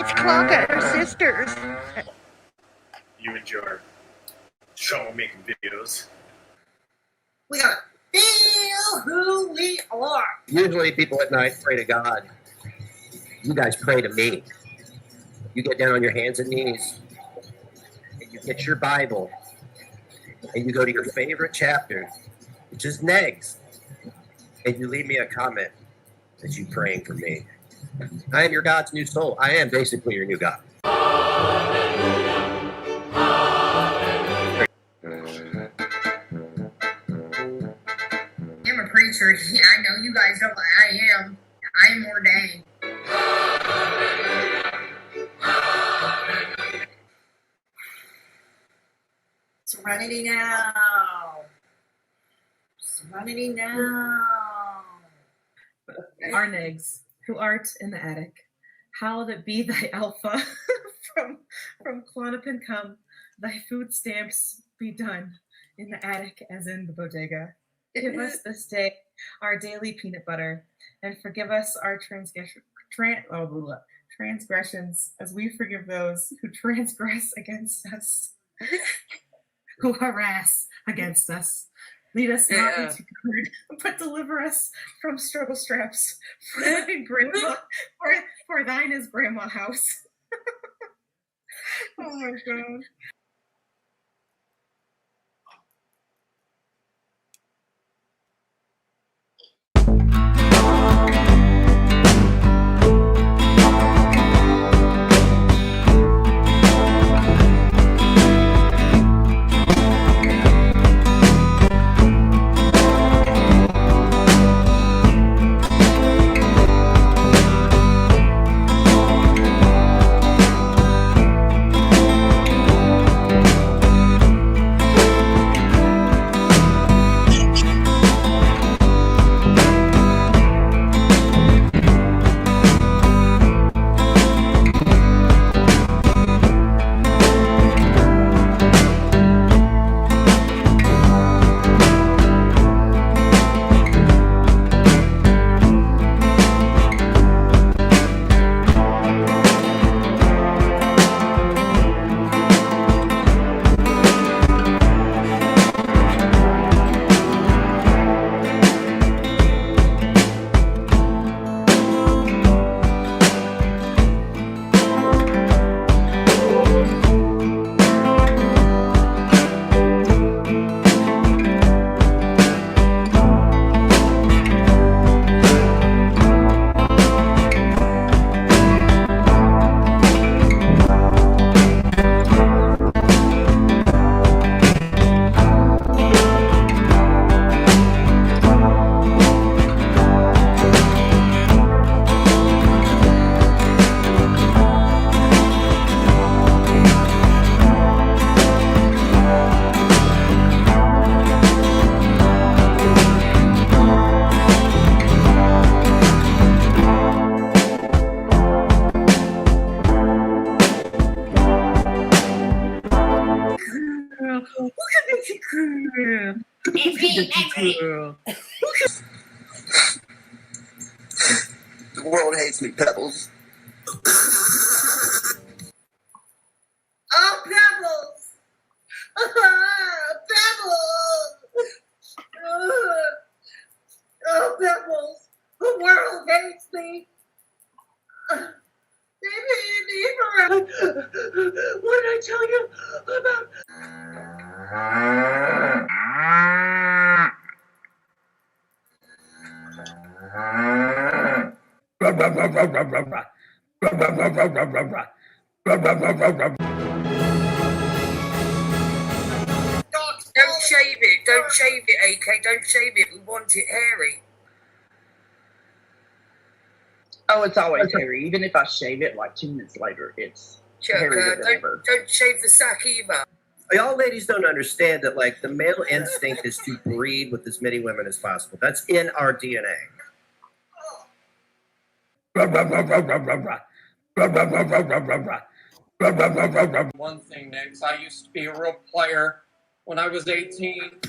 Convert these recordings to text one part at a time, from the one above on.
It's Clonka, her sisters. You and your show making videos. We gotta feel who we are. Usually people at night pray to God. You guys pray to me. You get down on your hands and knees, and you get your Bible, and you go to your favorite chapter, which is Negs, and you leave me a comment that you're praying for me. I am your God's new soul. I am basically your new God. I'm a preacher. I know you guys know what I am. I am ordained. Serenity now. Serenity now. Our negs, who art in the attic, hallowed it be thy alpha from Clonopin come, thy food stamps be done in the attic as in the bodega. Give us this day our daily peanut butter, and forgive us our transgressions as we forgive those who transgress against us, who harass against us. Lead us not into good, but deliver us from struggle straps. For thine is grandma house. Oh my God. The world hates me, Pebbles. Oh, Pebbles! Pebbles! Oh, Pebbles! The world hates me. What did I tell you about? Don't shave it. Don't shave it, AK. Don't shave it. We want it hairy. Oh, it's always hairy. Even if I shave it like 2 minutes later, it's hairier than ever. Don't shave the sack either. Y'all ladies don't understand that, like, the male instinct is to breed with as many women as possible. That's in our DNA. One thing, Nix, I used to be a real player. When I was 18,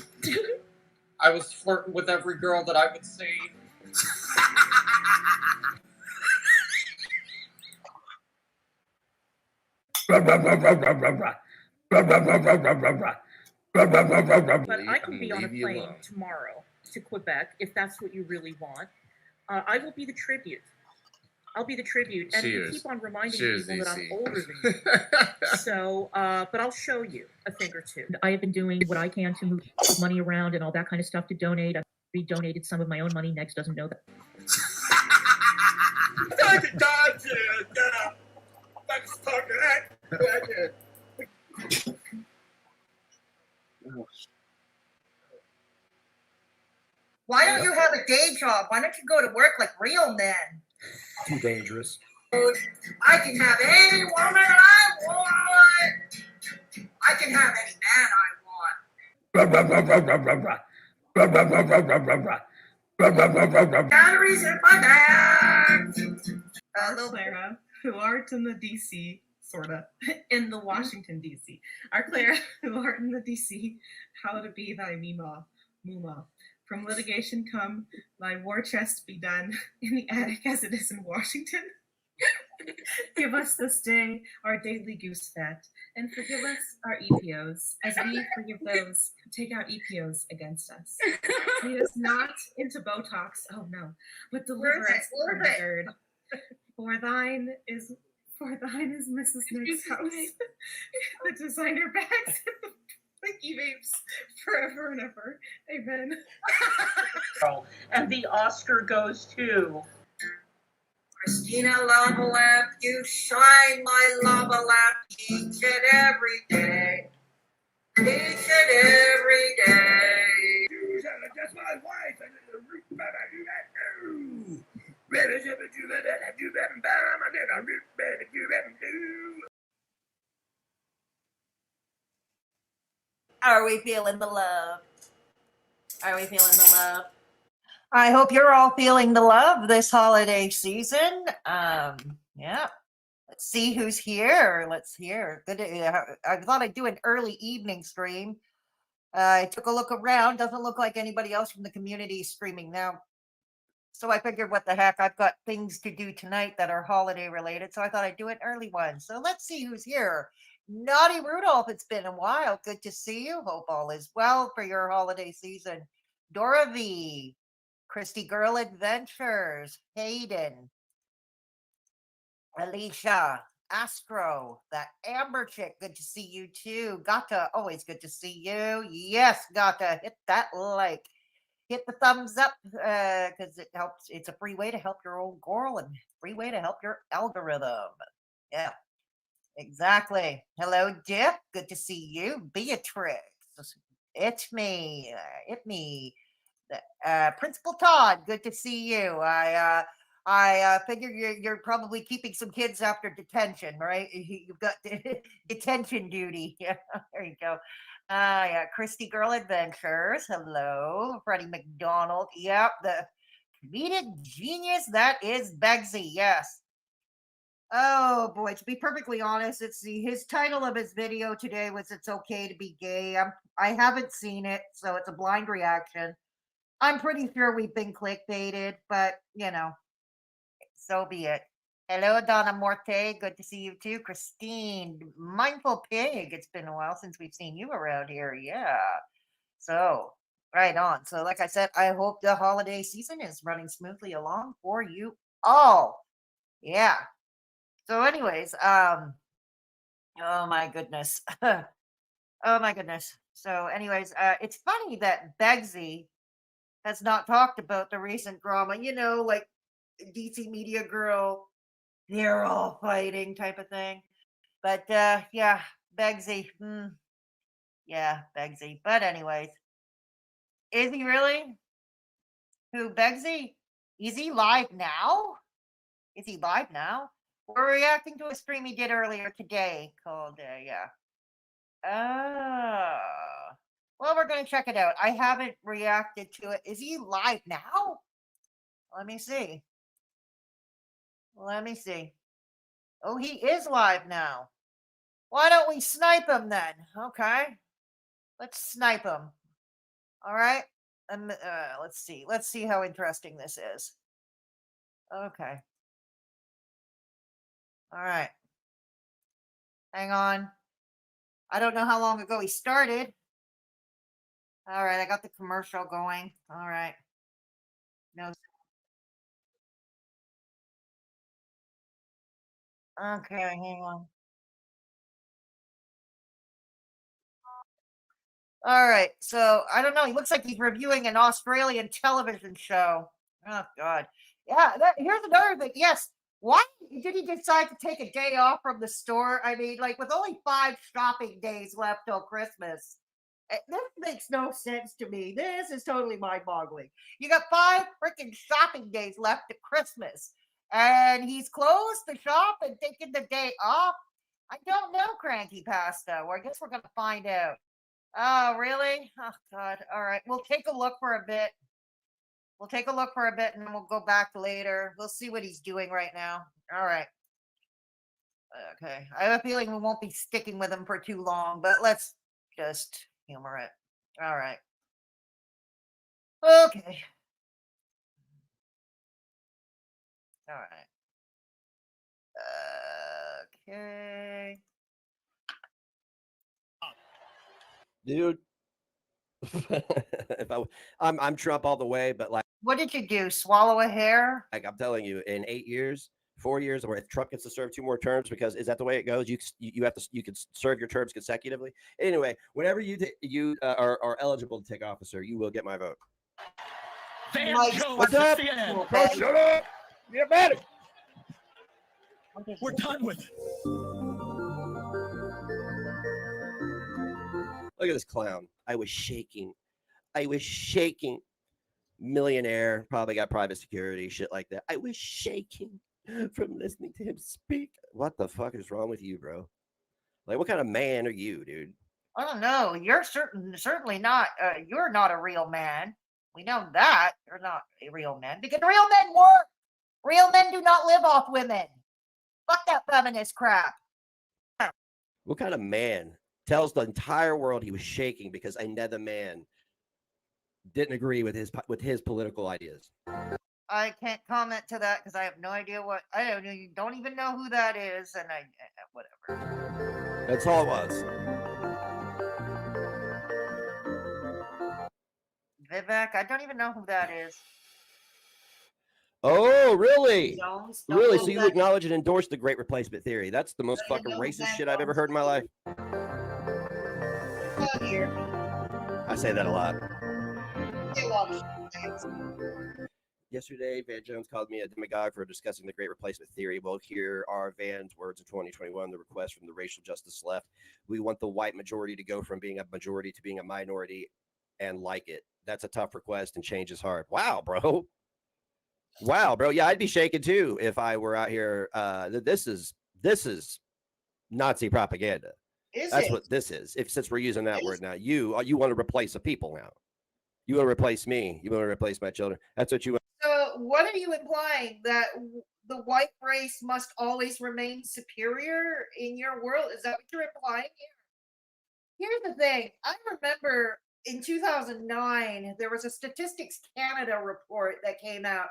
I was flirting with every girl that I would see. But I can be on a plane tomorrow to Quebec if that's what you really want. I will be the tribute. I'll be the tribute, and you keep on reminding people that I'm older than you. So, but I'll show you a thing or two. I have been doing what I can to move money around and all that kind of stuff to donate. I've re-donated some of my own money. Next doesn't know that. Why don't you have a day job? Why don't you go to work like real men? Too dangerous. I can have any woman I want. I can have any man I want. Batteries in my bag. Our Clara, who art in the DC, sorta, in the Washington DC. Our Clara, who art in the DC, how to be thy Muma. From litigation come, thy war chest be done in the attic as it is in Washington. Give us this day our daily goose fat, and forgive us our EPOs, as we forgive those who take out EPOs against us. Lead us not into Botox, oh no, but deliver us from the third. For thine is Mrs. Nick's house. The designer bags and the Pinky vapes forever and ever. Amen. And the Oscar goes to Christina Lava Lamp, you shine my lava lamp each and every day. Each and every day. That's my wife. Are we feeling the love? Are we feeling the love? I hope you're all feeling the love this holiday season. Yeah. Let's see who's here. Let's hear. Good. I thought I'd do an early evening stream. I took a look around. Doesn't look like anybody else from the community is streaming now. So I figured, what the heck? I've got things to do tonight that are holiday related. So I thought I'd do an early one. So let's see who's here. Naughty Rudolph, it's been a while. Good to see you. Hope all is well for your holiday season. Dora V, Christy Girl Adventures, Hayden, Alicia, Astro, that Amber chick, good to see you too. Gata, always good to see you. Yes, Gata, hit that like. Hit the thumbs up because it helps. It's a free way to help your old girl and free way to help your algorithm. Yeah, exactly. Hello, Dip. Good to see you. Beatrix. It's me. Principal Todd. Good to see you. I figure you're probably keeping some kids after detention, right? You've got detention duty. Yeah, there you go. Yeah, Christy Girl Adventures. Hello, Freddie McDonald. Yep, the comedic genius that is Begzy. Yes. Oh boy, to be perfectly honest, his title of his video today was "It's Okay to Be Gay." I haven't seen it, so it's a blind reaction. I'm pretty sure we've been clickbaited, but so be it. Hello, Donna Morte. Good to see you too. Christine, Mindful Pig. It's been a while since we've seen you around here. Yeah. So, right on. So, like I said, I hope the holiday season is running smoothly along for you all. Yeah. So, anyways, oh my goodness. Oh my goodness. So, anyways, it's funny that Begzy has not talked about the recent drama, like DC Media Girl, they're all fighting type of thing. But yeah, Begzy. Yeah, Begzy. But anyways, is he really? Who, Begzy? Is he live now? Is he live now? We're reacting to a stream he did earlier today called, yeah. Well, we're going to check it out. I haven't reacted to it. Is he live now? Let me see. Oh, he is live now. Why don't we snipe him then? Okay. Let's snipe him. All right. Let's see. Let's see how interesting this is. Okay. All right. Hang on. I don't know how long ago he started. All right, I got the commercial going. All right. No. Okay, hang on. All right, so I don't know. He looks like he's reviewing an Australian television show. Oh God, yeah. Here's another thing. Yes, why did he decide to take a day off from the store? I mean, like with only 5 shopping days left till Christmas. This makes no sense to me. This is totally mind-boggling. You got 5 freaking shopping days left to Christmas, and he's closed the shop and taking the day off. I don't know, Cranky Pasta. Well, I guess we're gonna find out. Oh, really? Oh, God. All right. We'll take a look for a bit. We'll take a look for a bit and then we'll go back later. We'll see what he's doing right now. All right. Okay. I have a feeling we won't be sticking with him for too long, but let's just humor it. All right. Okay. All right. Okay. Dude. I'm Trump all the way, but like What did you do? Swallow a hair? I'm telling you, in 8 years, 4 years, or if Trump gets to serve 2 more terms, because is that the way it goes? You have to, you can serve your terms consecutively. Anyway, whenever you are eligible to take office, sir, you will get my vote. What's up? Okay. Shut up! Get mad at We're done with it. Look at this clown. I was shaking. Millionaire, probably got private security, shit like that. I was shaking from listening to him speak. What the fuck is wrong with you, bro? Like, what kind of man are you, dude? I don't know. You're certainly not. You're not a real man. We know that you're not a real man because real men work. Real men do not live off women. Fuck that feminist crap. What kind of man tells the entire world he was shaking because another man didn't agree with his political ideas? I can't comment to that because I have no idea what I don't even know who that is, and whatever. That's all it was. Vivek, I don't even know who that is. Oh, really? Jones, Really? So you acknowledge and endorse the Great Replacement Theory? That's the most fucking racist shit I've ever heard in my life. I say that a lot. Yesterday, Van Jones called me a demagogue for discussing the Great Replacement Theory. Well, here are Van's words of 2021, the request from the racial justice left. We want the white majority to go from being a majority to being a minority and like it. That's a tough request and change is hard. Wow, bro. Wow, bro. Yeah, I'd be shaking too if I were out here. This is Nazi propaganda. That's what this is. Since we're using that word now, you want to replace a people now. You want to replace me. You want to replace my children. That's what you want. So, what are you implying, that the white race must always remain superior in your world? Is that what you're implying here? Here's the thing. I remember in 2009 there was a Statistics Canada report that came out,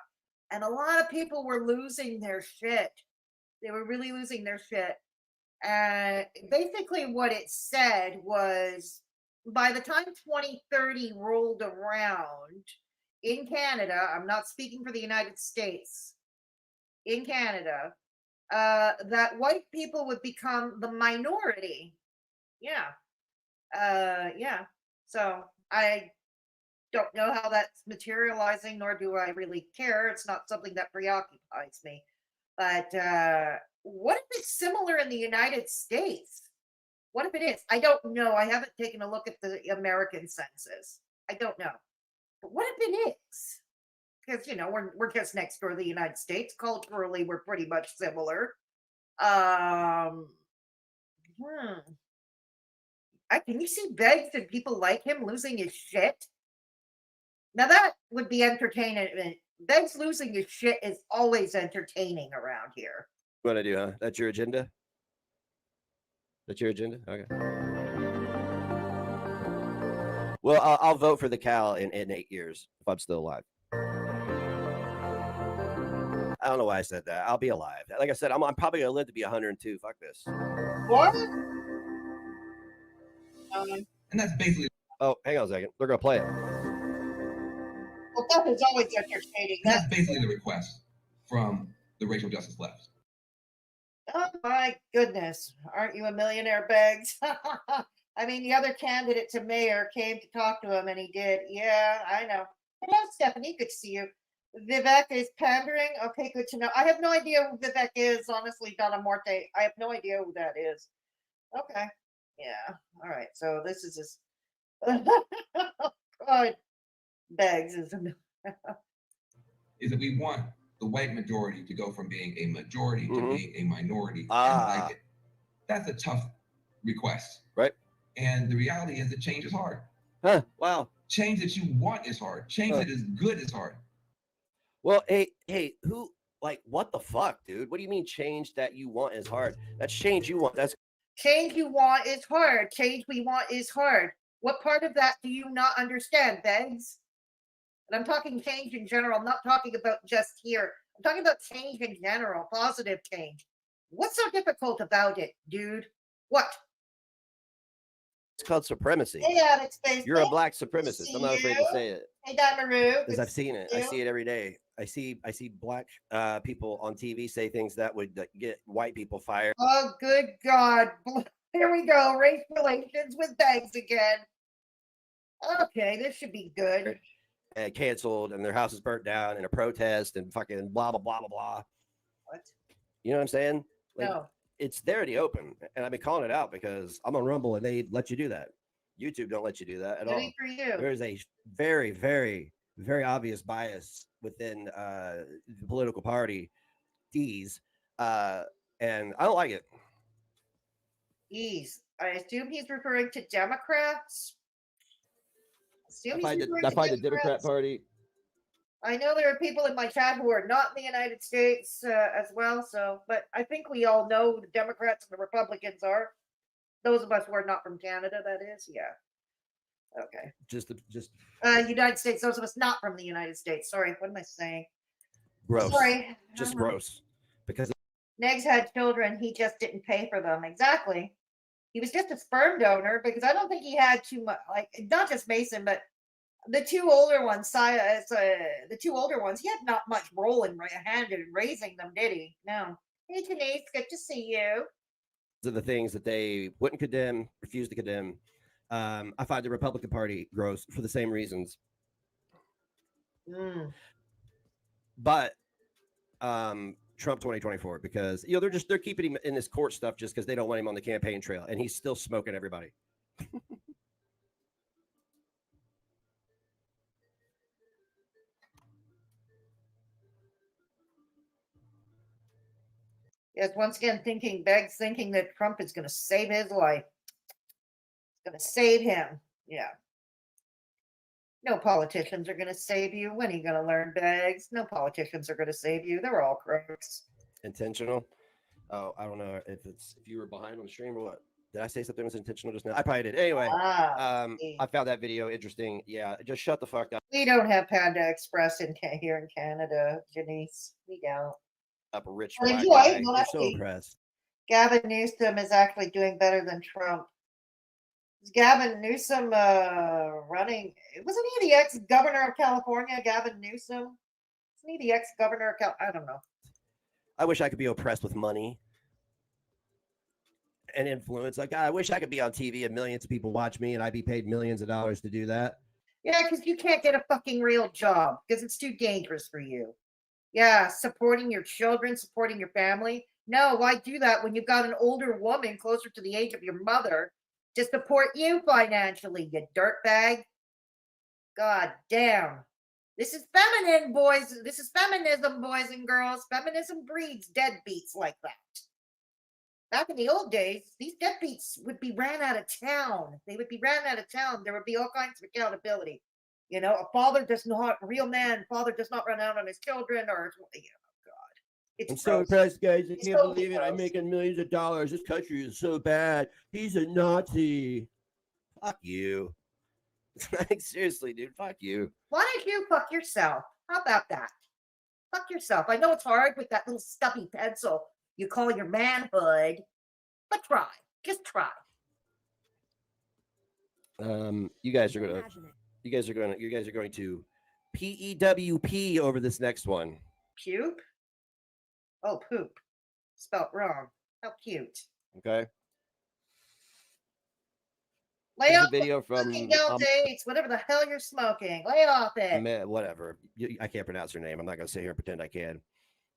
and a lot of people were losing their shit. They were really losing their shit. And basically what it said was, by the time 2030 rolled around in Canada, I'm not speaking for the United States, in Canada, that white people would become the minority. Yeah. Yeah. So I don't know how that's materializing, nor do I really care. It's not something that preoccupies me. But what if it's similar in the United States? What if it is? I don't know. I haven't taken a look at the American census. I don't know. But what if it is? Because, we're just next door to the United States. Culturally, we're pretty much similar. Can you see Begzy and people like him losing his shit? Now that would be entertaining. Begzy losing his shit is always entertaining around here. What I do, huh? That's your agenda? That's your agenda? Okay. Well, I'll vote for the cow in 8 years if I'm still alive. I don't know why I said that. I'll be alive. Like I said, I'm probably going to live to be 102. Fuck this. What? And that's basically. Oh, hang on a second. They're gonna play it. Well, that is always entertaining. And that's basically the request from the racial justice left. Oh my goodness. Aren't you a millionaire, Beggs? I mean, the other candidate to mayor came to talk to him and he did. Yeah, I know. Hello, Stephanie. Good to see you. Vivek is pandering. Okay, good to know. I have no idea who Vivek is, honestly, Donna Morte. I have no idea who that is. Okay. Yeah. All right. So this is just. God. Beggs is. Is that we want the white majority to go from being a majority to being a minority. Ah. Like that's a tough request. Right. And the reality is that change is hard. Huh. Wow. Change that you want is hard. Change that is good is hard. Well, hey, who, like, what the fuck, dude? What do you mean change that you want is hard? That's change you want. That's change you want is hard. Change we want is hard. What part of that do you not understand, Beggs? And I'm talking change in general. I'm not talking about just here. I'm talking about change in general, positive change. What's so difficult about it, dude? What? It's called supremacy. Hey, Alex, you're a black supremacist. I'm not afraid to say it. Hey, Damaru. Because I've seen it. I see it every day. I see black people on TV say things that would get white people fired. Oh, good God. Here we go. Race relations with Beggs again. Okay, this should be good. And canceled, and their house is burnt down in a protest, and fucking blah blah blah blah blah. What? You know what I'm saying? Like, no. It's there in the open, and I've been calling it out because I'm on Rumble, and they let you do that. YouTube don't let you do that at all. For you. There is a very, very, very obvious bias within the political party, D's, and I don't like it. D's. I assume he's referring to Democrats. I find the Democrat Party. I know there are people in my chat who are not in the United States as well. So, but I think we all know who the Democrats and the Republicans are. Those of us who are not from Canada, that is, yeah. Okay. Just United States. Those of us not from the United States. Sorry, what am I saying? Gross. Sorry. Just gross. Because Negs had children. He just didn't pay for them. Exactly. He was just a sperm donor because I don't think he had too much. Like not just Mason, but the two older ones. The two older ones. He had not much role in hand in raising them, did he? No. Hey, Denise, good to see you. These are the things that they wouldn't condemn, refuse to condemn. I find the Republican Party gross for the same reasons. But Trump 2024, because they're keeping him in this court stuff just because they don't want him on the campaign trail, and he's still smoking everybody. Yes, once again, Beggs thinking that Trump is going to save his life. It's going to save him. Yeah. No politicians are going to save you. When are you going to learn, Beggs? No politicians are going to save you. They're all crooks. Intentional? Oh, I don't know if you were behind on the stream or what. Did I say something was intentional just now? I probably did. Anyway, I found that video interesting. Yeah, just shut the fuck up. We don't have Panda Express here in Canada, Janice. We don't. Up a rich black guy. You're so impressed. Gavin Newsom is actually doing better than Trump. Is Gavin Newsom running? Wasn't he the ex-governor of California, Gavin Newsom? Wasn't he the ex-governor of California? I don't know. I wish I could be oppressed with money and influence. Like, I wish I could be on TV and millions of people watch me and I'd be paid millions of dollars to do that. Yeah, because you can't get a fucking real job because it's too dangerous for you. Yeah, supporting your children, supporting your family. No, why do that when you've got an older woman closer to the age of your mother to support you financially, you dirtbag? God damn. This is feminine, boys. This is feminism, boys and girls. Feminism breeds deadbeats like that. Back in the old days, these deadbeats would be ran out of town. They would be ran out of town. There would be all kinds of accountability. You know, a real father does not run out on his children or, God. I'm so impressed, guys. I can't believe it. I'm making millions of dollars. This country is so bad. He's a Nazi. Fuck you. Like, seriously, dude. Fuck you. Why don't you fuck yourself? How about that? Fuck yourself. I know it's hard with that little stubby pencil you call your manhood, but But try. Just try. You guys are going to PEWP over this next one. Puke? Oh, poop. Spelt wrong. How cute. Okay. Lay Here's a off video the from fucking dates, whatever the hell you're smoking. Lay off it. whatever. I can't pronounce her name. I'm not going to sit here and pretend I can.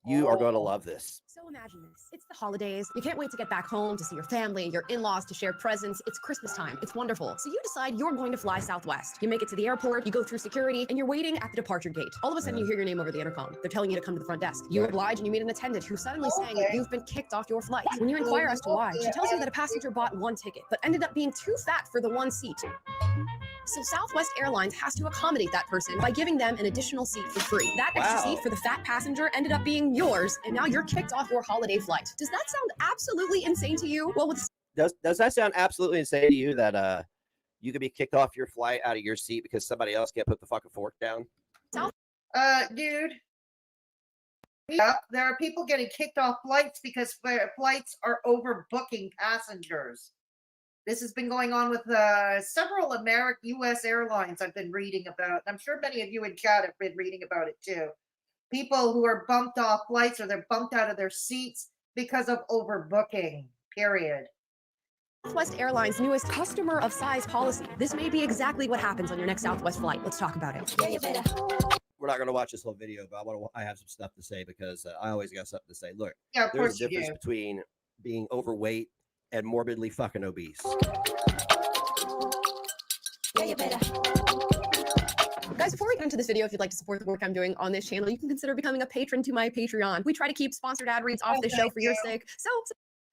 You are going to love this. So imagine this. It's the holidays. You can't wait to get back home to see your family, your in-laws, to share presents. It's Christmas time. It's wonderful. So you decide you're going to fly Southwest. You make it to the airport, you go through security, and you're waiting at the departure gate. All of a sudden, you hear your name over the intercom. They're telling you to come to the front desk. You oblige and you meet an attendant who's suddenly saying that you've been kicked off your flight. When you inquire as to why, she tells you that a passenger bought one ticket, but ended up being too fat for the one seat. So Southwest Airlines has to accommodate that person by giving them an additional seat for free. That extra seat for the fat passenger ended up being yours, and now you're kicked off your holiday flight. Does that sound absolutely insane to you? Well, Does that sound absolutely insane to you that you could be kicked off your flight out of your seat because somebody else can't put the fucking fork down? Dude. Yeah, there are people getting kicked off flights because flights are overbooking passengers. This has been going on with several U.S. airlines I've been reading about. I'm sure many of you in chat have been reading about it too. People who are bumped off flights or they're bumped out of their seats because of overbooking, period. Southwest Airlines' newest customer of size policy. This may be exactly what happens on your next Southwest flight. Let's talk about it. We're not going to watch this whole video, but I have some stuff to say because I always got something to say. Look, yeah, of there's course a difference between being overweight and morbidly fucking obese. Guys, before we get into this video, if you'd like to support the work I'm doing on this channel, you can consider becoming a patron to my Patreon. We try to keep sponsored ad reads off this show for your sake. So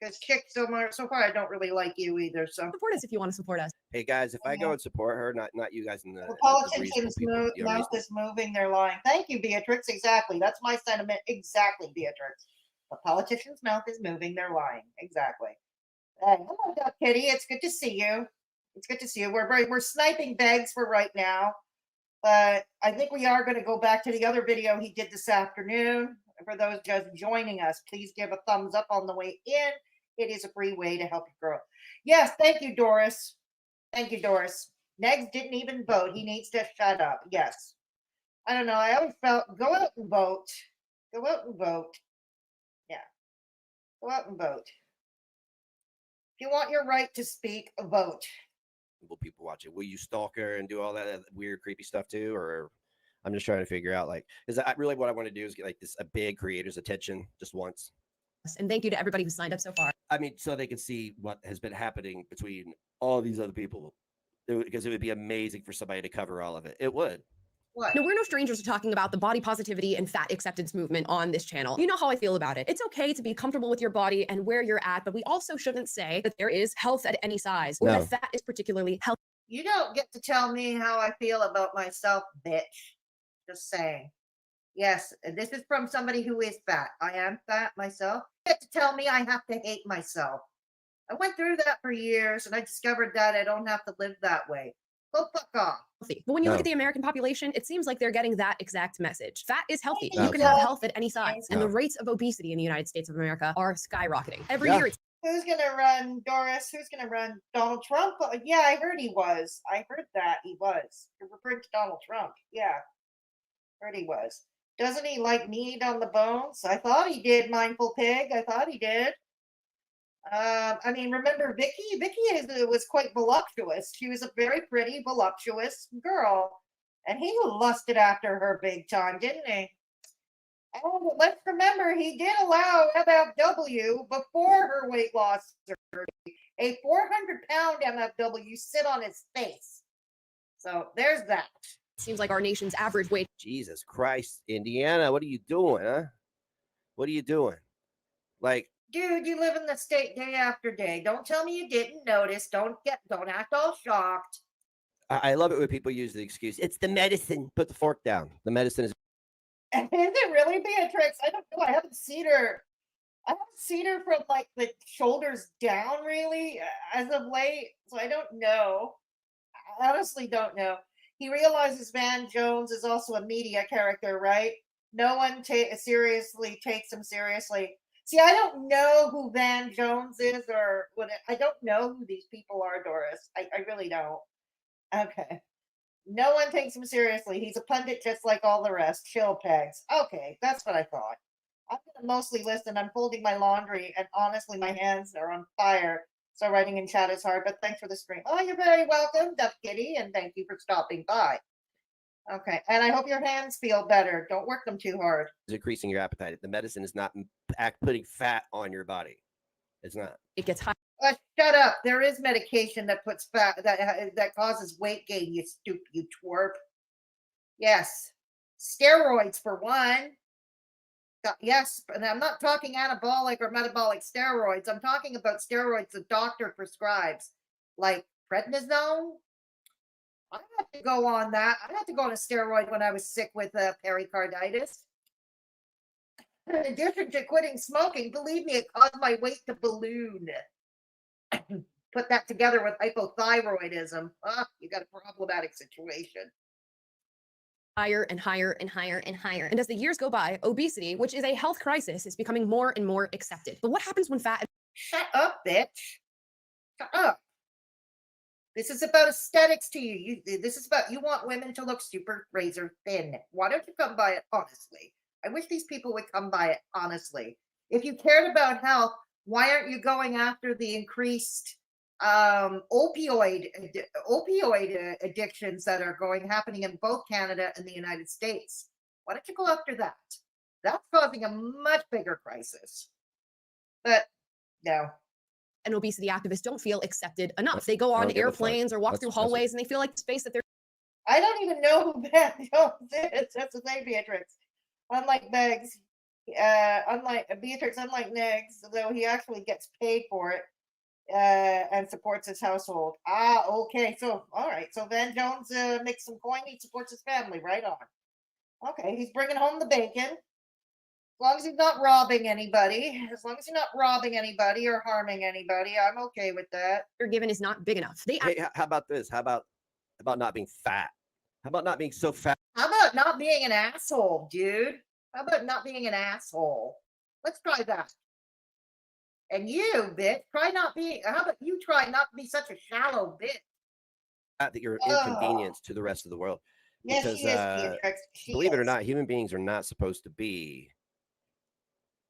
Because kicked so far, I don't really like you either. So support us if you want to support us. Hey guys, if I go and support her, not you guys in the politicians' mouth is moving their line. Thank you, Beatrix. Exactly. That's my sentiment. Exactly, Beatrix. The politician's mouth is moving their line. Exactly. Hello, Duck Kitty. It's good to see you. It's good to see you. We're sniping Begz for right now, but I think we are going to go back to the other video he did this afternoon. For those just joining us, please give a thumbs up on the way in. It is a free way to help you grow. Yes, thank you, Doris. Thank you, Doris. Negs didn't even vote. He needs to shut up. Yes. I don't know. I always felt go out and vote. Go out and vote. Yeah. Go out and vote. If you want your right to speak, vote. Will people watch it? Will you stalk her and do all that weird, creepy stuff too? Or I'm just trying to figure out, like, is that really what I want to do is get like a big creator's attention just once? And thank you to everybody who signed up so far. I mean, so they can see what has been happening between all these other people. Because it would be amazing for somebody to cover all of it. It would. What? No, we're no strangers to talking about the body positivity and fat acceptance movement on this channel. You know how I feel about it. It's okay to be comfortable with your body and where you're at, but we also shouldn't say that there is health at any size or that fat is particularly healthy. You don't get to tell me how I feel about myself, bitch. Just saying. Yes, this is from somebody who is fat. I am fat myself. You get to tell me I have to hate myself. I went through that for years and I discovered that I don't have to live that way. Go fuck off. But when you look at the American population, it seems like they're getting that exact message. Fat is healthy. You can have health at any size. And the rates of obesity in the United States of America are skyrocketing. Every year it's Who's going to run, Doris? Who's going to run Donald Trump? Yeah, I heard he was. I heard that he was. You're referring to Donald Trump. Yeah, heard he was. Doesn't he like meat on the bones? I thought he did, Mindful Pig. I thought he did. I mean, remember Vicky? Vicky was quite voluptuous. She was a very pretty, voluptuous girl. And he lusted after her big time, didn't he? And let's remember, he did allow MFW before her weight loss surgery, a 400-pound MFW sit on his face. So there's that. Seems like our nation's average weight. Jesus Christ, Indiana, what are you doing, huh? What are you doing? Like, dude, you live in the state day after day. Don't tell me you didn't notice. Don't act all shocked. I love it when people use the excuse. It's the medicine. Put the fork down. The medicine is. Is it really, Beatrix? I don't know. I haven't seen her. I haven't seen her from like the shoulders down really as of late. So I don't know. I honestly don't know. He realizes Van Jones is also a media character, right? No one seriously takes him seriously. See, I don't know who Van Jones is or what. I don't know who these people are, Doris. I really don't. Okay. No one takes him seriously. He's a pundit just like all the rest. Chill pegs. Okay, that's what I thought. I'm gonna mostly listen. I'm folding my laundry, and honestly, my hands are on fire. So writing in chat is hard, but thanks for the stream. Oh, you're very welcome, Duck Kitty, and thank you for stopping by. Okay, and I hope your hands feel better. Don't work them too hard. It's increasing your appetite. The medicine is not putting fat on your body. It's not. It gets high. Shut up. There is medication that puts fat that causes weight gain, you twerp. Yes. Steroids for one. Yes, and I'm not talking anabolic or metabolic steroids. I'm talking about steroids the doctor prescribes, like prednisone. I had to go on that. I had to go on a steroid when I was sick with pericarditis. In addition to quitting smoking, believe me, it caused my weight to balloon. Put that together with hypothyroidism. You got a problematic situation. Higher and higher and higher and higher. And as the years go by, obesity, which is a health crisis, is becoming more and more accepted. But what happens when fat... Shut up, bitch. Shut up. This is about aesthetics to you. This is about, you want women to look super razor thin. Why don't you come by it honestly? I wish these people would come by it honestly. If you cared about health, why aren't you going after the increased opioid addictions that are happening in both Canada and the United States? Why don't you go after that? That's causing a much bigger crisis. But no. And obesity activists don't feel accepted enough. They go on airplanes or walk through hallways and they feel like the space that they're... I don't even know who Van Jones is. That's the thing, Beatrix. Unlike Beggs, unlike Negs, though he actually gets paid for it and supports his household. Okay. So, all right. So Van Jones makes some coin. He supports his family. Right on. Okay. He's bringing home the bacon. As long as he's not robbing anybody. As long as he's not robbing anybody or harming anybody, I'm okay with that. You're given is not big enough. Hey, how about this? How about not being fat? How about not being so fat? How about not being an asshole, dude? How about not being an asshole? Let's try that. And you, bitch, try not being. How about you try not to be such a shallow bitch? That you're an inconvenience to the rest of the world. Yes, Because she is, Beatrix. believe it or not, human beings are not supposed to be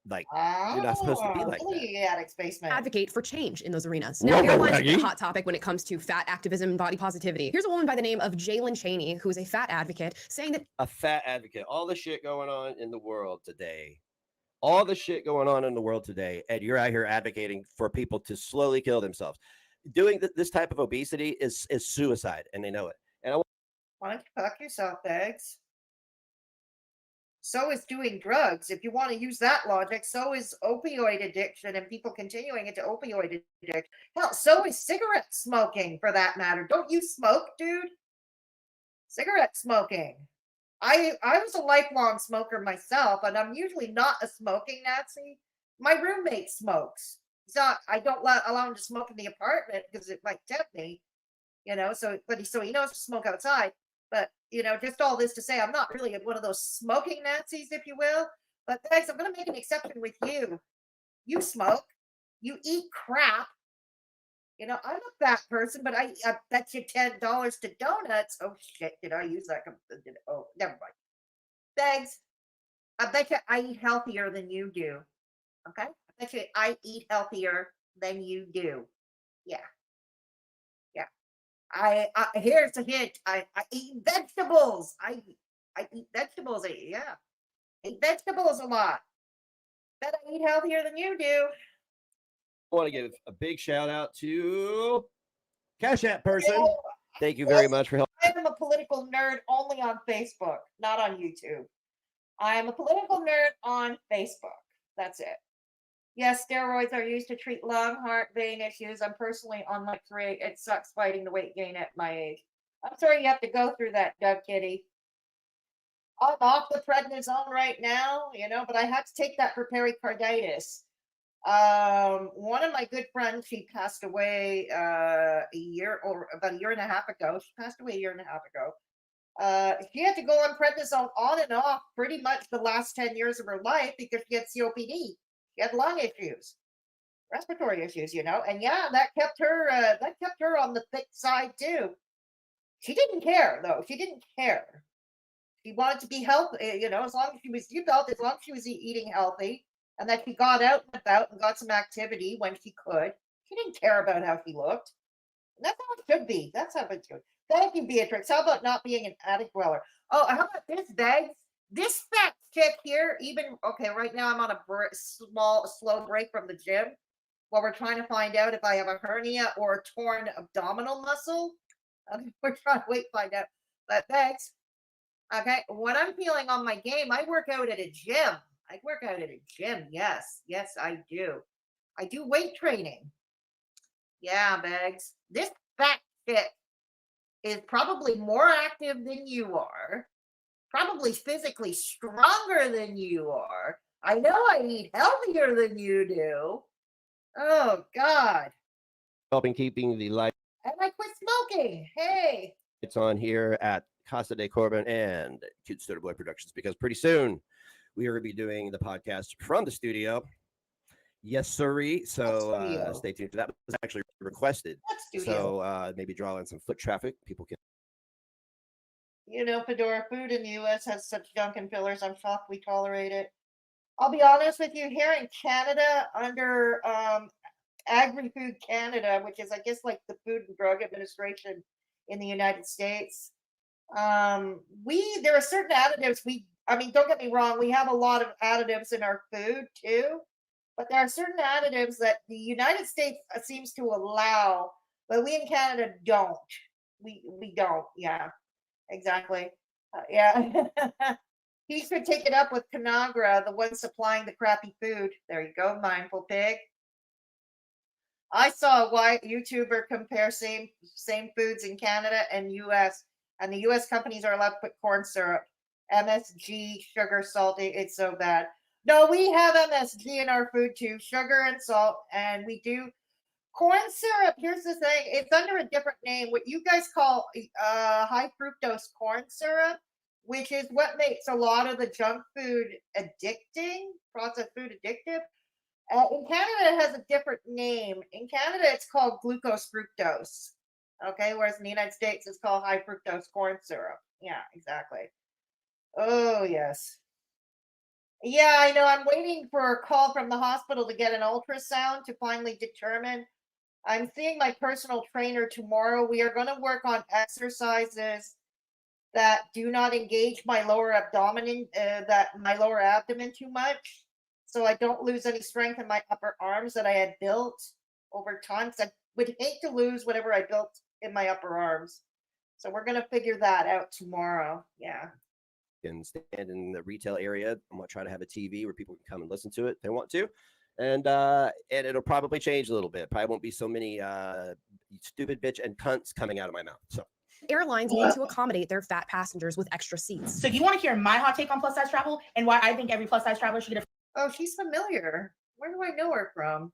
like, you're not supposed to be like that. Advocate for change in those arenas. Now, airlines are a hot topic when it comes to fat activism and body positivity. Here's a woman by the name of Jalen Chaney, who is a fat advocate, saying that a fat advocate, all the shit going on in the world today, and you're out here advocating for people to slowly kill themselves. Doing this type of obesity is suicide, and they know it. And why don't you fuck yourself, Beggs? So is doing drugs. If you want to use that logic, so is opioid addiction and people continuing into opioid addiction. Hell, so is cigarette smoking, for that matter. Don't you smoke, dude? Cigarette smoking. I was a lifelong smoker myself, and I'm usually not a smoking Nazi. My roommate smokes. I don't allow him to smoke in the apartment because it might tempt me, So he knows to smoke outside. But, just all this to say, I'm not really one of those smoking Nazis, if you will. But thanks, I'm going to make an exception with you. You smoke. You eat crap. I'm a fat person, but I bet you $10 to donuts. Oh, shit. Did I use that? Oh, never mind. Thanks. I bet you I eat healthier than you do. Okay? I bet you I eat healthier than you do. Yeah. Here's a hint. I eat vegetables. I eat vegetables. I eat vegetables a lot. Bet I eat healthier than you do. I want to give a big shout out to Cash App person. Thank you very much for helping. I am a political nerd only on Facebook, not on YouTube. I am a political nerd on Facebook. That's it. Yes, steroids are used to treat lung, heart, vein issues. I'm personally on like 3. It sucks fighting the weight gain at my age. I'm sorry you have to go through that, Doug Kitty. I'm off the prednisone right now, but I had to take that for pericarditis. One of my good friends, she passed away about a year and a half ago. She passed away a year and a half ago. She had to go on prednisone on and off pretty much the last 10 years of her life because she had COPD. She had lung issues, respiratory issues, and yeah, that kept her on the thick side too. She didn't care though. She didn't care. She wanted to be healthy, as long as she felt as long as she was eating healthy and that she got out and about and got some activity when she could. She didn't care about how she looked. And that's how it should be. That's how it should. Thank you, Beatrix. How about not being an attic dweller? Oh, how about this, Begz? This fat chick here, okay, right now I'm on a slow break from the gym while we're trying to find out if I have a hernia or a torn abdominal muscle. We're trying to find out. But Begz, okay, when I'm feeling on my game, I work out at a gym. Yes, I do. I do weight training. Yeah, Begz. This fat chick is probably more active than you are, probably physically stronger than you are. I know I eat healthier than you do. Oh, God. Helping keeping the lights And I quit smoking. Hey. on here at Casa de Corbin and Cute Stoner Boy Productions, because pretty soon we are going to be doing the podcast from the studio. Yes, sirree. So stay tuned for that. It was actually requested. So maybe draw in some foot traffic. People can. Fedora, food in the U.S. has such junk and fillers. I'm shocked we tolerate it. I'll be honest with you. Here in Canada, under Agri-Food Canada, which is, I guess, like the Food and Drug Administration in the United States, there are certain additives. Don't get me wrong. We have a lot of additives in our food too. But there are certain additives that the United States seems to allow, but we in Canada don't. We don't. Yeah, exactly. Yeah. He should take it up with Conagra, the one supplying the crappy food. There you go, mindful pig. I saw a white YouTuber compare same foods in Canada and U.S. And the U.S. companies are allowed to put corn syrup, MSG, sugar, salt. It's so bad. No, we have MSG in our food too, sugar and salt, and we do corn syrup. Here's the thing: it's under a different name. What you guys call high fructose corn syrup, which is what makes a lot of the junk food addicting, processed food addictive. In Canada, it has a different name. In Canada, it's called glucose fructose. Okay, whereas in the United States, it's called high fructose corn syrup. Yeah, exactly. Oh yes. Yeah, I know. I'm waiting for a call from the hospital to get an ultrasound to finally determine. I'm seeing my personal trainer tomorrow. We are going to work on exercises that do not engage my lower abdomen, my lower abdomen too much, so I don't lose any strength in my upper arms that I had built over time. Because I would hate to lose whatever I built in my upper arms. So we're going to figure that out tomorrow. Yeah. Can stand in the retail area. I'm gonna try to have a TV where people can come and listen to it if they want to, and it'll probably change a little bit. Probably won't be so many stupid bitch and cunts coming out of my mouth. So Airlines need to accommodate their fat passengers with extra seats. So do you want to hear my hot take on plus size travel and why I think every plus size traveler should get a Oh, she's familiar. Where do I know her from?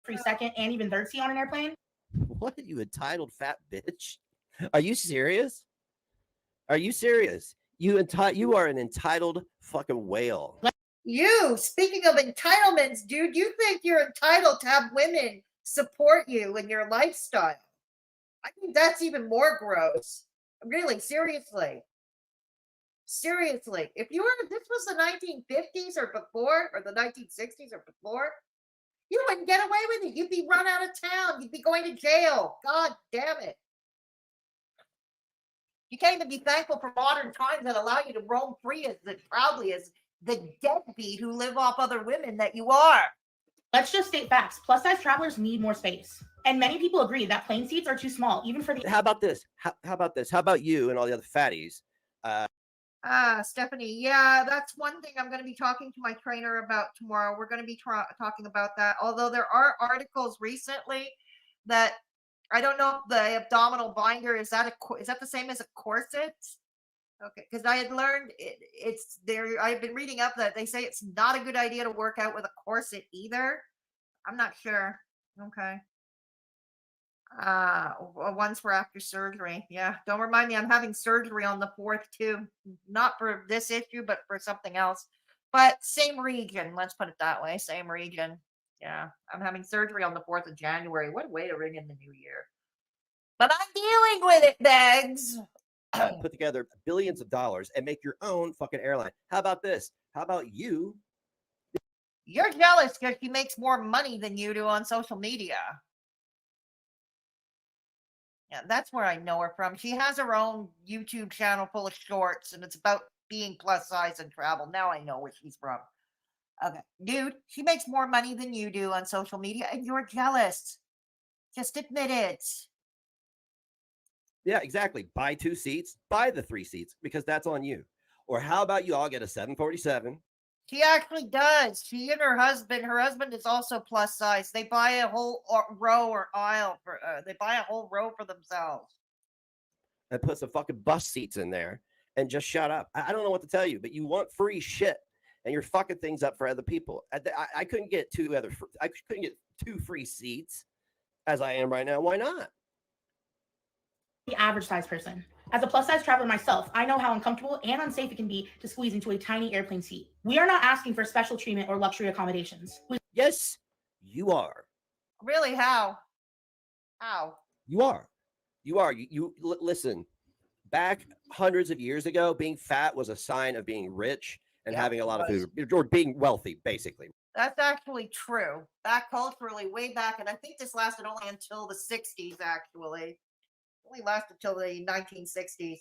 free second and even third seat on an airplane? What, you entitled fat bitch? Are you serious? Are you serious? You are an entitled fucking whale. You, speaking of entitlements, dude, you think you're entitled to have women support you in your lifestyle. I think that's even more gross. Really, seriously. Seriously. If this was the 1950s or before, or the 1960s or before, you wouldn't get away with it. You'd be run out of town. You'd be going to jail. God damn it. You can't even be thankful for modern times that allow you to roam free as proudly as the deadbeat who live off other women that you are. Let's just state facts. Plus size travelers need more space. And many people agree that plane seats are too small, even for the... How about this? How about this? How about you and all the other fatties? Stephanie, yeah, that's one thing I'm going to be talking to my trainer about tomorrow. We're going to be talking about that. Although there are articles recently that I don't know if the abdominal binder is that the same as a corset? Okay, because I had learned it's there. I've been reading up that they say it's not a good idea to work out with a corset either. I'm not sure. Okay. One's for after surgery. Yeah, don't remind me. I'm having surgery on the 4th too. Not for this issue, but for something else. But same region, let's put it that way. Same region. Yeah. I'm having surgery on the 4th of January. What a way to ring in the new year. But I'm dealing with it, Begz. Put together billions of dollars and make your own fucking airline. How about this? How about you? You're jealous because she makes more money than you do on social media. Yeah, that's where I know her from. She has her own YouTube channel full of shorts, and it's about being plus size and travel. Now I know where she's from. Okay, dude, she makes more money than you do on social media, and you're jealous. Just admit it. Yeah, exactly. Buy 2 seats, buy the 3 seats, because that's on you. Or how about you all get a 747? She actually does. She and her husband is also plus size. They buy a whole row or aisle for, they buy a whole row for themselves. And put some fucking bus seats in there and just shut up. I don't know what to tell you, but you want free shit and you're fucking things up for other people. I couldn't get I couldn't get 2 free seats as I am right now. Why not? The average size person. As a plus size traveler myself, I know how uncomfortable and unsafe it can be to squeeze into a tiny airplane seat. We are not asking for special treatment or luxury accommodations. Yes, you are. Really? How? How? You are. You are. Listen, back hundreds of years ago, being fat was a sign of being rich and having a lot of food, or being wealthy, basically. That's actually true. Back culturally, way back, and I think this lasted only until the 60s, actually. Only lasted till the 1960s.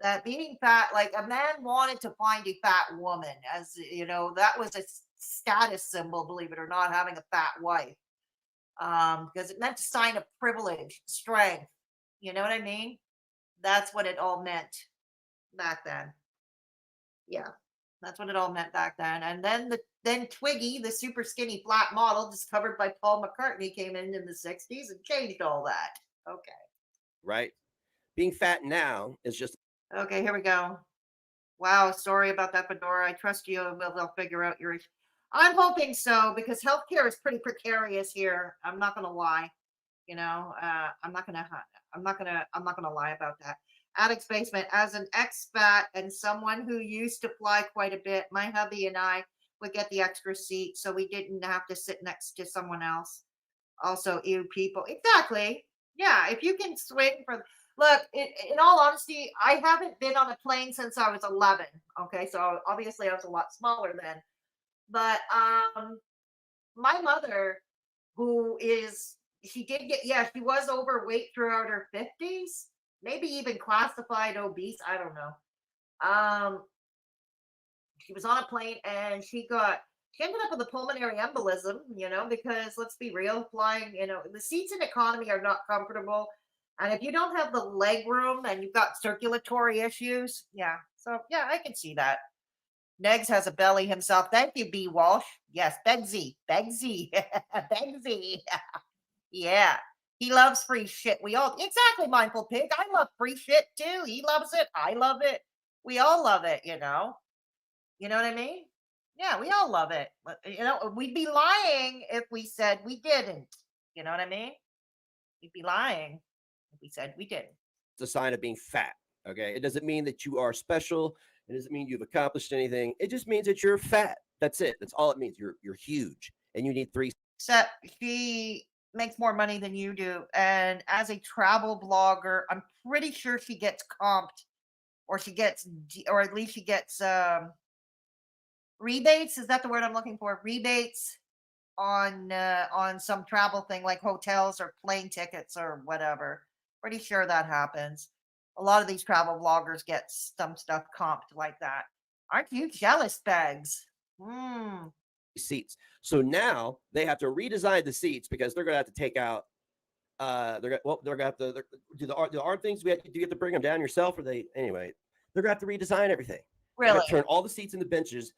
That being fat, like a man wanted to find a fat woman, as you know, that was a status symbol, believe it or not, having a fat wife. Because it meant a sign of privilege, strength. You know what I mean? That's what it all meant back then. Yeah, that's what it all meant back then. And then Twiggy, the super skinny flat model discovered by Paul McCartney, came in the 60s and changed all that. Okay. Right? Being fat now is just Okay, here we go. Wow, sorry about that, Fedora. I trust you. They'll figure out your issue. I'm hoping so, because healthcare is pretty precarious here. I'm not gonna lie. You know, I'm not gonna lie about that. Addict's Basement. As an expat and someone who used to fly quite a bit, my hubby and I would get the extra seat, so we didn't have to sit next to someone else. Also, ew people. Exactly. Yeah, if you can swing for. Look, in all honesty, I haven't been on a plane since I was 11. Okay, so obviously I was a lot smaller then. But my mother, she did get, she was overweight throughout her 50s, maybe even classified obese. I don't know. She was on a plane and she ended up with a pulmonary embolism, because let's be real, flying, the seats in economy are not comfortable. And if you don't have the leg room and you've got circulatory issues, so I can see that. Negs has a belly himself. Thank you, B. Walsh. Yes, Begzy. Begzy. Yeah. He loves free shit. Exactly, Mindful Pig. I love free shit too. He loves it. I love it. We all love it, You know what I mean? Yeah, we all love it. We'd be lying if we said we didn't. You know what I mean? We'd be lying if we said we didn't. It's a sign of being fat. Okay. It doesn't mean that you are special. It doesn't mean you've accomplished anything. It just means that you're fat. That's it. That's all it means. You're huge and you need 3. Except she makes more money than you do. And as a travel blogger, I'm pretty sure she gets comped, or at least she gets rebates. Is that the word I'm looking for? Rebates on some travel thing like hotels or plane tickets or whatever. Pretty sure that happens. A lot of these travel bloggers get some stuff comped like that. Aren't you jealous, Begz? Seats. So now they have to redesign the seats because they're going to have to take out. They're going to have to do the arm things. Do you have to bring them down yourself, or anyway? They're going to have to redesign everything. Really? Turn all the seats into benches,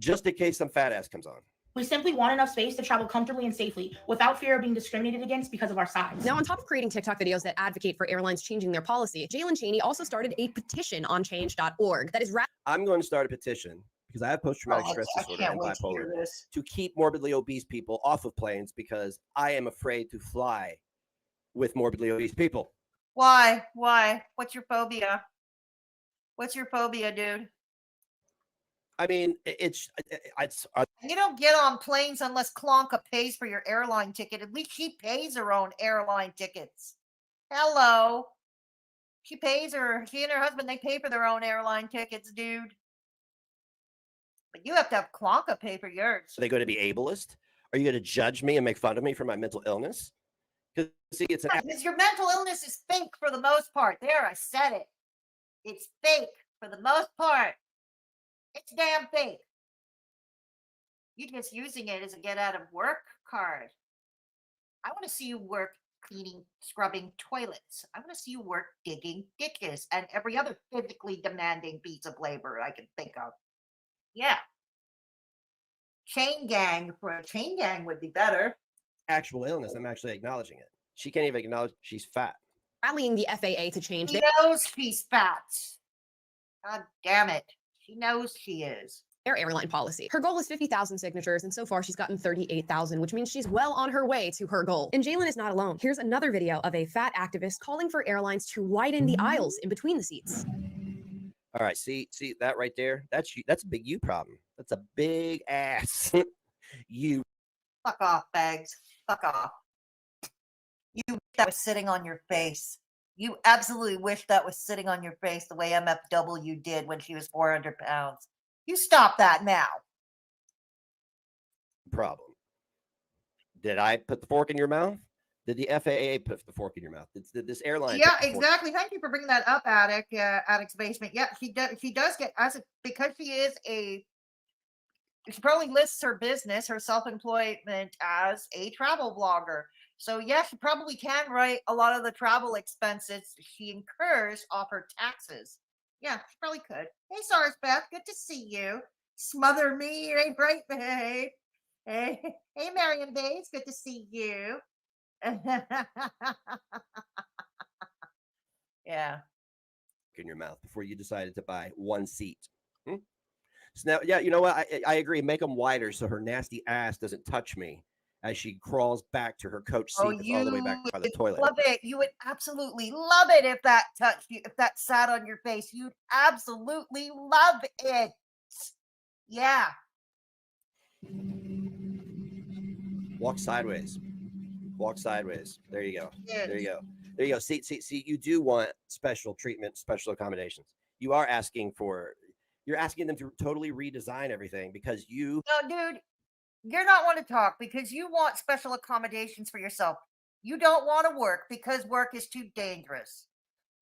just in case some fat ass comes on. We simply want enough space to travel comfortably and safely without fear of being discriminated against because of our size. Now, on top of creating TikTok videos that advocate for airlines changing their policy, Jalen Chaney also started a petition on change.org that is I'm going to start a petition because I have post-traumatic stress disorder and bipolar to keep morbidly obese people off of planes because I am afraid to fly with morbidly obese people. Why? What's your phobia? What's your phobia, dude? I mean, it's You don't get on planes unless Clonka pays for your airline ticket. At least she pays her own airline tickets. Hello. She and her husband, they pay for their own airline tickets, dude. But you have to have Clonka pay for yours. Are they going to be ableist? Are you going to judge me and make fun of me for my mental illness? Because see, it's an Because your mental illness is fake for the most part. There, I said it. It's fake for the most part. It's damn fake. You're just using it as a get out of work card. I want to see you work cleaning, scrubbing toilets. I want to see you work digging ditches and every other physically demanding piece of labor I can think of. Yeah. Chain gang would be better. actual illness. I'm actually acknowledging it. She can't even acknowledge she's fat. Rallying the FAA to change She knows she's fat. God damn it. She knows she is. their airline policy. Her goal is 50,000 signatures, and so far she's gotten 38,000, which means she's well on her way to her goal. And Jalen is not alone. Here's another video of a fat activist calling for airlines to widen the aisles in between the seats. All right, see that right there? That's a big you problem. That's a big ass you. Fuck off, Begz. Fuck off. You wish that was sitting on your face. You absolutely wish that was sitting on your face the way MFW did when she was 400 pounds. You stop that now. Problem. Did I put the fork in your mouth? Did the FAA put the fork in your mouth? Did this airline? Yeah, exactly. Thank you for bringing that up, Addict's Basement. Yeah, she does get, because she probably lists her business, her self-employment as a travel blogger. So yeah, she probably can write a lot of the travel expenses she incurs off her taxes. Yeah, she probably could. Hey, Sars Beth, good to see you. Smother me, you ain't right, babe. Hey, Marion Bates, good to see you. Yeah. In your mouth before you decided to buy one seat. So now, yeah, you know what? I agree. Make them wider so her nasty ass doesn't touch me as she crawls back to her coach seat that's all the way back by the toilet. Love it. You would absolutely love it if that touched you, if that sat on your face. You'd absolutely love it. Yeah. Walk sideways. Walk sideways. There you go. Yes. There you go. There you go. See, you do want special treatment, special accommodations. You are asking for, you're asking them to totally redesign everything because you. No, dude, you're not want to talk because you want special accommodations for yourself. You don't want to work because work is too dangerous.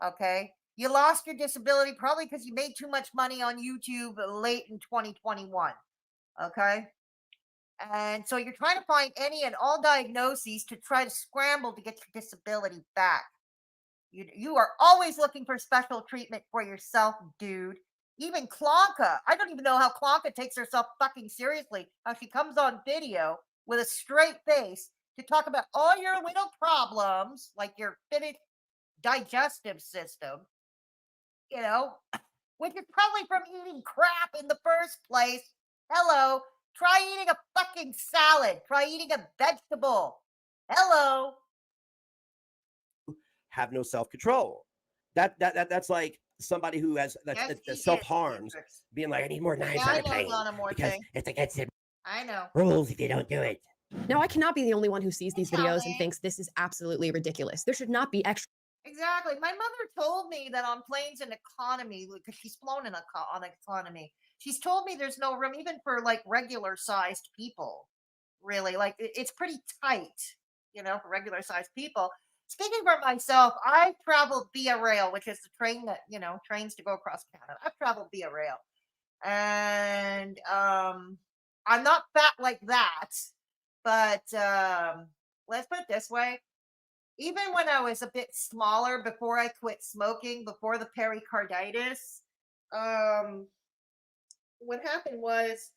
Okay? You lost your disability probably because you made too much money on YouTube late in 2021. Okay? And so you're trying to find any and all diagnoses to try to scramble to get your disability back. You are always looking for special treatment for yourself, dude. Even Clonka, I don't even know how Clonka takes herself fucking seriously. How she comes on video with a straight face to talk about all your little problems, like your finished digestive system, you know, which is probably from eating crap in the first place. Hello. Try eating a fucking salad. Try eating a vegetable. Hello. Have no self-control. That's like somebody who has that self-harms, being like, I need more knives on the plane because it's against the I know rules if you don't do it. Now, I cannot be the only one who sees these videos and thinks this is absolutely ridiculous. There should not be extra. Exactly. My mother told me that on planes in economy, because she's flown on economy, she's told me there's no room even for like regular sized people. Really, like it's pretty tight, for regular sized people. Speaking for myself, I traveled via rail, which is the train that trains to go across Canada. I've traveled via rail, and I'm not fat like that, but let's put it this way. Even when I was a bit smaller, before I quit smoking, before the pericarditis, what happened was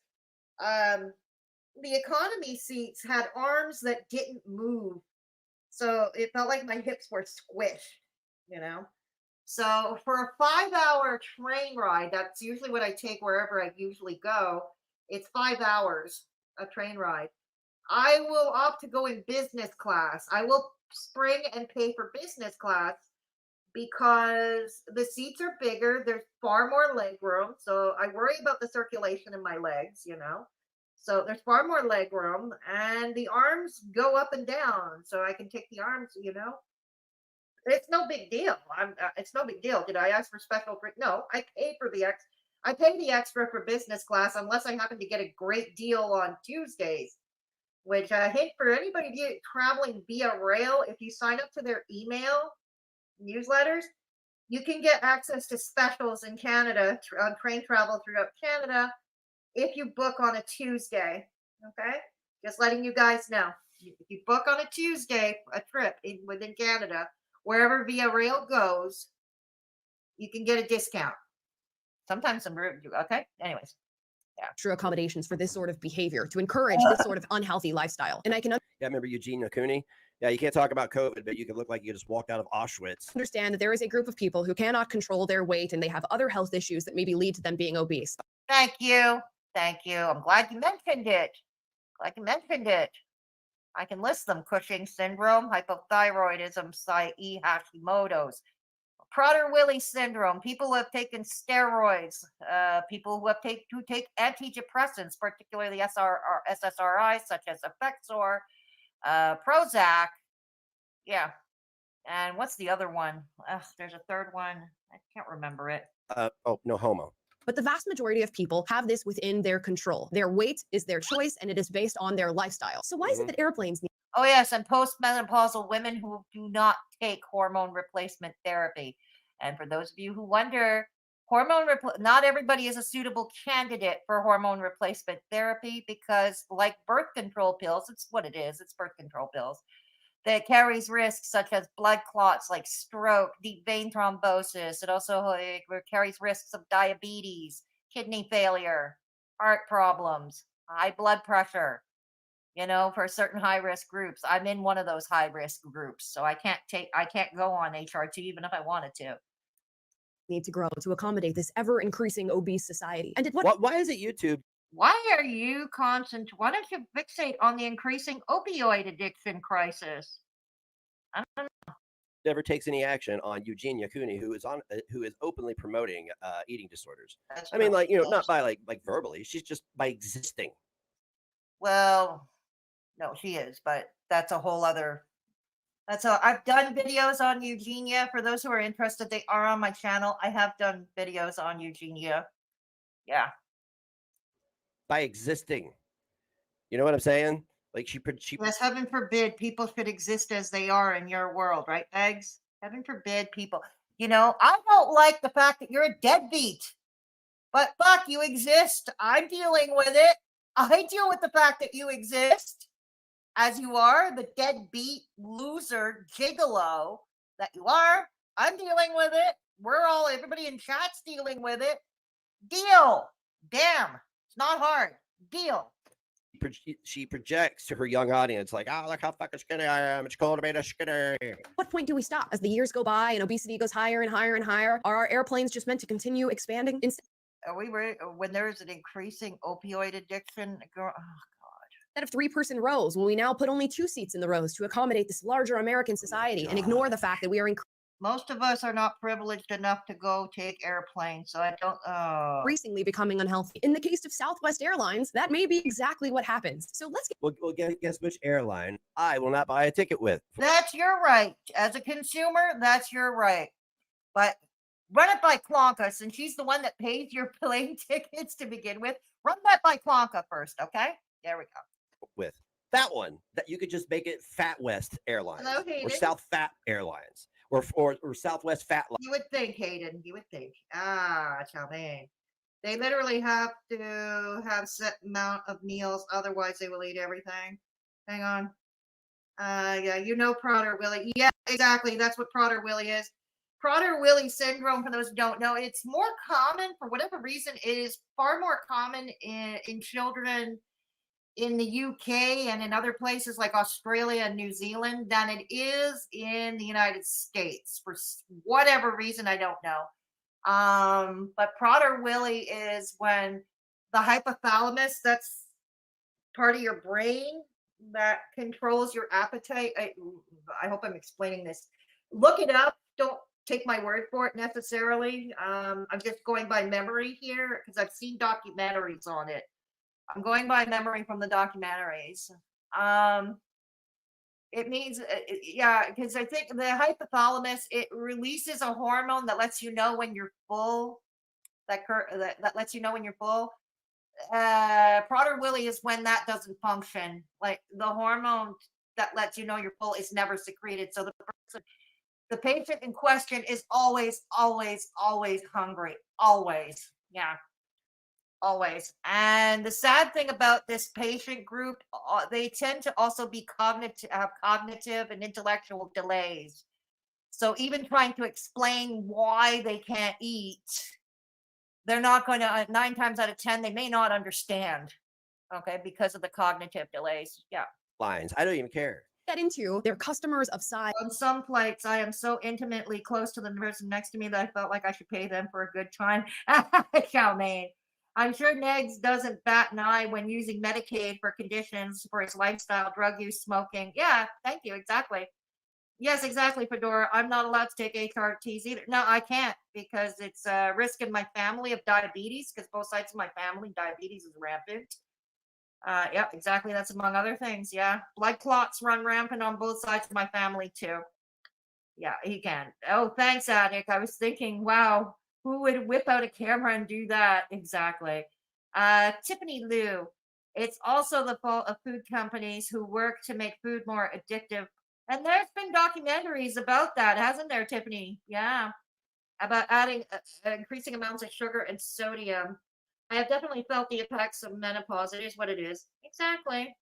the economy seats had arms that didn't move. So it felt like my hips were squished, So for a 5-hour train ride, that's usually what I take wherever I usually go. It's 5 hours, a train ride. I will opt to go in business class. I will spring and pay for business class because the seats are bigger. There's far more leg room. So I worry about the circulation in my legs, you know. So there's far more leg room, and the arms go up and down. So I can take the arms, you know. It's no big deal. It's no big deal. Did I ask for special? No, I pay for the ex. I pay the extra for business class unless I happen to get a great deal on Tuesdays. Which hint for anybody traveling via rail, if you sign up to their email newsletters, you can get access to specials in Canada on train travel throughout Canada if you book on a Tuesday. Okay, just letting you guys know. If you book on a Tuesday a trip within Canada, wherever via rail goes, you can get a discount. Sometimes some okay. Anyways. Extra accommodations for this sort of behavior to encourage this sort of unhealthy lifestyle. And I can remember Eugene Cooney? Yeah, you can't talk about COVID, but you can look like you just walked out of Auschwitz. understand that there is a group of people who cannot control their weight and they have other health issues that maybe lead to them being obese. Thank you. Thank you. I'm glad you mentioned it. I can list them: Cushing syndrome, hypothyroidism, i.e. Hashimoto's, Prader-Willi syndrome, people who have taken steroids, people who take antidepressants, particularly SSRIs such as Effexor, Prozac. Yeah. And what's the other one? There's a third one. I can't remember it. No homo. But the vast majority of people have this within their control. Their weight is their choice and it is based on their lifestyle. So why is it that airplanes need? Oh, yes, and postmenopausal women who do not take hormone replacement therapy. And for those of you who wonder, not everybody is a suitable candidate for hormone replacement therapy because, like birth control pills, it's what it is. It's birth control pills that carries risks such as blood clots like stroke, deep vein thrombosis. It also carries risks of diabetes, kidney failure, heart problems, high blood pressure. You know, for certain high risk groups. I'm in one of those high risk groups, so I can't go on HRT even if I wanted to. Need to grow to accommodate this ever increasing obese society. And why is it YouTube? Why are you why don't you fixate on the increasing opioid addiction crisis? I don't know. Never takes any action on Eugenia Cooney, who is openly promoting eating disorders. I mean, like, not by like verbally, she's just by existing. Well, no, she is, but that's a whole other. I've done videos on Eugenia. For those who are interested, they are on my channel. I have done videos on Eugenia. Yeah. By existing. You know what I'm saying? Like she yes, heaven forbid people should exist as they are in your world, right, Eggs? Heaven forbid people. You know, I don't like the fact that you're a deadbeat. But fuck, you exist. I'm dealing with it. I deal with the fact that you exist. As you are, the deadbeat loser gigolo that you are. I'm dealing with it. Everybody in chat's dealing with it. Deal. Damn. It's not hard. Deal. She projects to her young audience like, oh, look how fucking skinny I am. It's cool to be this skinny. What point do we stop? As the years go by and obesity goes higher and higher and higher, are our airplanes just meant to continue expanding? When there is an increasing opioid addiction, instead of 3-person rows, when we now put only 2 seats in the rows to accommodate this larger American society and ignore the fact that we are most of us are not privileged enough to go take airplanes, so I don't. Increasingly becoming unhealthy. In the case of Southwest Airlines, that may be exactly what happens. So let's get. Well, guess which airline I will not buy a ticket with. That's your right. As a consumer, that's your right. But run it by Clonka, since she's the one that pays your plane tickets to begin with. Run that by Clonka first, okay? There we go. With that one, that you could just make it Fat West Airlines or South Fat Airlines. Or Southwest Fat Line. You would think, Hayden. You would think. Chalmaine. They literally have to have set amount of meals, otherwise they will eat everything. Hang on. Yeah, you know Prader-Willi. Yeah, exactly. That's what Prader-Willi is. Prader-Willi syndrome, for those who don't know, it's more common, for whatever reason, it is far more common in children in the UK and in other places like Australia and New Zealand than it is in the United States. For whatever reason, I don't know. But Prader-Willi is when the hypothalamus, that's part of your brain that controls your appetite. I hope I'm explaining this. Look it up. take my word for it necessarily. I'm just going by memory here because I've seen documentaries on it. I'm going by memory from the documentaries. It means, yeah, because I think the hypothalamus, it releases a hormone that lets you know when you're full. That lets you know when you're full. Prader-Willi is when that doesn't function. Like the hormone that lets you know you're full is never secreted. So the patient in question is always, always, always hungry. Always. Yeah. Always. And the sad thing about this patient group, they tend to also be have cognitive and intellectual delays. So even trying to explain why they can't eat, they're not going to, 9 times out of 10, they may not understand. Okay. Because of the cognitive delays. Yeah. Lines. I don't even care. Get into their customers of size. On some flights, I am so intimately close to the person next to me that I felt like I should pay them for a good time. Chow mein. I'm sure Negs doesn't bat an eye when using Medicaid for conditions for his lifestyle, drug use, smoking. Yeah, thank you. Exactly. Yes, exactly, Fedora. I'm not allowed to take HRTs either. No, I can't because it's a risk in my family of diabetes because both sides of my family, diabetes is rampant. Yep, exactly. That's among other things. Yeah. Blood clots run rampant on both sides of my family too. Yeah, he can. Oh, thanks, Attic. I was thinking, wow, who would whip out a camera and do that? Exactly. Tiffany Liu. It's also the fault of food companies who work to make food more addictive. And there's been documentaries about that, hasn't there, Tiffany? Yeah. About adding increasing amounts of sugar and sodium. I have definitely felt the effects of menopause. It is what it is. Exactly.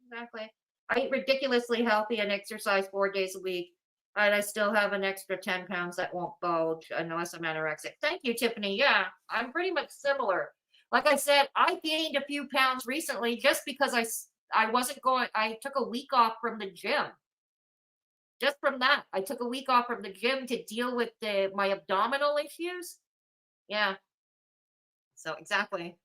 Exactly. I eat ridiculously healthy and exercise 4 days a week. And I still have an extra 10 pounds that won't bulge unless I'm anorexic. Thank you, Tiffany. Yeah, I'm pretty much similar. Like I said, I gained a few pounds recently just because I wasn't going, I took a week off from the gym. Just from that, I took a week off from the gym to deal with my abdominal issues. Yeah. So exactly.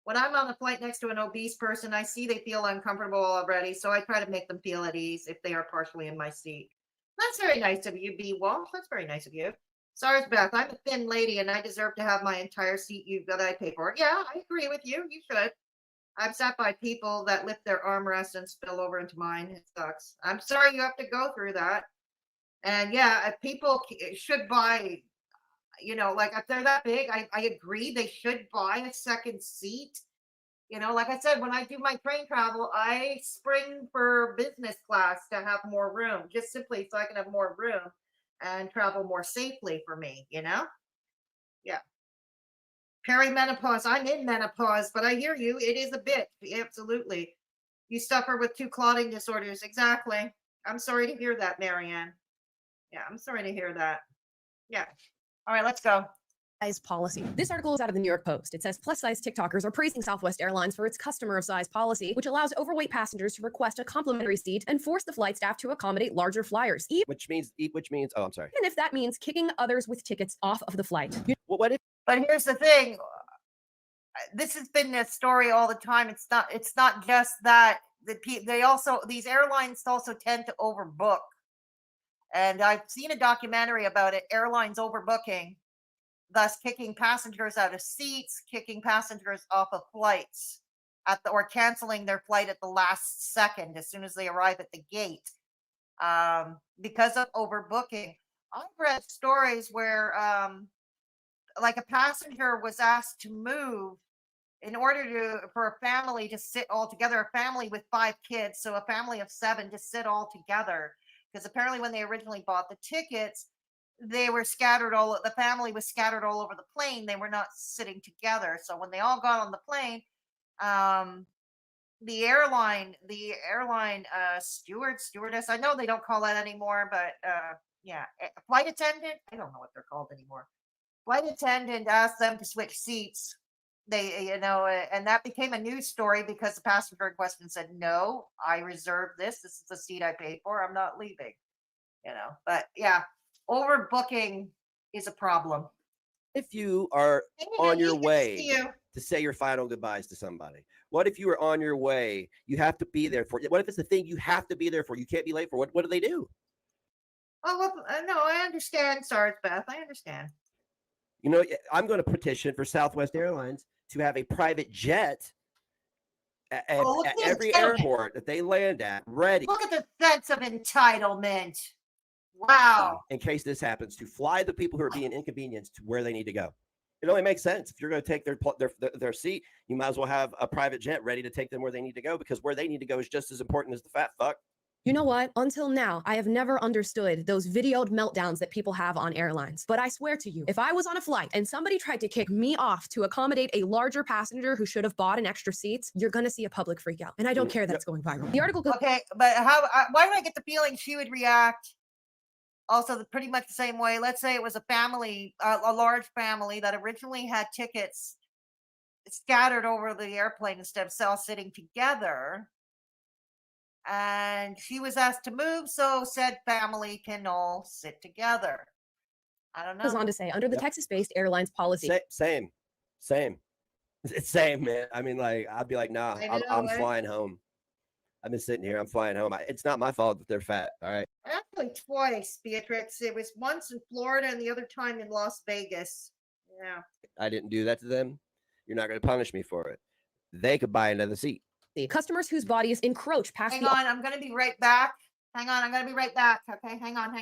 When I'm on the flight next to an obese person, I see they feel uncomfortable already. So I try to make them feel at ease if they are partially in my seat. That's very nice of you, B. Walsh. That's very nice of you. Sorry, Beth. I'm a thin lady and I deserve to have my entire seat that I pay for. Yeah, I agree with you. You should. I've sat by people that lift their armrest and spill over into mine. It sucks. I'm sorry you have to go through that. And yeah, people should buy, like if they're that big, I agree they should buy a second seat. Like I said, when I do my train travel, I spring for business class to have more room, just simply so I can have more room and travel more safely for me, Yeah. Perimenopause. I'm in menopause, but I hear you. It is a bit. Absolutely. You suffer with 2 clotting disorders. Exactly. I'm sorry to hear that, Marianne. Yeah, I'm sorry to hear that. Yeah. All right, let's go. Size policy. This article is out of the New York Post. It says plus-size TikTokers are praising Southwest Airlines for its customer of size policy, which allows overweight passengers to request a complimentary seat and force the flight staff to accommodate larger flyers. Which means, oh, I'm sorry. Even if that means kicking others with tickets off of the flight. What if? But here's the thing. This has been a story all the time. It's not just that these airlines also tend to overbook. And I've seen a documentary about it. Airlines overbooking, thus kicking passengers out of seats, kicking passengers off of flights or canceling their flight at the last second as soon as they arrive at the gate because of overbooking. I've read stories where like a passenger was asked to move in order for a family to sit all together, a family with 5 kids, so a family of 7 to sit all together. Because apparently when they originally bought the tickets, they were scattered the family was scattered all over the plane. They were not sitting together. So when they all got on the plane, the airline stewardess, I know they don't call that anymore, but yeah, flight attendant, I don't know what they're called anymore. Flight attendant asked them to switch seats. They, and that became a news story because the passenger in question said, no, I reserved this. This is the seat I paid for. I'm not leaving, but yeah, overbooking is a problem. If you are on your way to say your final goodbyes to somebody, what if you are on your way, you have to be there for, what if it's the thing you have to be there for, you can't be late for, what do they do? Oh, well, no, I understand, Sarge Beth. I understand. You know, I'm going to petition for Southwest Airlines to have a private jet at every airport that they land at ready. Look at the sense of entitlement. Wow. In case this happens, to fly the people who are being inconvenienced to where they need to go. It only makes sense. If you're going to take their seat, you might as well have a private jet ready to take them where they need to go, because where they need to go is just as important as the fat fuck. You know what? Until now, I have never understood those videoed meltdowns that people have on airlines. But I swear to you, if I was on a flight and somebody tried to kick me off to accommodate a larger passenger who should have bought an extra seat, you're going to see a public freak out. And I don't care that it's going viral. The article goes, okay, but why do I get the feeling she would react also pretty much the same way? Let's say it was a family, a large family that originally had tickets scattered over the airplane instead of all sitting together. And she was asked to move, so said family can all sit together. I don't know. Goes on to say, under the Texas-based airlines policy. Same. It's same, man. I mean, like, I'd be like, nah, I'm flying home. I've been sitting here. I'm flying home. It's not my fault that they're fat. All right. Actually, twice, Beatrix. It was once in Florida and the other time in Las Vegas. Yeah. I didn't do that to them. You're not going to punish me for it. They could buy another seat. Customers whose bodies encroach past Hang on, I'm going to be right back. Hang on, I'm going to be right back. Okay, hang on.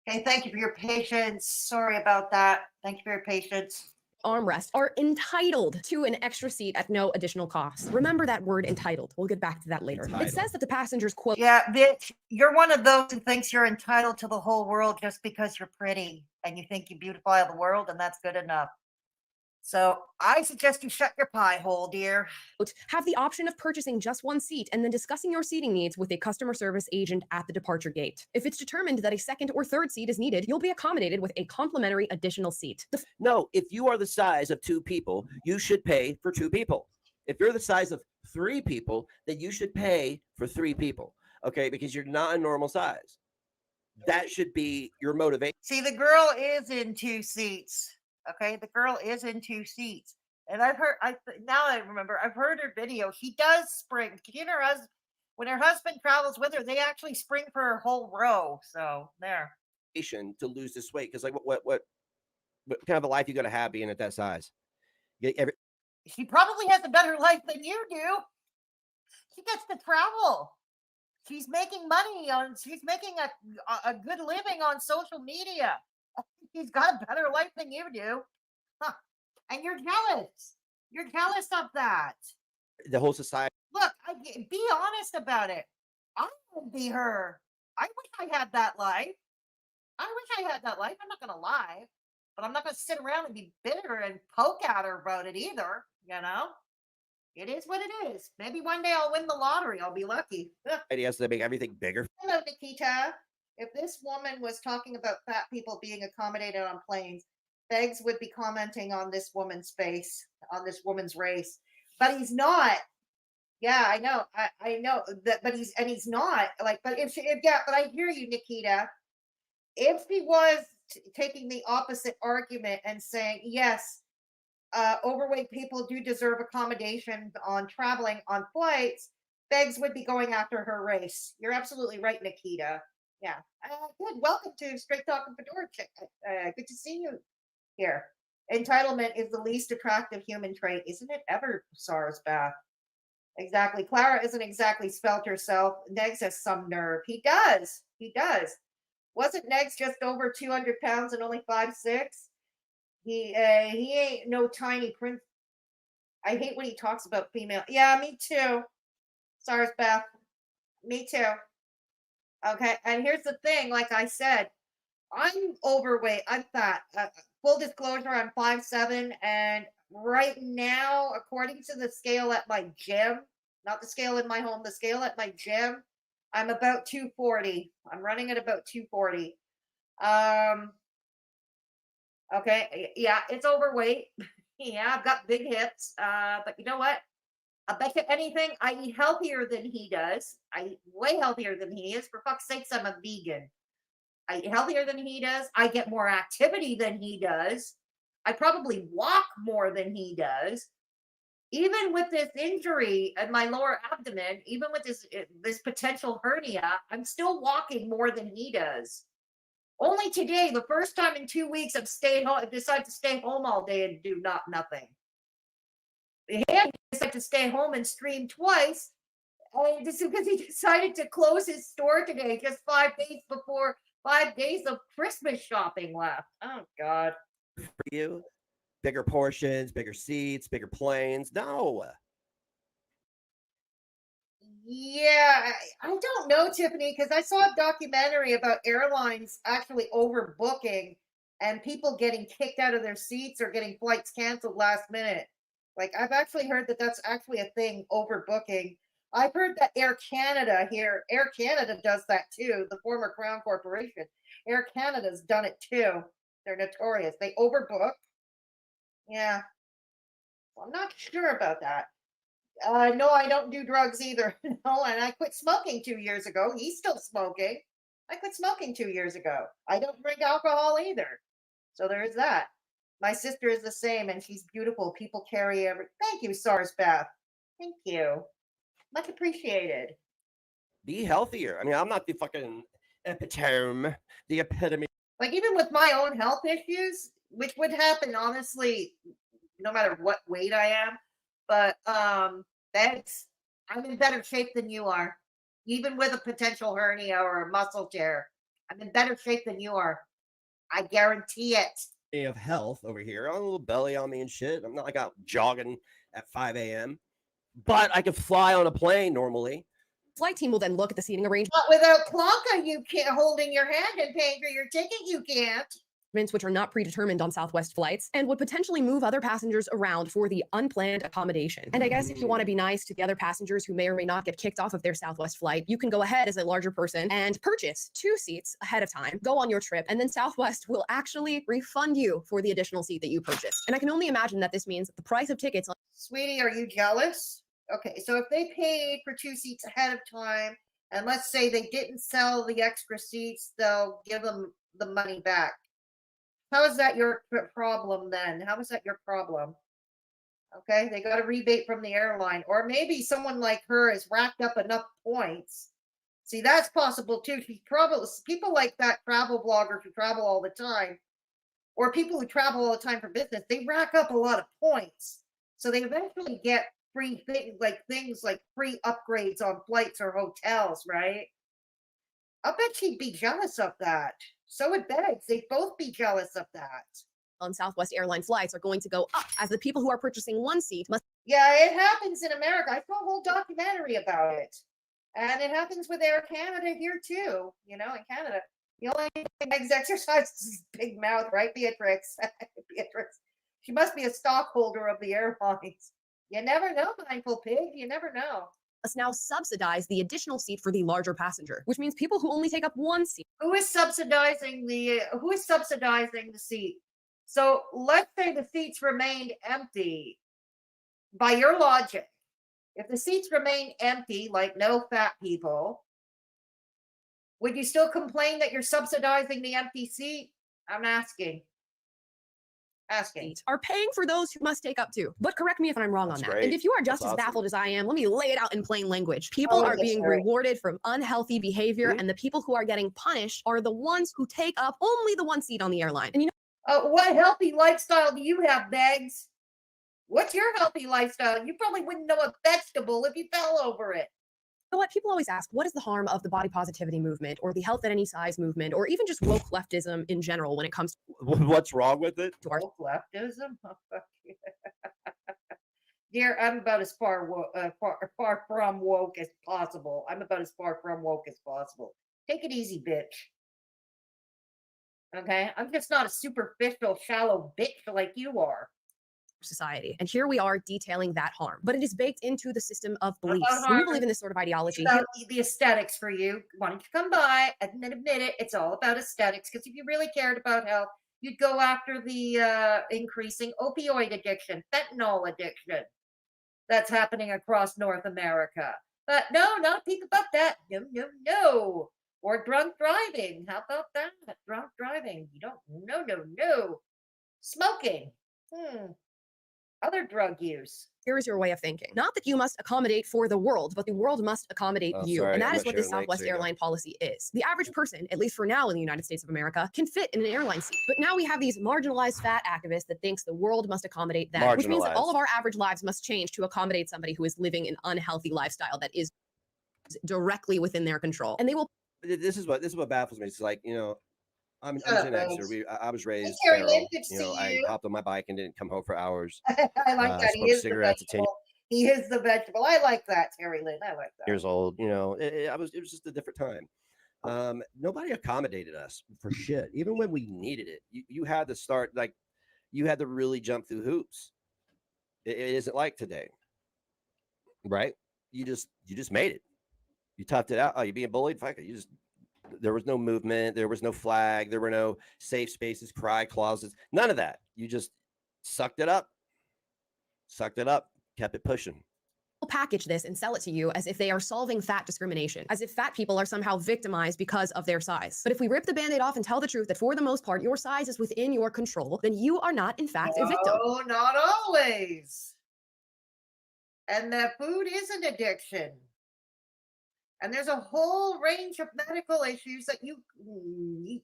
Okay, thank you for your patience. Sorry about that. Thank you for your patience. Armrest are entitled to an extra seat at no additional cost. Remember that word entitled. We'll get back to that later. Entitled. It says that the passengers quote. Yeah, bitch, you're one of those who thinks you're entitled to the whole world just because you're pretty and you think you beautify the world and that's good enough. So I suggest you shut your pie hole, dear. Have the option of purchasing just one seat and then discussing your seating needs with a customer service agent at the departure gate. If it's determined that a second or third seat is needed, you'll be accommodated with a complimentary additional seat. No, if you are the size of 2 people, you should pay for 2 people. If you're the size of 3 people, then you should pay for 3 people. Okay, because you're not a normal size. That should be your motivation. See, the girl is in 2 seats. Okay, the girl is in 2 seats, and I've heard. Now I remember. I've heard her video. She does spring. When her husband travels with her, they actually spring for a whole row. So there. To lose this weight, because like what kind of a life you gonna have being at that size? She probably has a better life than you do. She gets to travel. She's making money on. She's making a good living on social media. He's got a better life than you do. Huh. And you're jealous. You're jealous of that. The whole society. Look, be honest about it. I would be her. I wish I had that life. I'm not going to lie. But I'm not going to sit around and be bitter and poke at her about it either. You know? It is what it is. Maybe one day I'll win the lottery. I'll be lucky. He has to make everything bigger. Hello, Nikita. If this woman was talking about fat people being accommodated on planes, Beggs would be commenting on this woman's face, on this woman's race. But he's not. Yeah, I know. I know that, but he's not. But I hear you, Nikita. If he was taking the opposite argument and saying, yes, overweight people do deserve accommodation on traveling on flights, Begz would be going after her race. You're absolutely right, Nikita. Yeah. Good. Welcome to Straight Talking Fedora Chick. Good to see you here. Entitlement is the least attractive human trait, isn't it ever, SARS Bath? Exactly. Clara isn't exactly spelt herself. Negs has some nerve. He does. He does. Wasn't Negs just over 200 pounds and only 5'6"? He ain't no tiny prince. I hate when he talks about female. Yeah, me too. SARS Beth. Me too. Okay, and here's the thing, like I said, I'm overweight. I'm fat. Full disclosure, I'm 5'7", and right now, according to the scale at my gym, not the scale in my home, the scale at my gym, I'm about 240. I'm running at about 240. Okay, yeah, it's overweight. Yeah, I've got big hips. But you know what? I bet you anything, I eat healthier than he does. I eat way healthier than he is. For fuck's sakes, I'm a vegan. I eat healthier than he does. I get more activity than he does. I probably walk more than he does. Even with this injury in my lower abdomen, even with this potential hernia, I'm still walking more than he does. Only today, the first time in 2 weeks, I've stayed home. I've decided to stay home all day and do nothing. He decided to stay home and stream twice. Just because he decided to close his store today, just 5 days before 5 days of Christmas shopping left. Oh God. For you, bigger portions, bigger seats, bigger planes. No. Yeah, I don't know, Tiffany, because I saw a documentary about airlines actually overbooking and people getting kicked out of their seats or getting flights canceled last minute. Like, I've actually heard that that's actually a thing, overbooking. I've heard that Air Canada does that too, the former Crown Corporation. Air Canada's done it too. They're notorious. They overbook. Yeah. Well, I'm not sure about that. No, I don't do drugs either. No, and I quit smoking 2 years ago. He's still smoking. I quit smoking 2 years ago. I don't drink alcohol either. So there is that. My sister is the same, and she's beautiful. People carry every. Thank you, SARS Beth. Thank you. Much appreciated. Be healthier. I mean, I'm not the fucking epitome, the epitome. Like, even with my own health issues, which would happen, honestly, no matter what weight I am, but I'm in better shape than you are. Even with a potential hernia or a muscle tear, I'm in better shape than you are. I guarantee it. Of health over here. I have a little belly on me and shit. I'm not like out jogging at 5 a.m. But I can fly on a plane normally. Flight team will then look at the seating arrangement. But without Clonka, you can't holding your hand and paying for your ticket. You can't. Which are not predetermined on Southwest flights and would potentially move other passengers around for the unplanned accommodation. And I guess if you want to be nice to the other passengers who may or may not get kicked off of their Southwest flight, you can go ahead as a larger person and purchase 2 seats ahead of time, go on your trip, and then Southwest will actually refund you for the additional seat that you purchased. And I can only imagine that this means that the price of tickets. Sweetie, are you jealous? Okay, so if they paid for 2 seats ahead of time, and let's say they didn't sell the extra seats, they'll give them the money back. How is that your problem then? How is that your problem? Okay, they got a rebate from the airline. Or maybe someone like her has racked up enough points. See, that's possible too. She's probably, people like that, travel bloggers who travel all the time, or people who travel all the time for business, they rack up a lot of points. So they eventually get free things like free upgrades on flights or hotels, right? I bet she'd be jealous of that. So would Begz. They'd both be jealous of that. On Southwest airline flights are going to go up as the people who are purchasing 1 seat must. Yeah, it happens in America. I saw a whole documentary about it. And it happens with Air Canada here too. You know, in Canada. The only thing Begz exercises is big mouth, right, Beatrix? Beatrix. She must be a stockholder of the airlines. You never know, Mindful Pig. You never know. Must now subsidize the additional seat for the larger passenger, which means people who only take up 1 seat. Who is subsidizing the seat? So let's say the seats remained empty. By your logic, if the seats remain empty, like no fat people, would you still complain that you're subsidizing the empty seat? I'm asking. Asking. Are paying for those who must take up to. But correct me if I'm wrong That's on that. great. And if you are just That's as awesome. baffled as I am, let me lay it out in plain language. People Oh, are yes, being sir. rewarded from unhealthy behavior, and the people who are getting punished are the ones who take up only the one seat on the airline. And you know, What healthy lifestyle do you have, Begz? What's your healthy lifestyle? You probably wouldn't know a vegetable if you fell over it. know what? People always ask, what is the harm of the body positivity movement or the health at any size movement or even just woke leftism in general when it comes What's wrong with it? to our Woke leftism? Oh, fuck you. Dear, I'm about as far from woke as possible. I'm about as far from woke as possible. Take it easy, bitch. Okay? I'm just not a superficial, shallow bitch like you are. society. And here we are detailing that harm. But it is baked into the system of beliefs. When you believe in this sort of ideology, About the aesthetics for you. Why don't you come by and then admit it? It's all about aesthetics. Because if you really cared about health, you'd go after the increasing opioid addiction, fentanyl addiction that's happening across North America. But no, not think about that. No, no, no. Or drunk driving. How about that? Drunk driving. You don't. No, no, no. Smoking. Other drug use. here is your way of thinking. Not that you must accommodate for the world, but the world must accommodate Oh, you. sorry, And I'm that is not what the sharing links. Southwest There you go. airline policy is. The average person, at least for now in the United States of America, can fit in an airline seat. But now we have these marginalized fat activists that thinks the world must accommodate them, which means that all of our average lives must change to accommodate somebody who is living an unhealthy lifestyle that is directly within their control. And they will This is what baffles me. It's like, you know, I'm Gen Xer. I was raised Terry feral. Lynn, good to You know, see I you. hopped on my bike and didn't come home for hours. I like that. He Smoked is the cigarettes at 10 vegetable. He is the vegetable. I like that, Terry Lynn. I like that. years old. You know, it was just a different time. Nobody accommodated us for shit. Even when we needed it, you had to start, like, you had to really jump through hoops. It isn't like today, right? You just made it. You toughed it out. Oh, you being bullied? Fuck it. There was no movement. There was no flag. There were no safe spaces, cry closets. None of that. You just sucked it up, kept it pushing. package this and sell it to you as if they are solving fat discrimination, as if fat people are somehow victimized because of their size. But if we rip the band-aid off and tell the truth that for the most part, your size is within your control, then you are not, in fact, a victim. No, not always. And that food is an addiction. And there's a whole range of medical issues that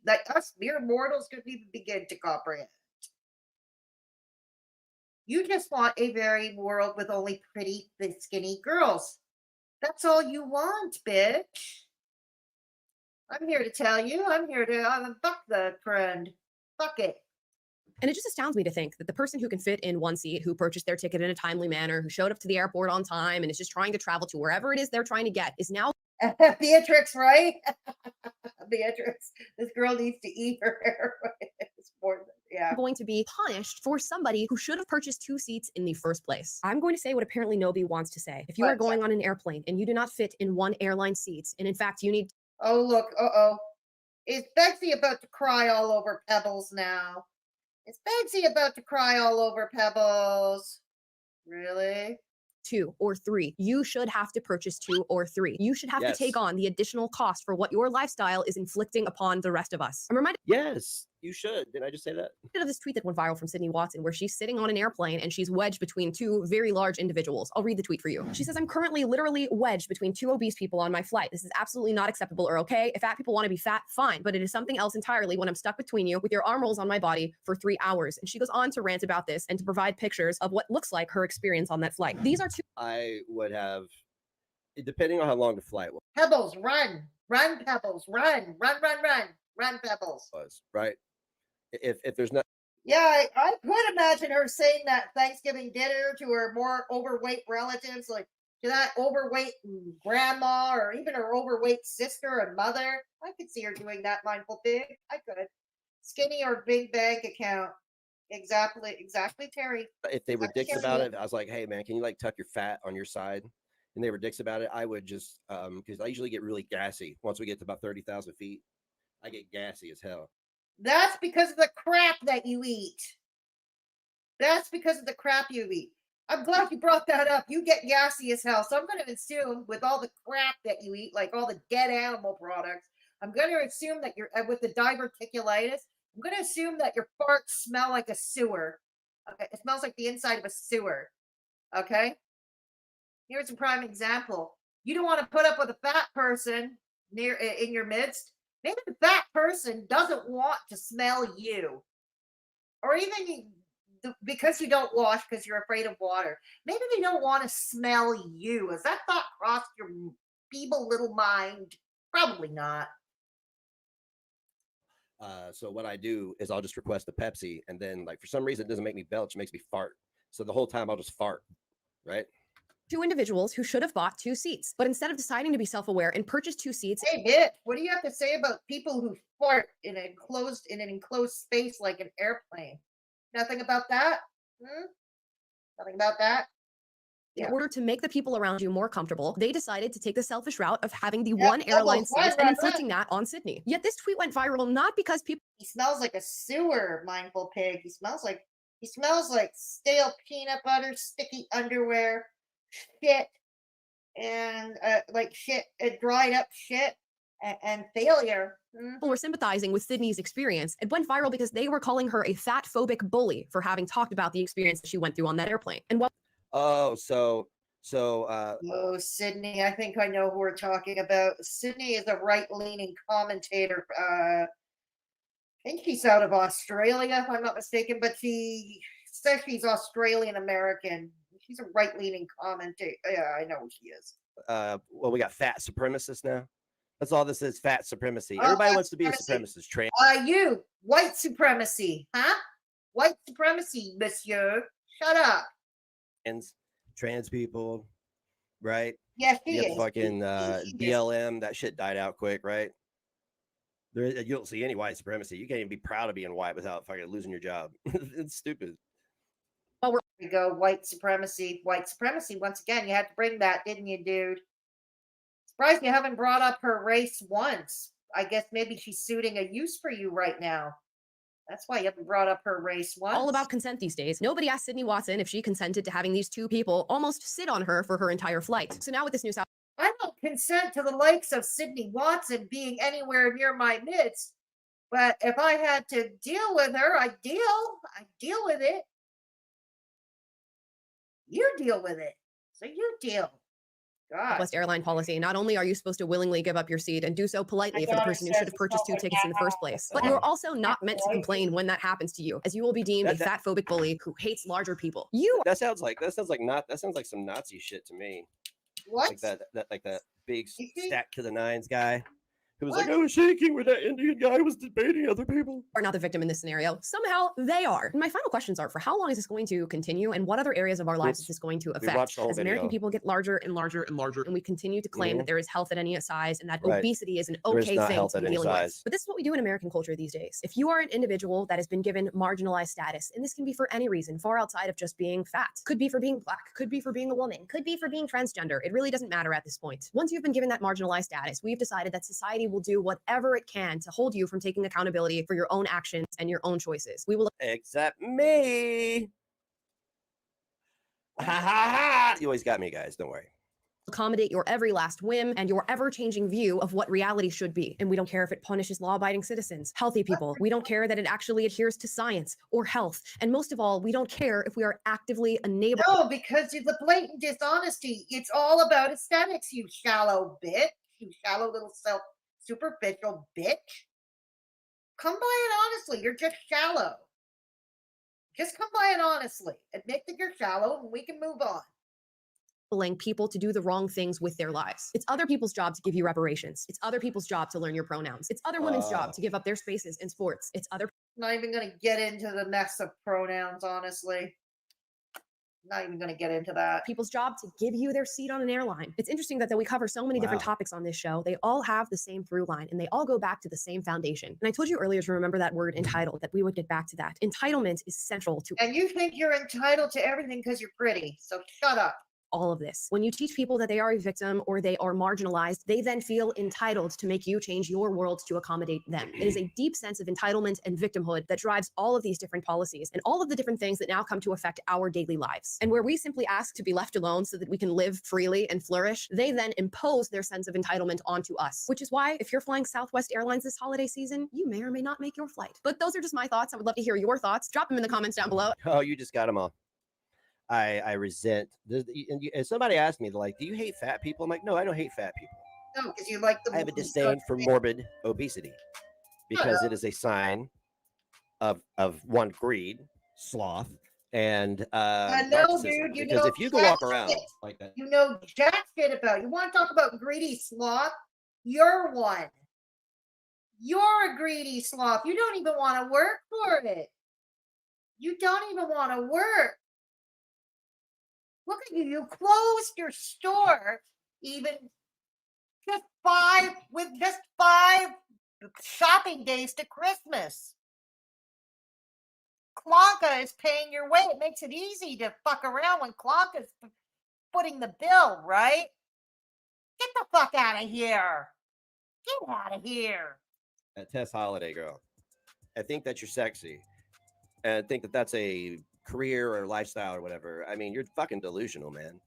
that us mere mortals couldn't even begin to comprehend. You just want a very world with only pretty, skinny girls. That's all you want, bitch. I'm here to tell you. I'm here to fuck the trend. Fuck it. And it just astounds me to think that the person who can fit in one seat, who purchased their ticket in a timely manner, who showed up to the airport on time and is just trying to travel to wherever it is they're trying to get, is now Beatrix, right? Beatrix, this girl needs to eat her hair. Yeah. going to be punished for somebody who should have purchased two seats in the first place. I'm going to say what apparently nobody wants to say. If you are going on an airplane and you do not fit in one airline seat, and in fact you need... Oh, look, is Begzy about to cry all over Pebbles now? Is Begzy about to cry all over Pebbles? Really? 2 or 3. You should have to purchase 2 or 3. You should have to take on the additional cost for what your lifestyle is inflicting upon the rest of us. I'm reminded... Yes, you should. Did I just say that? Of this tweet that went viral from Sydney Watson, where she's sitting on an airplane and she's wedged between two very large individuals. I'll read the tweet for you. She says, "I'm currently literally wedged between two obese people on my flight. This is absolutely not acceptable or okay. If fat people want to be fat, fine, but it is something else entirely when I'm stuck between you with your arm rolls on my body for 3 hours." And she goes on to rant about this and to provide pictures of what looks like her experience on that flight. These are two... I would have, depending on how long the flight Pebbles, run, Pebbles, run, Pebbles. was, right? If there's not... Yeah, I could imagine her saying that Thanksgiving dinner to her more overweight relatives, like to that overweight grandma or even her overweight sister and mother. I could see her doing that, Mindful Pig. I could. Skinny or big bank account. Exactly, Terry. If they were dicks about it, I was like, hey, man, can you like tuck your fat on your side? And they were dicks about it. I would just, because I usually get really gassy once we get to about 30,000 feet. I get gassy as hell. That's because of the crap that you eat. That's because of the crap you eat. I'm glad you brought that up. You get gassy as hell. So I'm going to assume with all the crap that you eat, like all the dead animal products, I'm going to assume that you're with the diverticulitis. I'm going to assume that your farts smell like a sewer. Okay, it smells like the inside of a sewer. Okay, here's a prime example. You don't want to put up with a fat person in your midst. Maybe the fat person doesn't want to smell you, or even because you don't wash because you're afraid of water. Maybe they don't want to smell you. Has that thought crossed your feeble little mind? Probably not. So what I do is I'll just request a Pepsi, and then like for some reason it doesn't make me belch, it makes me fart. So the whole time I'll just fart, right? Two individuals who should have bought 2 seats, but instead of deciding to be self-aware and purchase 2 seats. Hey, bitch, what do you have to say about people who fart in an enclosed space like an airplane? Nothing about that? Nothing about that? In order to make the people around you more comfortable, they decided to take the selfish route of having the one airline seat and inflicting that on Sydney. Yet this tweet went viral not because people. He smells like a sewer, mindful pig. He smells like stale peanut butter, sticky underwear, shit, and like shit, dried up shit, and failure. People were sympathizing with Sydney's experience. It went viral because they were calling her a fat phobic bully for having talked about the experience that she went through on that airplane. And what? Oh, Oh, Sydney, I think I know who we're talking about. Sydney is a right-leaning commentator. I think she's out of Australia, if I'm not mistaken, but she says she's Australian-American. She's a right-leaning commentator. Yeah, I know who she is. Well, we got fat supremacists now. That's all this is, fat supremacy. Everybody wants to be a supremacist. You, white supremacy, huh? White supremacy, monsieur. Shut up. Trans people, right? Yes, she you is. Fucking BLM, that shit died out quick, right? You don't see any white supremacy. You can't even be proud of being white without fucking losing your job. It's stupid. Well, we go white supremacy. White supremacy. Once again, you had to bring that, didn't you, dude? Surprised you haven't brought up her race once. I guess maybe she's suiting a use for you right now. That's why you haven't brought up her race once. All about consent these days. Nobody asked Sydney Watson if she consented to having these 2 people almost sit on her for her entire flight. So now with this new South. I don't consent to the likes of Sydney Watson being anywhere near my midst. But if I had to deal with her, I deal with it. You deal with it. So you deal. God. West airline policy. Not only are you supposed to willingly give up your seat and do so politely for the person who should have purchased 2 tickets in the first place, but you're also not meant to complain when that happens to you, as you will be deemed a fat phobic bully who hates larger people. That sounds like some Nazi shit to me. What? Like that big stack to the nines guy who was like, I was shaking when that Indian guy was debating other people. Are not the victim in this scenario. Somehow they are. And my final questions are, for how long is this going to continue, and what other areas of our lives is this going to affect as American people get larger and larger and larger, and we continue to claim that there is health at any size and that obesity is an okay thing to be dealing with. But this is what we do in American culture these days. If you are an individual that has been given marginalized status, and this can be for any reason far outside of just being fat, could be for being black, could be for being a woman, could be for being transgender. It really doesn't matter at this point. Once you've been given that marginalized status, we've decided that society will do whatever it can to hold you from taking accountability for your own actions and your own choices. We will. Except me. Ha ha ha. You always got me, guys. Don't worry. Accommodate your every last whim and your ever-changing view of what reality should be. And we don't care if it punishes law-abiding citizens, healthy people. We don't care that it actually adheres to science or health. And most of all, we don't care if we are actively enabling. No, because of the blatant dishonesty. It's all about aesthetics, you shallow bitch. You shallow little superficial bitch. Come by it honestly. You're just shallow. Just come by it honestly. Admit that you're shallow and we can move on. People to do the wrong things with their lives. It's other people's job to give you reparations. It's other people's job to learn your pronouns. It's other women's job to give up their spaces in sports. It's other. Not even going to get into the mess of pronouns, honestly. Not even going to get into that. People's job to give you their seat on an airline. It's interesting that we cover so many different topics on this show. They all have the same through line and they all go back to the same foundation. And I told you earlier to remember that word entitled, that we would get back to that. Entitlement is central to. And you think you're entitled to everything because you're pretty. So shut up. all of this. When you teach people that they are a victim or they are marginalized, they then feel entitled to make you change your world to accommodate them. It is a deep sense of entitlement and victimhood that drives all of these different policies and all of the different things that now come to affect our daily lives. And where we simply ask to be left alone so that we can live freely and flourish, they then impose their sense of entitlement onto us, which is why if you're flying Southwest Airlines this holiday season, you may or may not make your flight. But those are just my thoughts. I would love to hear your thoughts. Drop them in the comments down below. Oh, you just got them all. I resent. And somebody asked me, like, do you hate fat people? I'm like, no, I don't hate fat people. No, because you like the. I have a disdain for morbid obesity because it is a sign of one, greed, sloth, and I know, narcissism. dude. You Because know if you can walk around like that, you know jack shit about. You want to talk about greedy sloth? You're one. You're a greedy sloth. You don't even want to work for it. You don't even want to work. Look at you. You closed your store even just five shopping days to Christmas. Clonka is paying your way. It makes it easy to fuck around when Clonka's footing the bill, right? Get the fuck out of here. Get out of here. Tess Holiday girl, I think that you're sexy, and I think that that's a career or lifestyle or whatever. I mean, you're fucking delusional, man.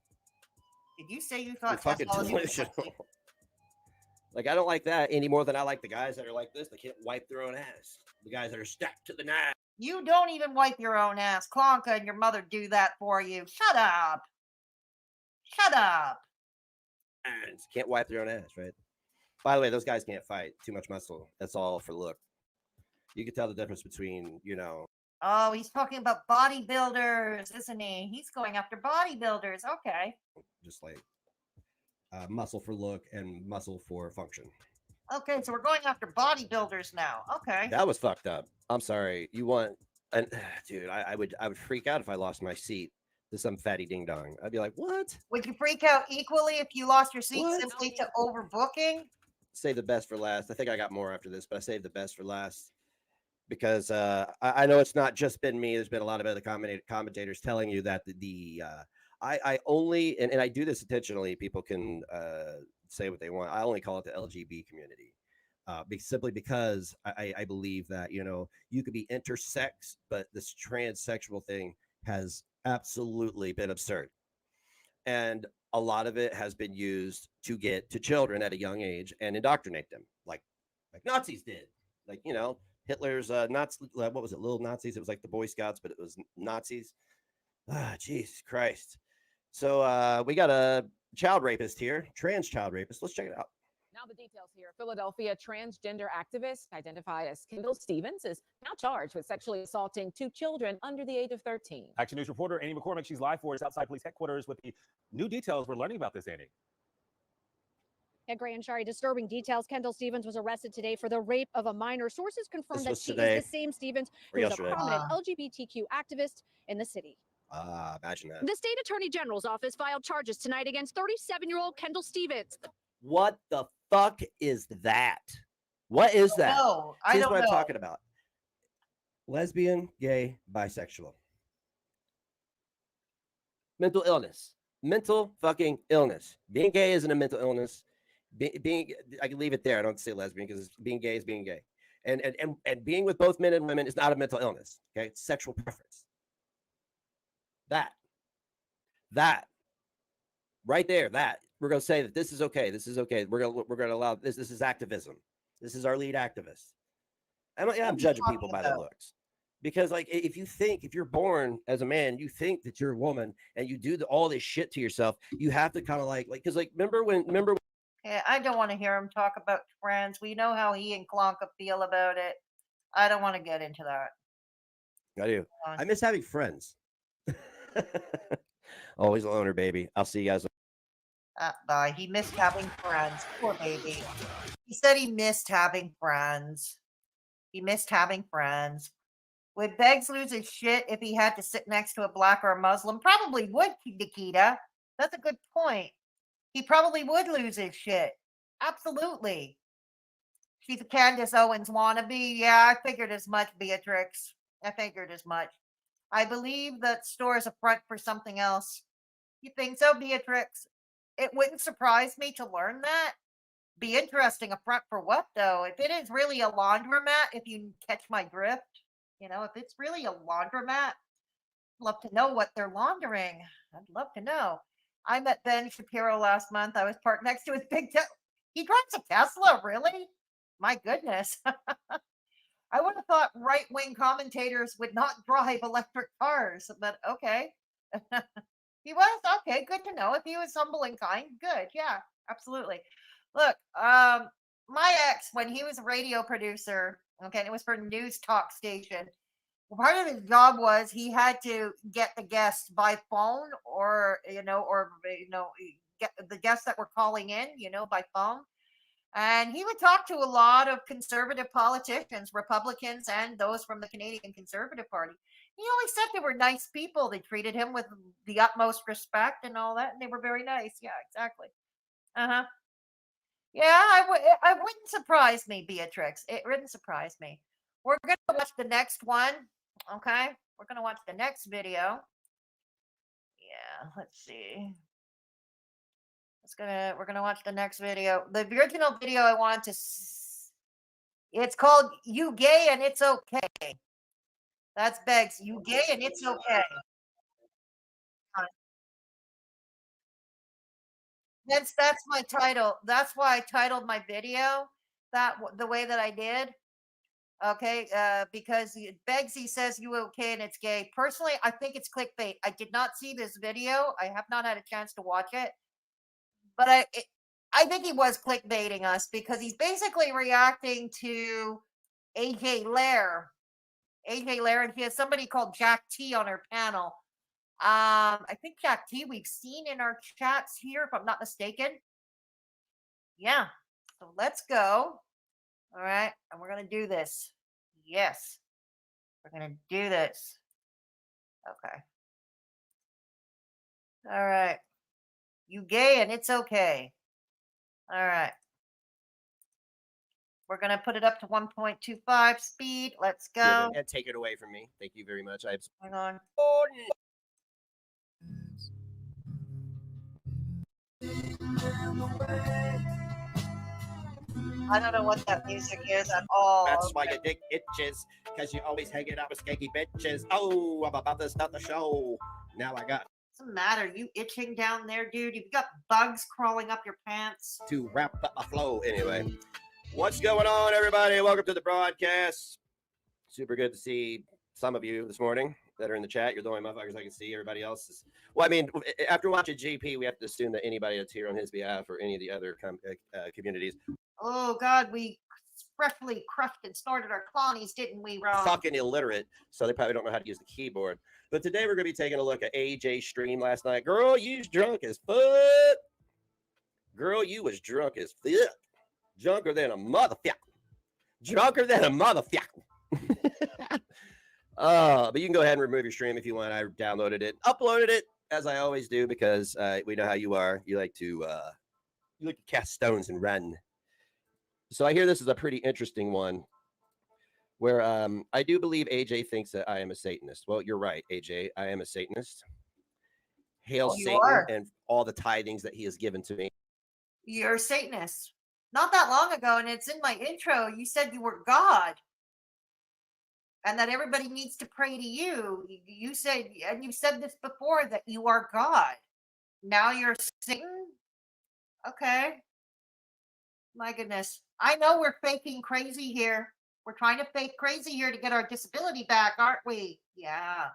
Did you say you You're thought fucking Tess Holiday was delusional. sexy? Like, I don't like that any more than I like the guys that are like this. They can't wipe their own ass. The guys that are stacked to the nine. You don't even wipe your own ass. Clonka and your mother do that for you. Shut up. Shut up. Can't wipe their own ass, right? By the way, those guys can't fight. Too much muscle. That's all for look. You can tell the difference between, Oh, he's talking about bodybuilders, isn't he? He's going after bodybuilders. Okay. just like muscle for look and muscle for function. Okay, so we're going after bodybuilders now. Okay. That was fucked up. I'm sorry. You want, and dude, I would freak out if I lost my seat to some fatty ding dong. I'd be like, what? Would you freak out equally if you lost your seat What? simply to overbooking? Save the best for last. I think I got more after this, but I saved the best for last because I know it's not just been me. There's been a lot of other commentators telling you that I only, and I do this intentionally. People can say what they want. I only call it the LGBT community, simply because I believe that, you could be intersex, but this transsexual thing has absolutely been absurd. And a lot of it has been used to get to children at a young age and indoctrinate them like Nazis did. Like, Hitler's Nazi, what was it? Little Nazis. It was like the Boy Scouts, but it was Nazis. Jesus Christ. So we got a child rapist here, trans child rapist. Let's check it out. Now the details here. Philadelphia transgender activist identified as Kendall Stevens is now charged with sexually assaulting 2 children under the age of 13. Action News reporter Annie McCormick, she's live for us outside police headquarters with the new details we're learning about this, Annie. Yeah, Gray and Shari, disturbing details. Kendall Stevens was arrested today for the rape of a minor. Sources confirmed that she is the same Stevens who is a prominent LGBTQ activist in the city. Imagine that. The state attorney general's office filed charges tonight against 37-year-old Kendall Stevens. What the fuck is that? What is that? No, I Here's don't what know. I'm talking about. Lesbian, gay, bisexual. Mental illness. Mental fucking illness. Being gay isn't a mental illness. Being I can leave it there. I don't say lesbian because being gay is being gay. And being with both men and women is not a mental illness. Okay, it's sexual preference. That right there, that we're gonna say that this is okay. This is okay. We're gonna allow this. This is activism. This is our lead activist. I'm judging people by their looks. Because, like, if you're born as a man, you think that you're a woman and you do all this shit to yourself, you have to kind of because remember. Yeah, I don't want to hear him talk about friends. We know how he and Clonka feel about it. I don't want to get into that. I do. I miss having friends. Always a loner, baby. I'll see you guys. Bye. He missed having friends. Poor baby. He said he missed having friends. He missed having friends. Would Beggs lose his shit if he had to sit next to a black or a Muslim? Probably would, Nikita. That's a good point. He probably would lose his shit. Absolutely. She's a Candace Owens wannabe. Yeah, I figured as much, Beatrix. I figured as much. I believe that store is a front for something else. You think so, Beatrix? It wouldn't surprise me to learn that. Be interesting. A front for what, though? If it is really a laundromat, if you catch my drift, if it's really a laundromat, love to know what they're laundering. I'd love to know. I met Ben Shapiro last month. I was parked next to his big He drives a Tesla, really? My goodness. I would have thought right-wing commentators would not drive electric cars, but okay. He was? Okay, good to know. If he was humble and kind, good. Yeah, absolutely. Look, my ex, when he was a radio producer, okay, and it was for a news talk station, part of his job was he had to get the guests by phone or get the guests that were calling in, by phone. And he would talk to a lot of conservative politicians, Republicans, and those from the Canadian Conservative Party. He always said they were nice people. They treated him with the utmost respect and all that, and they were very nice. Yeah, exactly. Uh-huh. Yeah, it wouldn't surprise me, Beatrix. It wouldn't surprise me. We're going to watch the next one, okay? We're going to watch the next video. Yeah, let's see. We're gonna watch the next video. The original video I wanted to. It's called "You Gay and It's Okay." That's Begzy. You gay and it's okay. That's my title. That's why I titled my video the way that I did. Okay, because Begzy says you okay and it's gay. Personally, I think it's clickbait. I did not see this video. I have not had a chance to watch it. But I think he was clickbaiting us because he's basically reacting to AJ Lair. AJ Lair, and he has somebody called Jack T on her panel. I think Jack T we've seen in our chats here, if I'm not mistaken. Yeah. So let's go. All right. And we're going to do this. Yes. We're going to do this. Okay. All right. You gay and it's okay. All right. We're going to put it up to 1.25 speed. Let's go. And take it away from me. Thank you very much. Hang on. I don't know what that music is at all. That's why your dick itches, because you always hanging out with skanky bitches. Oh, I'm about to start the show. Now I got. What's the matter? You itching down there, dude? You've got bugs crawling up your pants. To wrap up a flow anyway. What's going on, everybody? Welcome to the broadcast. Super good to see some of you this morning that are in the chat. You're the only motherfuckers I can see. Everybody else is. Well, I mean, after watching GP, we have to assume that anybody that's here on his behalf or any of the other communities. Oh, God, we freshly crushed and snorted our clonies, didn't we, Rob? Fucking illiterate, so they probably don't know how to use the keyboard. But today we're going to be taking a look at AJ's stream last night. Girl, you was drunk as fuck. Girl, you was drunk as fuck. Drunker than a motherfucker. Drunker than a motherfucker. But you can go ahead and remove your stream if you want. I downloaded it, uploaded it, as I always do, because we know how you are. You like to cast stones and run. So I hear this is a pretty interesting one where I do believe AJ thinks that I am a Satanist. Well, you're right, AJ. I am a Satanist. Hail Satan and all the tithings that he has given to me. You're a Satanist. Not that long ago, and it's in my intro, you said you were God. And that everybody needs to pray to you. You said, and you said this before, that you are God. Now you're Satan? Okay. My goodness. I know we're faking crazy here. We're trying to fake crazy here to get our disability back, aren't we? Yeah.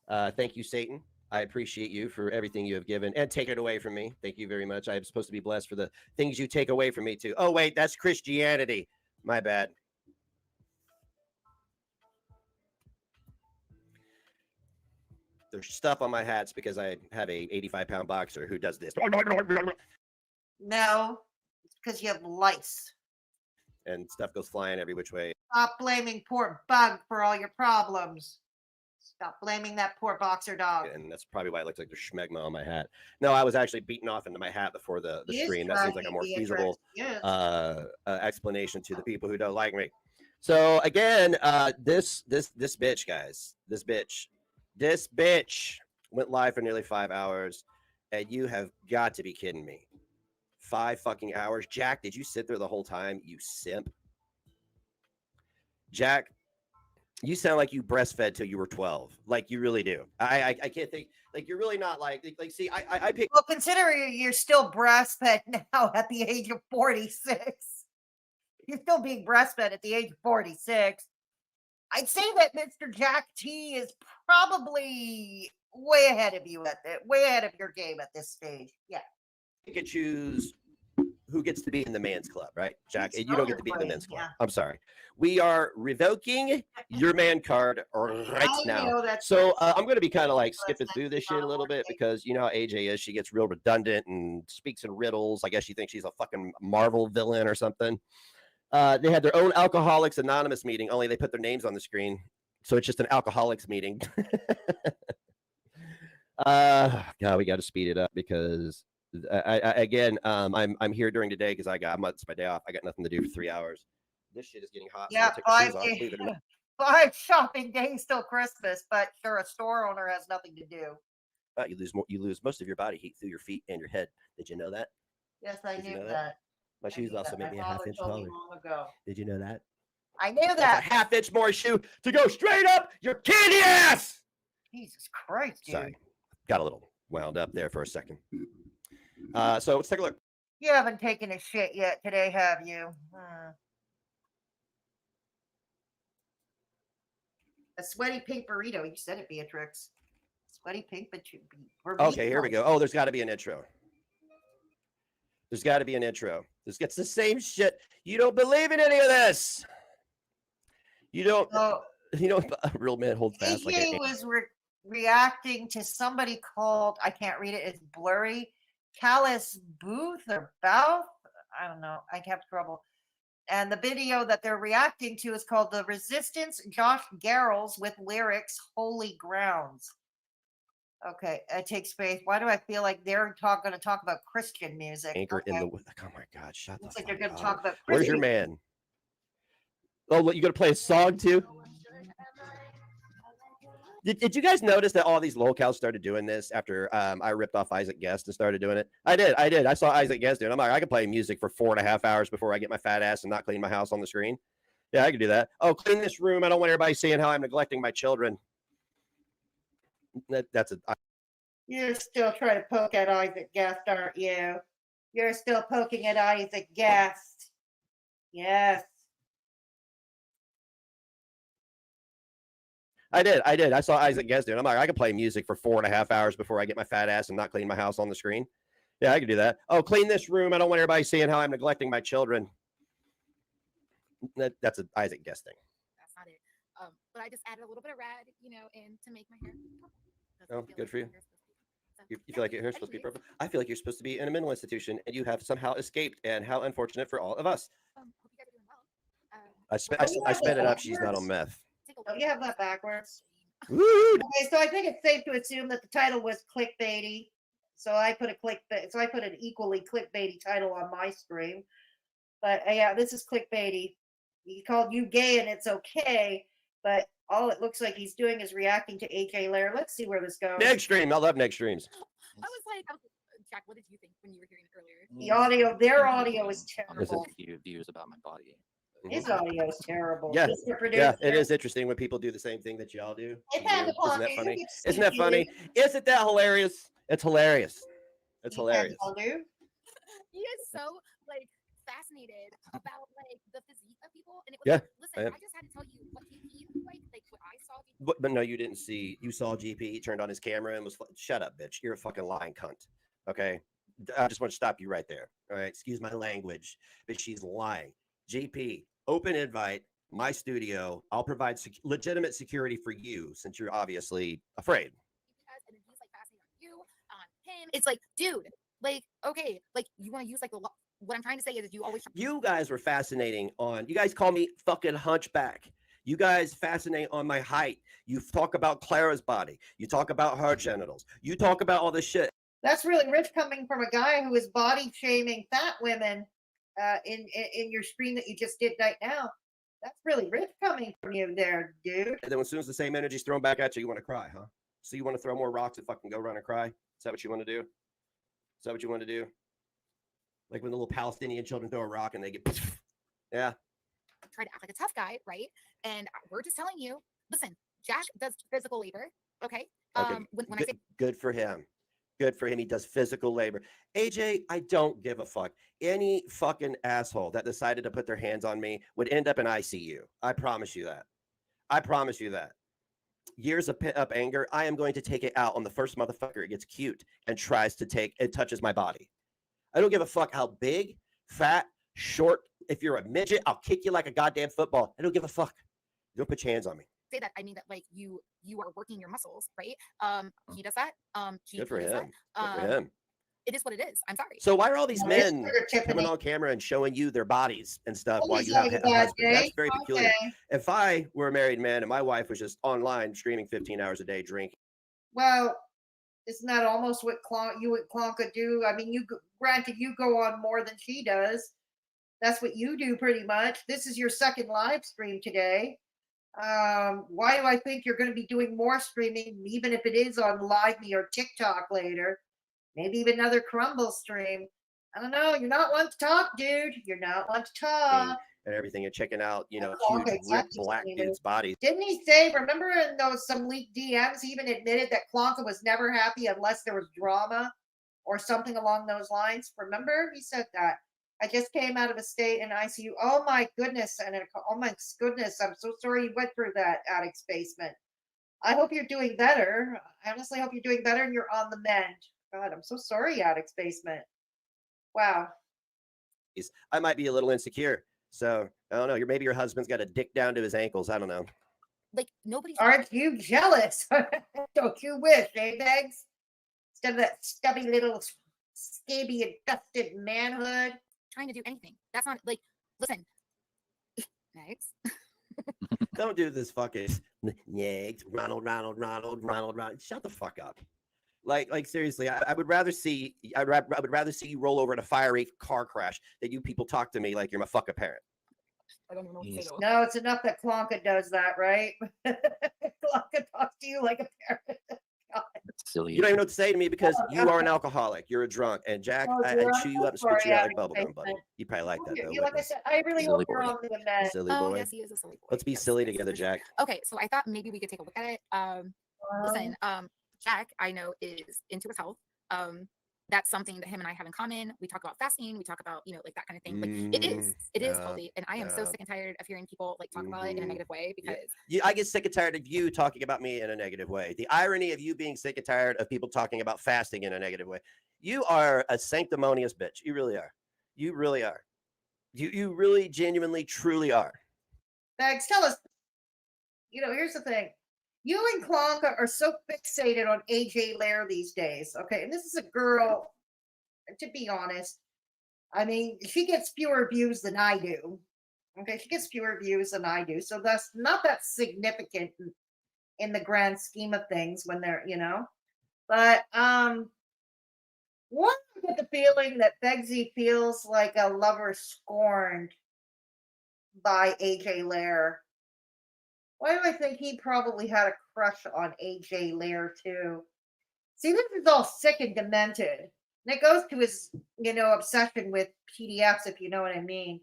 Thank you, Satan. I appreciate you for everything you have given and take it away from me. Thank you very much. I am supposed to be blessed for the things you take away from me, too. Oh, wait, that's Christianity. My bad. There's stuff on my hats because I have a 85-pound boxer who does this. No, it's because you have lice. And stuff goes flying every which way. Stop blaming poor Bug for all your problems. Stop blaming that poor boxer dog. And that's probably why it looks like there's schmegma on my hat. No, I was actually beaten off into my hat before the stream. That seems like a more feasible explanation to the people who don't like me. So again, this bitch, guys, this bitch went live for nearly 5 hours, and you have got to be kidding me. 5 fucking hours. Jack, did you sit there the whole time, you simp? Jack, you sound like you breastfed till you were 12. Like, you really do. I can't think. Like, you're really not like see, I pick. Well, considering you're still breastfed now at the age of 46. You're still being breastfed at the age of 46. I'd say that Mr. Jack T is probably way ahead of you way ahead of your game at this stage. Yeah. You can choose who gets to be in the man's club, right, Jack? And you don't get to be in the men's club. I'm sorry. We are revoking your man card right now. So I'm going to be kind of like skipping through this shit a little bit because you know how AJ is. She gets real redundant and speaks in riddles. I guess she thinks she's a fucking Marvel villain or something. They had their own Alcoholics Anonymous meeting, only they put their names on the screen. So it's just an alcoholics meeting. God, we got to speed it up because I'm here during the day because it's my day off. I got nothing to do for 3 hours. This shit is getting hot. Yeah, So I'll take my shoes off, 5 shopping days till Christmas, but sure, a store owner has nothing to do. You lose most of your body heat through your feet and your head. Did you know that? Yes, I knew that. My shoes also make me a half-inch taller. Did you know that? I knew that. That's a half-inch more shoe to go straight up your candy ass. Jesus Christ, dude. Sorry, got a little wound up there for a second. So let's take a look. You haven't taken a shit yet today, have you? A sweaty pink burrito. You said it, Beatrix. Sweaty pink, but you be. Okay, here we go. Oh, there's got to be an intro. There's got to be an intro. This gets the same shit. You don't believe in any of this. You don't. You know, a real man holds fast. AJ was reacting to somebody called, I can't read it. It's blurry. Callus Booth or Bouth. I don't know. I have trouble. And the video that they're reacting to is called The Resistance, Josh Garrels with lyrics, Holy Grounds. Okay, it takes faith. Why do I feel like they're going to talk about Christian music? Anchor in the. Oh my God! Shut the Looks like fuck they're going up. to talk about Christian. Where's your man? Oh, you going to play a song too? Did you guys notice that all these Lolcows started doing this after I ripped off Isaac Guest and started doing it? I did. I saw Isaac Guest do it. I'm like, I can play music for 4.5 hours before I get my fat ass and not clean my house on the screen. Yeah, I can do that. Oh, clean this room. I don't want everybody seeing how I'm neglecting my children. You're still trying to poke at Isaac Guest, aren't you? You're still poking at Isaac Guest. Yes. I did. I saw Isaac Guest do it. I'm like, I can play music for 4.5 hours before I get my fat ass and not clean my house on the screen. Yeah, I can do that. Oh, clean this room. I don't want everybody seeing how I'm neglecting my children. That's an Isaac Guest thing. That's not it. But I just added a little bit of red, in to make my hair purple. Oh, good for you. You feel like your hair's supposed to be purple? I feel like you're supposed to be in a mental institution and you have somehow escaped, and how unfortunate for all of us. Hope you guys are doing well. I sped it up. She's not on meth. Don't you have that backwards? Woo! Okay, so I think it's safe to assume that the title was clickbaity. So I put an equally clickbaity title on my stream. But yeah, this is clickbaity. He called you gay and it's okay, but all it looks like he's doing is reacting to AJ Lair. Let's see where this goes. Next stream. I love next streams. I was like, Jack, what did you think when you were hearing it earlier? Their audio is I'm just terrible. views about my body. His audio is terrible. Yeah, Mr. Producer. yeah, it is interesting when people do the same thing that y'all do. It's had to Isn't that be. funny? It's Isn't that funny? Isn't that hilarious? It's hilarious. It's hilarious. He is so fascinated about the physique of people, and it was Yeah, listen, I I am. just had to tell you what he like what I saw. But no, you didn't see. You saw GP. He turned on his camera and was. Shut up, bitch. You're a fucking lying cunt. Okay. I just want to stop you right there. All right. Excuse my language, but she's lying. GP, open invite. My studio. I'll provide legitimate security for you since you're obviously afraid. And then he's passing on you, on him. It's like, dude, okay, you want to use what I'm trying to say is you always. You guys were fascinating on. You guys call me fucking hunchback. You guys fascinate on my height. You talk about Clara's body. You talk about her genitals. You talk about all this shit. That's really rich coming from a guy who is body shaming fat women in your stream that you just did right now. That's really rich coming from you there, dude. And then as soon as the same energy's thrown back at you, you want to cry, huh? So you want to throw more rocks and fucking go run and cry? Is that what you want to do? Is that what you want to do? Like when the little Palestinian children throw a rock and they get, yeah. Try to act like a tough guy, right? And we're just telling you, listen, Jack does physical labor, okay? Okay. When I say Good for him. Good for him. He does physical labor. AJ, I don't give a fuck. Any fucking asshole that decided to put their hands on me would end up in ICU. I promise you that. I promise you that. Years of pent up anger, I am going to take it out on the first motherfucker it gets cute and tries to it touches my body. I don't give a fuck how big, fat, short. If you're a midget, I'll kick you like a goddamn football. I don't give a fuck. Don't put your hands on me. say that, I mean that like you are working your muscles, right? He does that. Good for does him. that. Good for him. It is what it is. I'm sorry. So why are all these men coming on camera and showing you their bodies and stuff while you have a husband? That's very peculiar. If I were a married man and my wife was just online streaming 15 hours a day drinking. Well, isn't that almost what you and Clonka do? I mean, granted, you go on more than she does. That's what you do pretty much. This is your second live stream today. Why do I think you're going to be doing more streaming, even if it is on Live Me or TikTok later? Maybe even another Crumble stream. I don't know. You're not one to talk, dude. You're not one to talk. And everything and checking out, huge Okay, ripped black dudes' bodies. Didn't he say, remember in those some leaked DMs, he even admitted that Clonka was never happy unless there was drama or something along those lines? Remember? He said that. I just came out of a state in ICU. Oh my goodness. And oh my goodness. I'm so sorry you went through that addict's basement. I hope you're doing better. I honestly hope you're doing better and you're on the mend. God, I'm so sorry, addict's basement. Wow. I might be a little insecure. So I don't know. Maybe your husband's got a dick down to his ankles. I don't know. Like nobody's. Aren't you jealous? Don't you wish, eh, Begz? Instead of that stubby little scaby adjusted manhood. Trying to do anything. That's not like. Listen, Megs. Don't do this fucking Ronald. Shut the fuck up. Like seriously, I would rather see you roll over in a fiery car crash than you people talk to me like you're my fucking parent. I don't know what to say. No, it's enough that Clonka does that, right? Clonka talks to you like a parent. God. Silly. You don't even know what to say to me because you are an alcoholic. You're a drunk, and Jack, I'd chew you up and spit you out like bubblegum, buddy. You probably like that though. Like I said, I really hope you're on the mend. Silly boy. Oh, yes, he is a silly boy. Let's be silly together, Jack. Okay, so I thought maybe we could take a look at it. Listen, Jack, I know is into his health. That's something that him and I have in common. We talk about fasting. We talk about, like that kind of thing. Like it is healthy. And I am so sick and tired of hearing people like talk about it in a negative way because I get sick and tired of you talking about me in a negative way. The irony of you being sick and tired of people talking about fasting in a negative way. You are a sanctimonious bitch. You really are. You really are. You really genuinely, truly are. Bags, tell us, here's the thing. You and Clonka are so fixated on AJ Lair these days, okay? And this is a girl, to be honest, I mean, she gets fewer views than I do, okay? She gets fewer views than I do, so that's not that significant in the grand scheme of things when they're, But, one, I get the feeling that Begzy feels like a lover scorned by AJ Lair. Why do I think he probably had a crush on AJ Lair too? See, this is all sick and demented. And it goes to his, obsession with PDFs, if you know what I mean.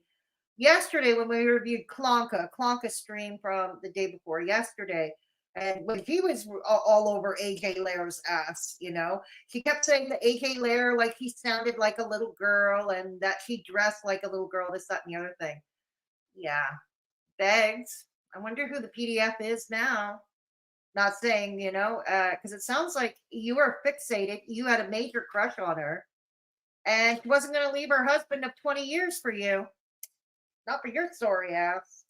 Yesterday, when we reviewed Clonka stream from the day before yesterday, and when he was all over AJ Lair's ass, she kept saying that AJ Lair, like he sounded like a little girl and that she dressed like a little girl, this, that, and the other thing. Yeah. Begs. I wonder who the PDF is now. Not saying, because it sounds like you were fixated. You had a major crush on her. And she wasn't going to leave her husband of 20 years for you. Not for your sorry ass.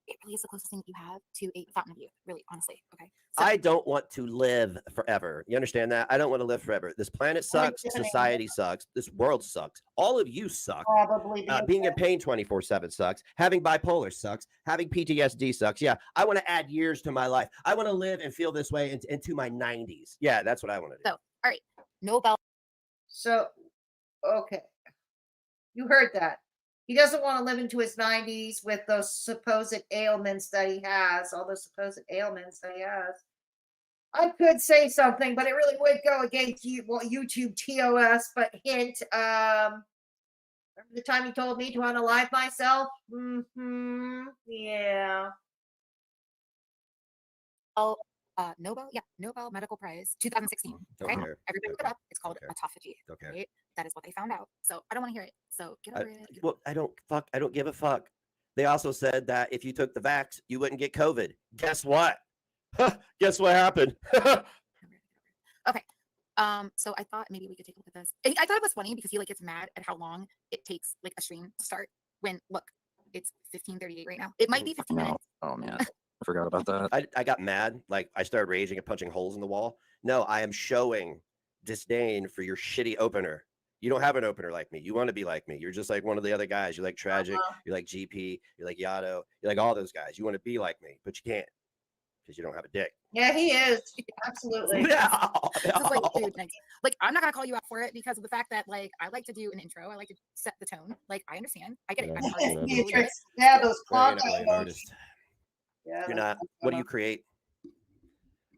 It really is the closest thing you have to a fountain of youth, really, honestly. Okay. So, I don't want to live forever. You understand that? I don't want to live forever. This planet sucks. Society sucks. This world sucks. All of you suck. Probably. Being in pain 24/7 sucks. Having bipolar sucks. Having PTSD sucks. Yeah, I want to add years to my life. I want to live and feel this way into my 90s. Yeah, that's what I want to do. So, all right. Nobel. So, okay. You heard that. He doesn't want to live into his 90s with those supposed ailments that he has, all those supposed ailments that he has. I could say something, but it really would go against you. Well, YouTube TOS. But hint. Remember the time you told me to unalive myself? Yeah. Oh, Nobel, Nobel Medical Prize, 2016. Okay, Don't care. everybody look it up. It's called autophagy. Don't care. Right? That is what they found out. So I don't want to hear it. So get over it. Well, I don't give a fuck. They also said that if you took the vax, you wouldn't get COVID. Guess what? Guess what happened? Okay. So I thought maybe we could take a look at this. I thought it was funny because he like gets mad at how long it takes like a stream to start. When look, it's 15:38 right now. It might be 15 minutes. Oh man, I forgot about that. I got mad. Like I started raging and punching holes in the wall. No, I am showing disdain for your shitty opener. You don't have an opener like me. You want to be like me. You're just like one of the other guys. You like Tragic. You like GP. You like Yado. You like all those guys. You want to be like me, but you can't because you don't have a dick. Yeah, he is. Absolutely. Yeah. This is like, dude, like I'm not gonna call you out for it because of the fact that like I like to do an intro. I like to set the tone. Like I understand. I get it. I'm an artist. I totally get it. Yeah, those Right, Clonka an artist. Yeah, You're not. What do you create?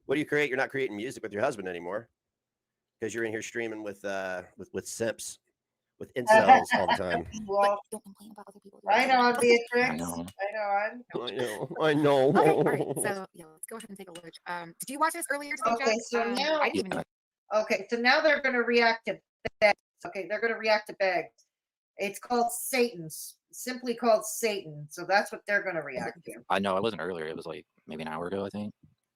What do you create? You're not creating music with your husband anymore because you're in here streaming with simps, with incels all the time. Well, don't complain about other people. right on, Beatrix. I know. I know. Okay, all right. So yeah, let's go ahead and take a look. Did you watch this earlier today, Okay, Jack? so now. I didn't even know. Okay, so now they're going to react to Begzy. Okay, they're going to react to Begzy. It's called Satan's. Simply called Satan. So that's what they're going to react to. I know it wasn't earlier. It was like maybe an hour ago, I think.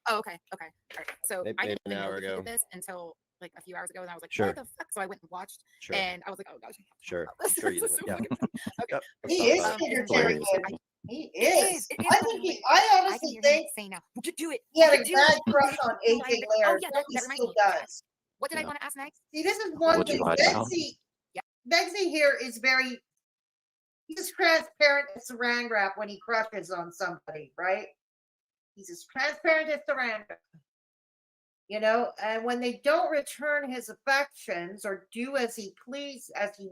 Oh, okay. All right. So Maybe I didn't an even hour know ago. he did this until like a few hours ago, and I was like, Sure. what the fuck? So I went and watched, Sure. and I was like, oh gosh. Sure. This Sure you is did. so Yeah. fucking funny. Okay. Yep. He is Peter He is. I think I honestly think say now. We could do it. he had We a could do bad it. crush on AJ Laird. Oh yeah, that He reminds still me. does. What did I want to ask next? See, this is one What'd you thing. lie about? Begzy here is very. He's transparent as saran wrap when he crushes on somebody, right? He's as transparent as saran wrap. You know, and when they don't return his affections or do as he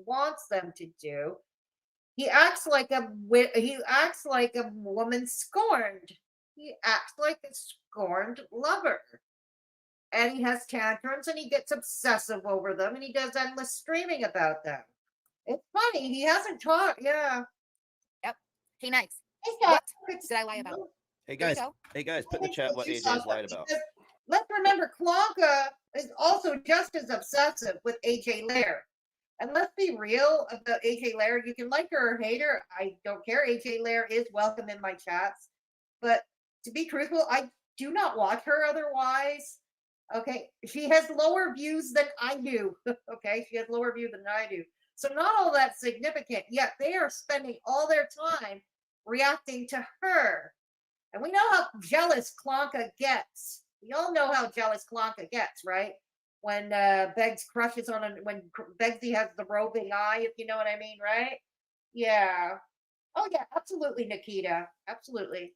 wants them to do, he acts like a woman scorned. He acts like a scorned lover. And he has tantrums and he gets obsessive over them and he does endless streaming about them. It's funny. He hasn't talked. Yeah. Yep. Hey, nice. What did I lie about? Hey guys, put in the chat what AJ's lied about. Let's remember, Clonka is also just as obsessive with AJ Laird. And let's be real about AJ Laird. You can like her or hate her. I don't care. AJ Laird is welcome in my chats. But to be truthful, I do not watch her otherwise. Okay. She has lower views than I do. Okay. She has lower view than I do. So not all that significant, yet they are spending all their time reacting to her. And we know how jealous Clonka gets. We all know how jealous Clonka gets, right? When Begzy crushes on when Begzy has the roving eye, if you know what I mean, right? Yeah. Oh yeah, absolutely, Nikita. Absolutely.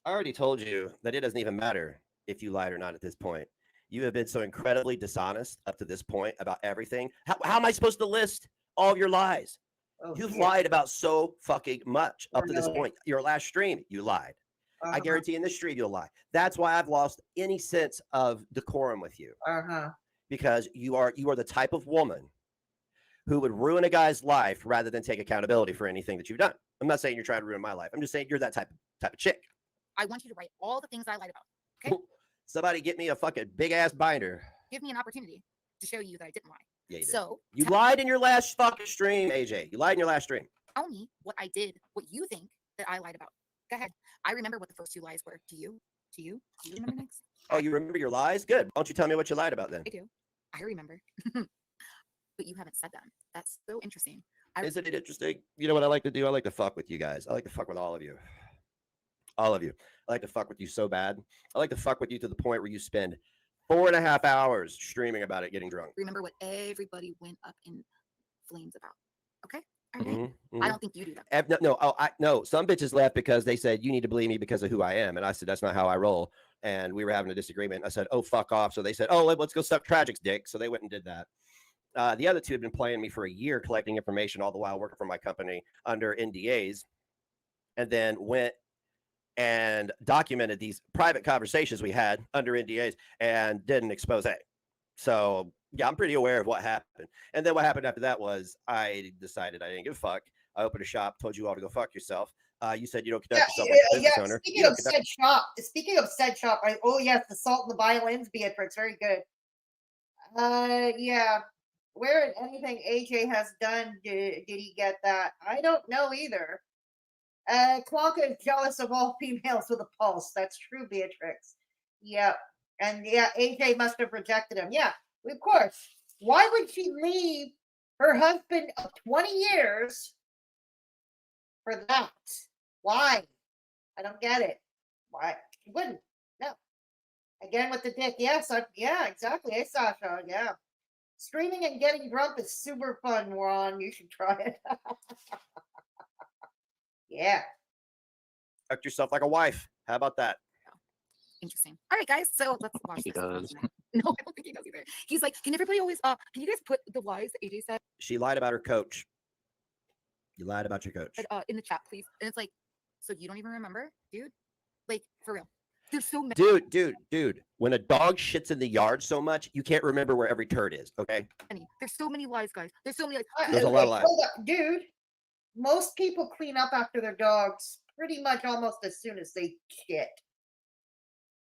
I already told you that it doesn't even matter if you lied or not at this point. You have been so incredibly dishonest up to this point about everything. How am I supposed to list all of your lies? Oh, You've lied about so fucking much up to this Really? point. Your last stream, you lied. I Uh-huh. guarantee in this stream you'll lie. That's why I've lost any sense of decorum with you. Uh-huh. Because you are the type of woman who would ruin a guy's life rather than take accountability for anything that you've done. I'm not saying you're trying to ruin my life. I'm just saying you're that type of chick. I want you to write all the things I lied about. Okay. Somebody get me a fucking big ass binder. Give me an opportunity to show you that I didn't lie. Yeah, you did. So You lied in your last fucking stream, AJ. You lied in your last stream. tell me what I did, what you think that I lied about. Go ahead. I remember what the first two lies were. Do you? Do you remember next? Oh, you remember your lies? Good. Why don't you tell me what you lied about then? I do. I remember. But you haven't said them. That's so interesting. Isn't it interesting? You know what I like to do? I like to fuck with you guys. I like to fuck with all of you. All of you. I like to fuck with you so bad. I like to fuck with you to the point where you spend 4.5 hours streaming about it getting drunk. Remember what everybody went up in flames about. Okay? All right. Mhm, I mhm. don't think you do that. No. Some bitches left because they said you need to believe me because of who I am, and I said that's not how I roll. And we were having a disagreement. I said, "Oh, fuck off." So they said, "Oh, let's go suck Tragic's dick." So they went and did that. The other two had been playing me for a year, collecting information all the while working for my company under NDAs, and then went and documented these private conversations we had under NDAs and did an expose. So yeah, I'm pretty aware of what happened. And then what happened after that was I decided I didn't give a fuck. I opened a shop, told you all to go fuck yourself. You said you don't conduct yourself like a business owner. Speaking of said shop, oh yes, the salt and the violins, Beatrix, very good. Yeah. Where in anything AJ has done did he get that? I don't know either. Clonka is jealous of all females with a pulse. That's true, Beatrix. Yep. And yeah, AJ must have rejected him. Yeah, of course. Why would she leave her husband of 20 years for that? Why? I don't get it. Why? She wouldn't. No. Again with the dick. Yes, yeah, exactly. Hey, Sasha. Yeah. Streaming and getting drunk is super fun, Ron. You should try it. Yeah. Act yourself like a wife. How about that? Interesting. All right, guys. So let's watch He this. does. No, I don't think he does either. He's like, can everybody always can you guys put the lies that AJ said She lied about her coach. You lied about your coach. in the chat, please? And it's like, so you don't even remember, dude? Like, for real. There's so many. Dude. When a dog shits in the yard so much, you can't remember where every turd is, okay? There's so many lies, guys. There's so many lies. There's a lot of lies. Hold up, dude. Most people clean up after their dogs pretty much almost as soon as they shit.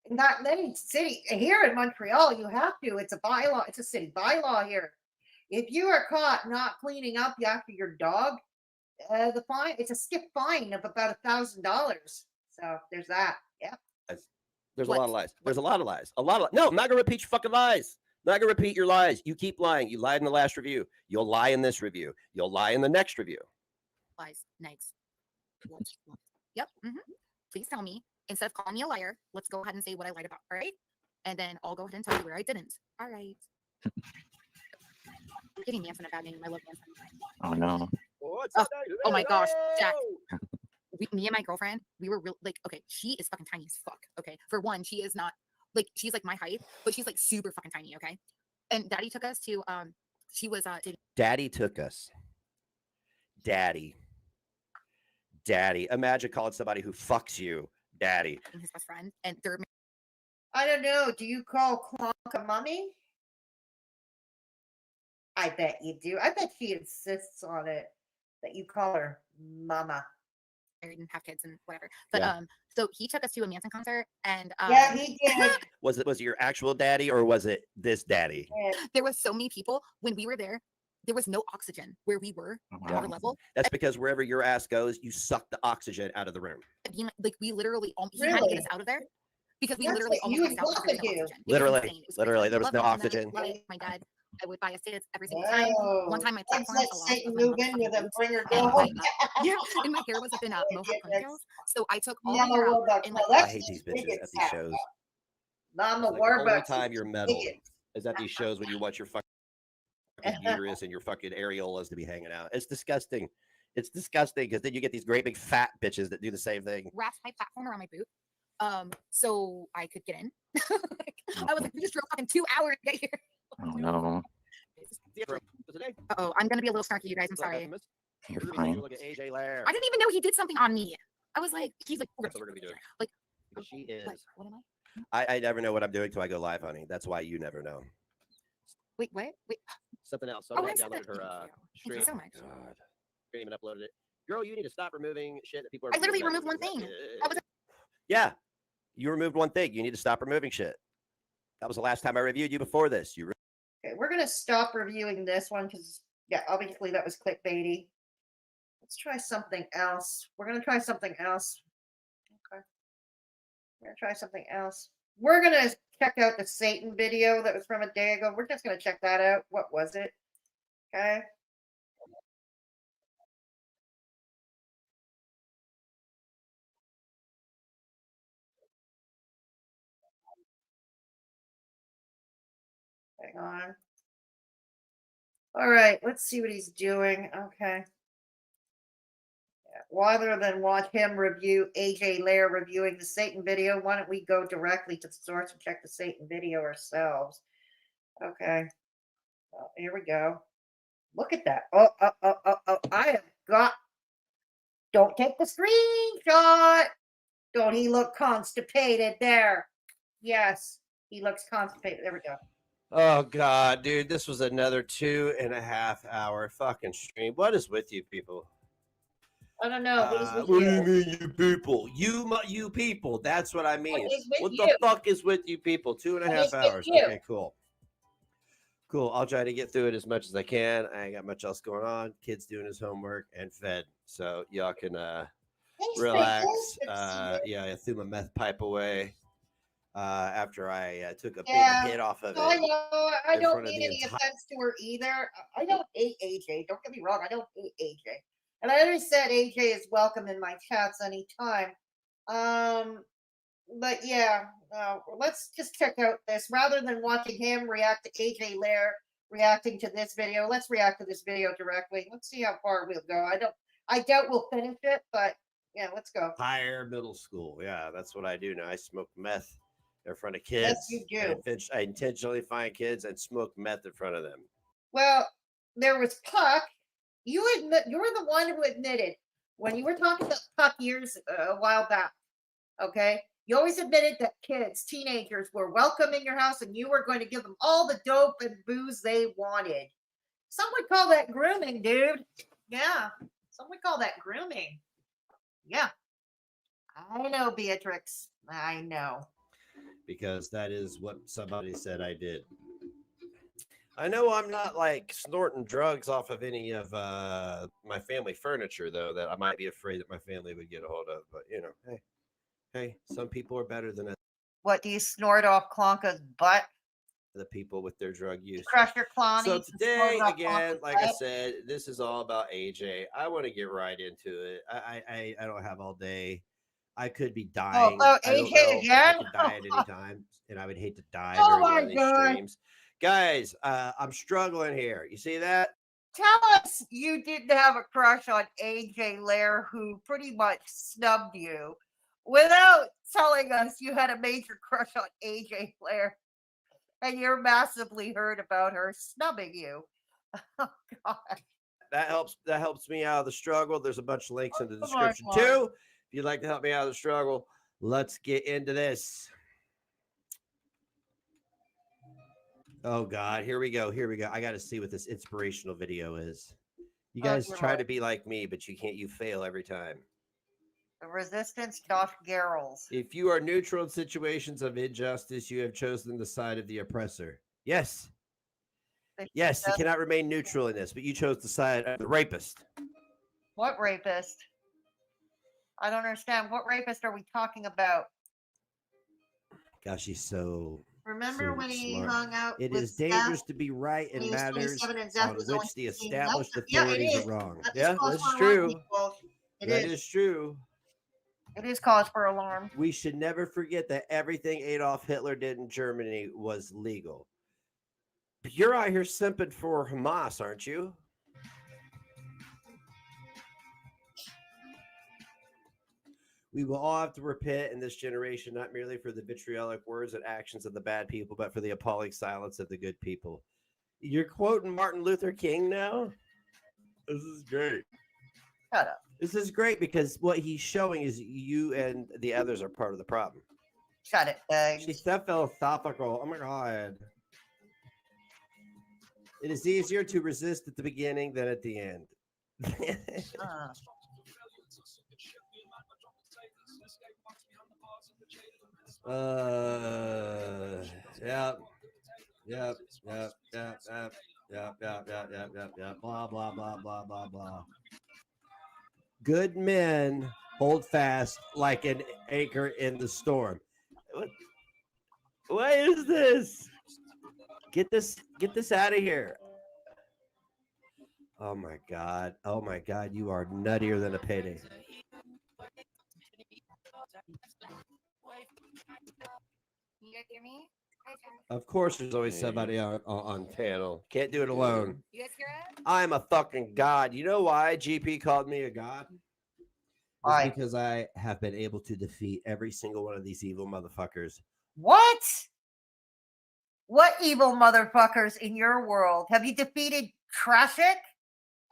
Not in any city. Here in Montreal, you have to. It's a bylaw. It's a city bylaw here. If you are caught not cleaning up after your dog, the fine, it's a stiff fine of about $1,000. So there's that. Yeah. There's a lot of lies. There's a lot of lies. No, I'm not gonna repeat your fucking lies. I'm not gonna repeat your lies. You keep lying. You lied in the last review. You'll lie in this review. You'll lie in the next review. Lies. Nice. Yep. Please tell me. Instead of calling me a liar, let's go ahead and say what I lied about. All right. And then I'll go ahead and tell you where I didn't. All right. I'm getting Manson a bad name. I love Manson. Oh no. Oh my gosh, Jack. Me and my girlfriend, we were real like, okay, she is fucking tiny as fuck. Okay. For one, she is not like, she's like my height, but she's like super fucking tiny. Okay. And daddy took us to, she was, Daddy took us. Daddy. Imagine calling somebody who fucks you daddy. his best friend, and they're. I don't know. Do you call Clonka mommy? I bet you do. I bet she insists on it that you call her mama. Married and have kids and whatever. But Yeah. So he took us to a Manson concert, and Yeah, he did. Was it your actual daddy or was it this daddy? There was so many people when we were there. There was no oxygen where we were at our level. That's because wherever your ass goes, you suck the oxygen out of the room. Like we literally, he had to get us out of there because we literally almost passed out. There was no oxygen. It was insane. It was Literally, there was Love no him, and then oxygen. my dad, I would buy us tickets every single time. One time my Let's platform let fell off Satan of my move in with him. boots, Bring her and home. yeah, and my hair was up in mohawk ponytails. So I took all Mama the hair out Warbucks. and Well, like I hate these bitches at these shows. Mama Like, the only Warbucks. time you're metal is at these shows when you want your fucking uterus and your fucking areolas to be hanging out. It's disgusting. It's disgusting because then you get these great big fat bitches that do the same thing. wrapped my platform around my boot, so I could get in. I was like, we just drove fucking 2 hours to get here. Oh no. Oh, I'm gonna be a little snarky, you guys. I'm sorry. You're fine. Look at AJ Lair. I didn't even know he did something on me. I was like, he's like, That's what we're gonna be doing. like, She is. what am I? I never know what I'm doing till I go live, honey. That's why you never know. Wait, what? Wait. Something else. Oh, Somebody I said downloaded that. her Thank you so much. God. Didn't even uploaded it. Girl, you need to stop removing shit that people are. I literally removed one thing. I was Yeah, you removed one thing. You need to stop removing shit. That was the last time I reviewed you before this. You. Okay, we're gonna stop reviewing this one because yeah, obviously that was clickbaity. Let's try something else. We're gonna try something else. Okay. We're gonna try something else. We're gonna check out the Satan video that was from a day ago. We're just gonna check that out. What was it? Okay. Hang on. All right, let's see what he's doing. Okay. Rather than watch him review AJ Lair reviewing the Satan video, why don't we go directly to the source and check the Satan video ourselves? Okay. Well, here we go. Look at that. Oh, I have got. Don't take the screenshot. Don't he look constipated there? Yes, he looks constipated. There we go. Oh God, dude, this was another 2.5 hour fucking stream. What is with you people? I don't know. What is with What do you? you mean, you people? You people. That's what I mean. What is with What you? the fuck is with you people? Two and a What half is with hours. you? Okay, cool. Cool. I'll try to get through it as much as I can. I ain't got much else going on. Kid's doing his homework and fed. So y'all can relax. Yeah, I threw my meth pipe away after I took a big hit off of it. I know. I in don't front of mean the any entire- offense to her either. I don't hate AJ. Don't get me wrong. I don't hate AJ. And I already said AJ is welcome in my chats anytime. But yeah, let's just check out this. Rather than watching him react to AJ Lair reacting to this video, let's react to this video directly. Let's see how far we'll go. I doubt we'll finish it, but yeah, let's go. Higher middle school. Yeah, that's what I do now. I smoke meth in front of kids. Yes, you do. I intentionally find kids and smoke meth in front of them. Well, there was Puck. You were the one who admitted when you were talking about Puck years a while back. Okay, you always admitted that kids, teenagers, were welcome in your house, and you were going to give them all the dope and booze they wanted. Some would call that grooming, dude. Yeah, some would call that grooming. Yeah, I know, Beatrix. I know. Because that is what somebody said I did. I know I'm not like snorting drugs off of any of my family furniture, though, that I might be afraid that my family would get a hold of. But, you know, hey, some people are better than What, do you snort off Clonka's butt? the people with their drug use. Crush your clonny. So and snort today, it off again, Clonka's like I butt? said, this is all about AJ. I want to get right into it. I don't have all day. I could be dying. Oh, I don't AJ know. again? I could die at any time, and I would hate to die Oh during my one of these God. streams. Guys, I'm struggling here. You see that? Tell us you didn't have a crush on AJ Lair, who pretty much snubbed you, without telling us you had a major crush on AJ Lair, and you're massively hurt about her snubbing you. Oh God! That helps me out of the struggle. There's a bunch of links in the Oh my description God. too. If you'd like to help me out of the struggle, let's get into this. Oh God, here we go. I got to see what this inspirational video is. You guys try to be like me, but you fail every time. The Resistance, Josh Garrels. If you are neutral in situations of injustice, you have chosen the side of the oppressor. Yes. Yes, you cannot remain neutral in this, but you chose the side of the rapist. What rapist? I don't understand. What rapist are we talking about? Gosh, he's so. Remember so when he smart. hung out It with is dangerous Zeph? to be right When in he was matters 27 and Zeph on was which only the 16. established Yeah, it authorities is. are wrong. That is Yeah, cause that's for alarm, true. people. That is true. It is cause for alarm. We should never forget that everything Adolf Hitler did in Germany was legal. But you're out here simping for Hamas, aren't you? We will all have to repent in this generation, not merely for the vitriolic words and actions of the bad people, but for the appalling silence of the good people. You're quoting Martin Luther King now? This is great. Shut up. This is great because what he's showing is you and the others are part of the problem. Shut it, Begzy. She's that philosophical. Oh my God. It is easier to resist at the beginning than at the end. Yep. Blah, blah, blah, blah, blah, blah. Good men hold fast like an anchor in the storm. What is this? Get this out of here. Oh my God. Oh my God. You are nuttier than a payday. You guys hear me? Hi, Jack. Of course, there's always somebody on panel. Can't do it alone. You guys hear it? I'm a fucking god. You know why GP called me a god? Why? It's because I have been able to defeat every single one of these evil motherfuckers. What? What evil motherfuckers in your world? Have you defeated Trashik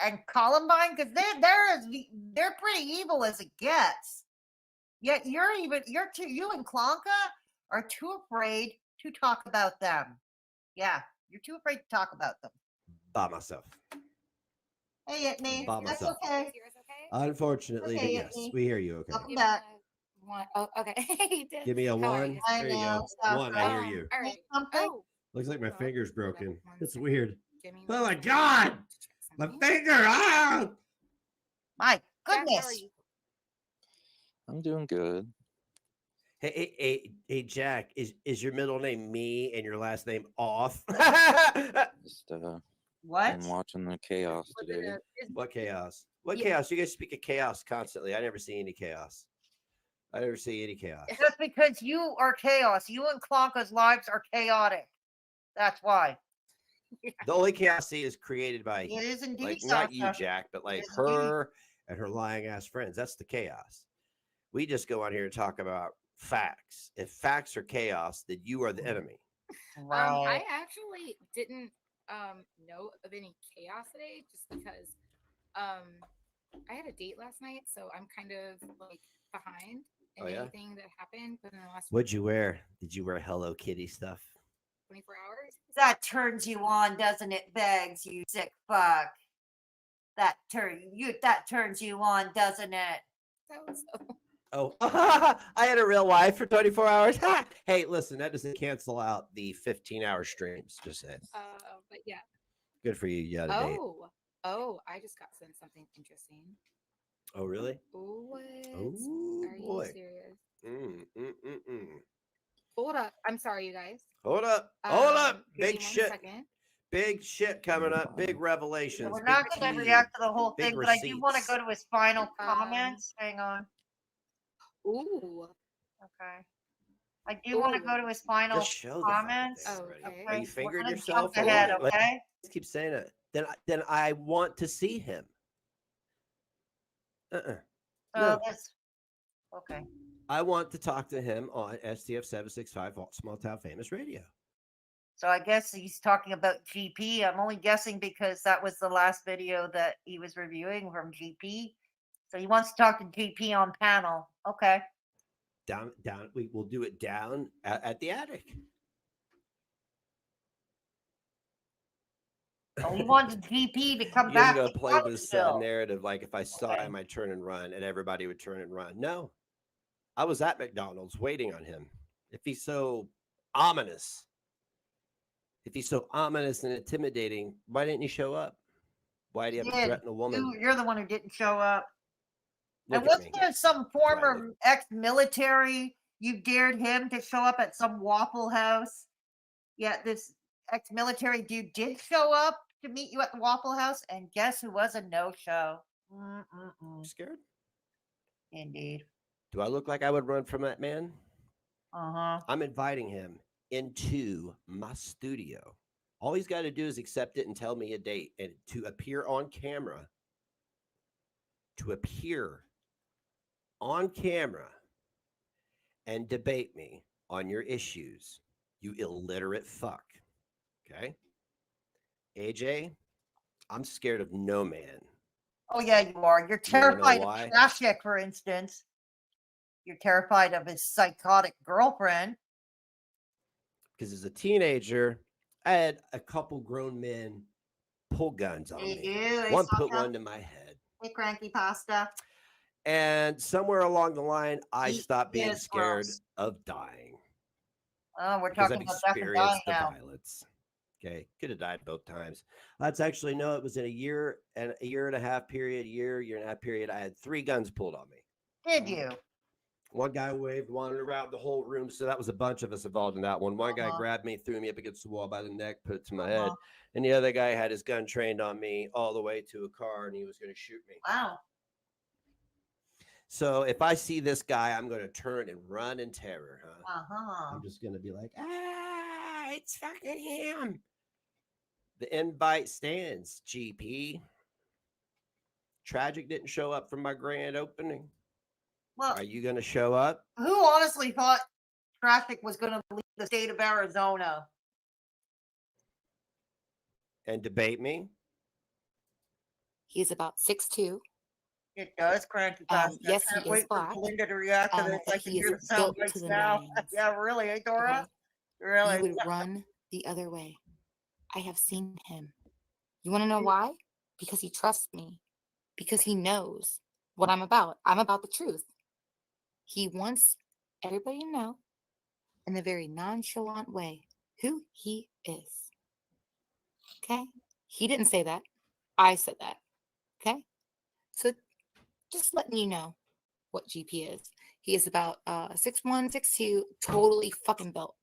and Columbine? Because they're pretty evil as it gets. Yet you and Clonka are too afraid to talk about them. Yeah, you're too afraid to talk about them. By myself. Hey, Whitney. By That's myself. okay. Unfortunately, Okay, but yes, Whitney. we hear you. Okay. Welcome back. One. Oh, okay. He did. Give me a How are one. you? I There you know. go. One. I hear you. All right. Something? Oh, Looks like my finger's broken. It's weird. give me Oh one my second. God! My finger! Ah! My Jack, how are goodness. you? I'm doing good. Hey, Jack, is your middle name me and your last name off? Just What? been watching the chaos today. What chaos? What Yeah. chaos? You guys speak of chaos constantly. I never see any chaos. I never see any chaos. Just because you are chaos. You and Clonka's lives are chaotic. That's why. The only chaos I see is created by, It is indeed, like, not you, Sasha. Jack, but like It is indeed. her and her lying ass friends. That's the chaos. We just go on here and talk about facts. If facts are chaos, then you are the enemy. I actually didn't know of any chaos today just because I had a date last night, so I'm kind of like behind in Oh, yeah? anything that happened within the last What'd you wear? Did you wear Hello Kitty stuff? 24 hours. That turns you on, doesn't it, Beggs, you sick fuck? That turns you on, doesn't it? That was so. Oh, I had a real life for 24 hours. Ha! Hey, listen, that doesn't cancel out the 15-hour streams. Just saying. But yeah. Good for you. You had a date. Oh, I just got sent something interesting. Oh, really? What? Oh, Are boy. you serious? Hold up. I'm sorry, you guys. Hold up. Hold up. Give me Big 1 shit. second. Big shit coming up. Big revelations. We're big not going to tea, react to the whole big thing, but I do want to receipts. go to his final comments. Hang on. Ooh. Okay. I do want to go to his final Just show the fucking comments. thing already. Okay. Are you We're fingering gonna yourself? jump or ahead, what? Like, okay? just keep saying it. Then I want to see him. So No. this. Okay. I want to talk to him on STF 765 Small Town Famous Radio. So I guess he's talking about GP. I'm only guessing because that was the last video that he was reviewing from GP. So he wants to talk to GP on panel. Okay. Down. We will do it down at the attic. Oh, he wanted GP to come You're back gonna to play this Huntsville. narrative like if I saw him, I'd turn and run, and everybody would turn and run. No, I was at McDonald's waiting on him. If he's so ominous, and intimidating, why didn't he show up? Why do you have to threaten a woman? You're the one who didn't show up. Look And at wasn't me. there some former ex-military? You dared him to show up at some Waffle House. Yeah, this ex-military dude did show up to meet you at the Waffle House, and guess who was a no-show? Scared? Indeed. Do I look like I would run from that man? Uh-huh. I'm inviting him into my studio. All he's got to do is accept it and tell me a date, and to appear on camera. And debate me on your issues, you illiterate fuck. Okay? AJ, I'm scared of no man. Oh, yeah, you are. You're You wanna know terrified why? of Trashik, for instance. You're terrified of his psychotic girlfriend. Because as a teenager, I had a couple grown men pull guns on They me. do. They One suck put up. one to my head. Hey, cranky pasta. And somewhere along the line, I Eat stopped being is scared gross. of dying. Oh, we're Because talking I've about death and dying experienced the now. violence. Okay, could have died both times. That's actually no. It was in a year and a half period. Year and a half period. I had 3 guns pulled on me. Did you? One guy waved, wandered around the whole room. So that was a bunch of us involved in that one. One guy grabbed me, threw me up against the wall by the neck, put it to my head, and the other guy had his gun trained on me all the way to a car, and he was going to shoot me. Wow. So if I see this guy, I'm going to turn and run in terror, huh? Uh-huh. I'm just going to be like, it's fucking him. The invite stands, GP. Tragic didn't show up for my grand opening. Well, are you going to show up? Who honestly thought Traffic was going to leave the state of Arizona? And debate me? He's about 6'2". It does cranky pasta. Yes, I can't he is wait for black. Belinda to react to this. I But can he hear is the sound built bites to the now. nines. Yeah, really, eh, Dora? Okay? Really? He would run the other way. I have seen him. You want to know why? Because he trusts me. Because he knows what I'm about. I'm about the truth. He wants everybody to know in a very nonchalant way who he is. Okay? He didn't say that. I said that. Okay? So just letting you know what GP is. He is about 6'1", 6'2", totally fucking built.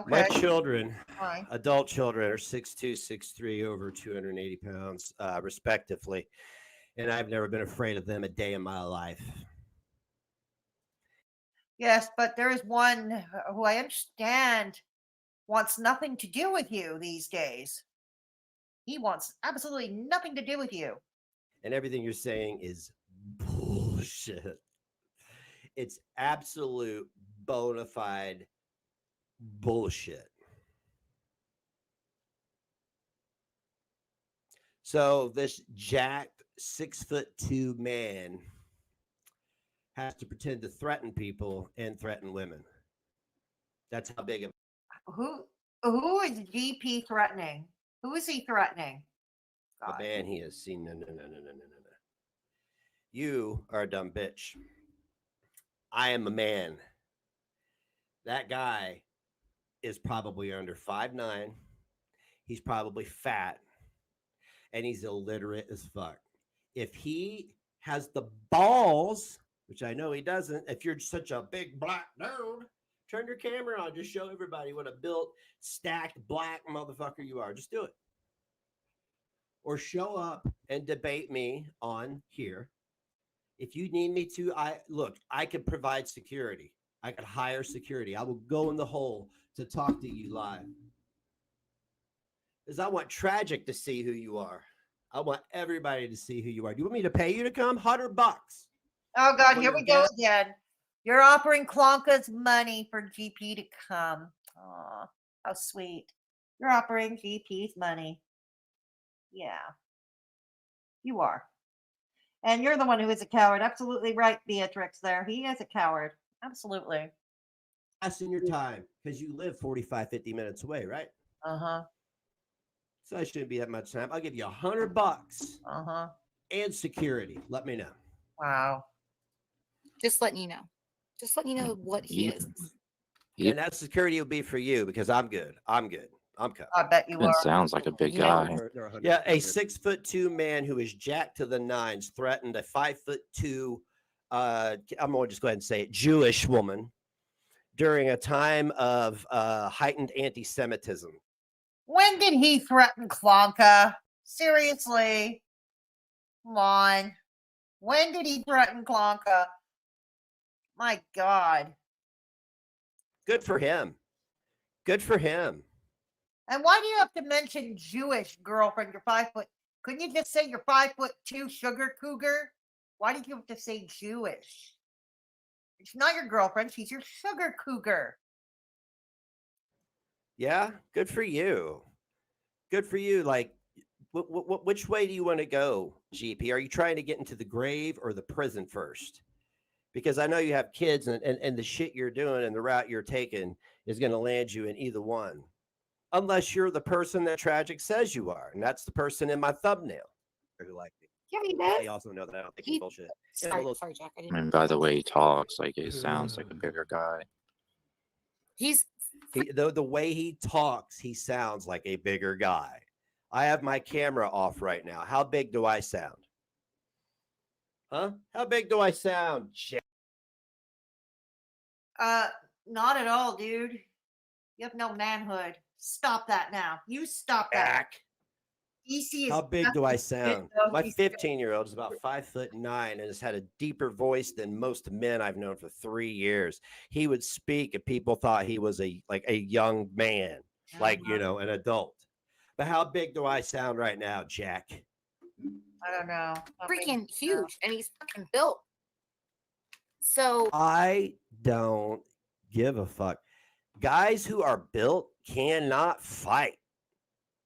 My Okay. children, Fine. adult children, are 6'2", 6'3", over 280 pounds, respectively. And I've never been afraid of them a day in my life. Yes, but there is one who I understand wants nothing to do with you these days. He wants absolutely nothing to do with you. And everything you're saying is bullshit. It's absolute bona fide bullshit. So this jacked 6'2" man has to pretend to threaten people and threaten women. That's how big of Who is GP threatening? Who is he threatening? a man he has seen. No. You are a dumb bitch. I am a man. That guy is probably under 5'9". He's probably fat. And he's illiterate as fuck. If he has the balls, which I know he doesn't, if you're such a big black dude, turn your camera on. Just show everybody what a built, stacked black motherfucker you are. Just do it. Or show up and debate me on here. If you need me to, I could provide security. I could hire security. I will go in the hole to talk to you live. Because I want Tragic to see who you are. I want everybody to see who you are. Do you want me to pay you to come? $100. Oh God, For here your we go guest? again. You're offering Clonka's money for GP to come. Oh, how sweet. You're offering GP's money. Yeah. You are. And you're the one who is a coward. Absolutely right, Beatrix there. He is a coward. Absolutely. Passing your time because you live 45, 50 minutes away, right? Uh-huh. So I shouldn't be that much time. I'll give you $100 Uh-huh. and security. Let me know. Wow. Just letting you know. Just letting you know what he is. And that security will be for you because I'm good. I'm covered. I bet you It are. sounds like a big guy. Yeah, a 6'2" man who is jacked to the nines threatened a 5'2", I'm going to just go ahead and say it, Jewish woman during a time of heightened anti-Semitism. When did he threaten Clonka? Seriously. Come on. When did he threaten Clonka? My God. Good for him. Good for him. And why do you have to mention Jewish girlfriend? You're 5 foot. Couldn't you just say you're 5'2" sugar cougar? Why did you have to say Jewish? She's not your girlfriend. She's your sugar cougar. Yeah, good for you. Good for you. Like, which way do you want to go, GP? Are you trying to get into the grave or the prison first? Because I know you have kids and the shit you're doing and the route you're taking is going to land you in either one. Unless you're the person that Tragic says you are. And that's the person in my thumbnail. Who like me. Yeah, he does. They also know that I don't think he's bullshit. Sorry, Jack. I didn't. And by the way he talks, like it sounds like a bigger guy. The way he talks, he sounds like a bigger guy. I have my camera off right now. How big do I sound? Huh? How big do I sound, Jack? Not at all, dude. You have no manhood. Stop that now. You stop that. EC is How big do I sound? My He's 15-year-old is about 5'9" and has had a deeper voice than most men I've known for 3 years. He would speak and people thought he was a young man, an adult. But how big do I sound right now, Jack? I don't know. Freaking huge, and he's fucking built. So I don't give a fuck. Guys who are built cannot fight.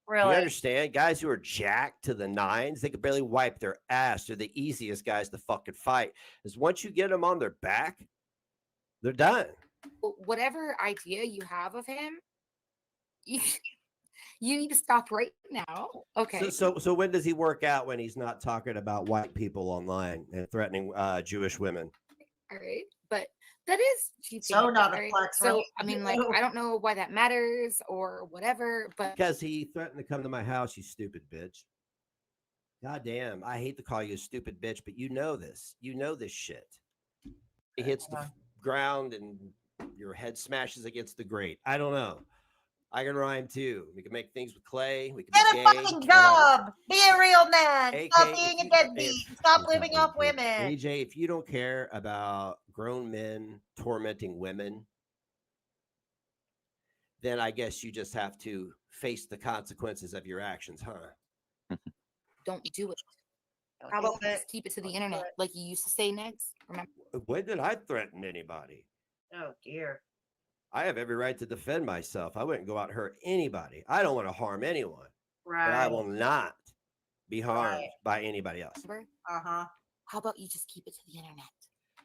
Do Really? you understand? Guys who are jacked to the nines, they could barely wipe their ass. They're the easiest guys to fucking fight. Is once you get them on their back, they're done. Whatever idea you have of him, you need to stop right now. Okay. So when does he work out when he's not talking about white people online and threatening Jewish women? All right. But that is cheating. So not a right? flex, So right? I mean, like, I don't know why that matters or whatever, but Because he threatened to come to my house, you stupid bitch. God damn, I hate to call you a stupid bitch, but you know this. You know this shit. It hits the ground and your head smashes against the grate. I don't know. I can rhyme too. We can make things with clay. We can Get be a gay, fucking whatever. job. Be a real man. AK, Stop being a deadbeat. Stop living off women. AJ, if you don't care about grown men tormenting women, then I guess you just have to face the consequences of your actions, huh? don't do it. How about we just keep it to the internet, like you used to say, next? Remember? When did I threaten anybody? Oh dear. I have every right to defend myself. I wouldn't go out and hurt anybody. I don't want to harm anyone. Right. But I will not be harmed by anybody else. Uh-huh. How about you just keep it to the internet?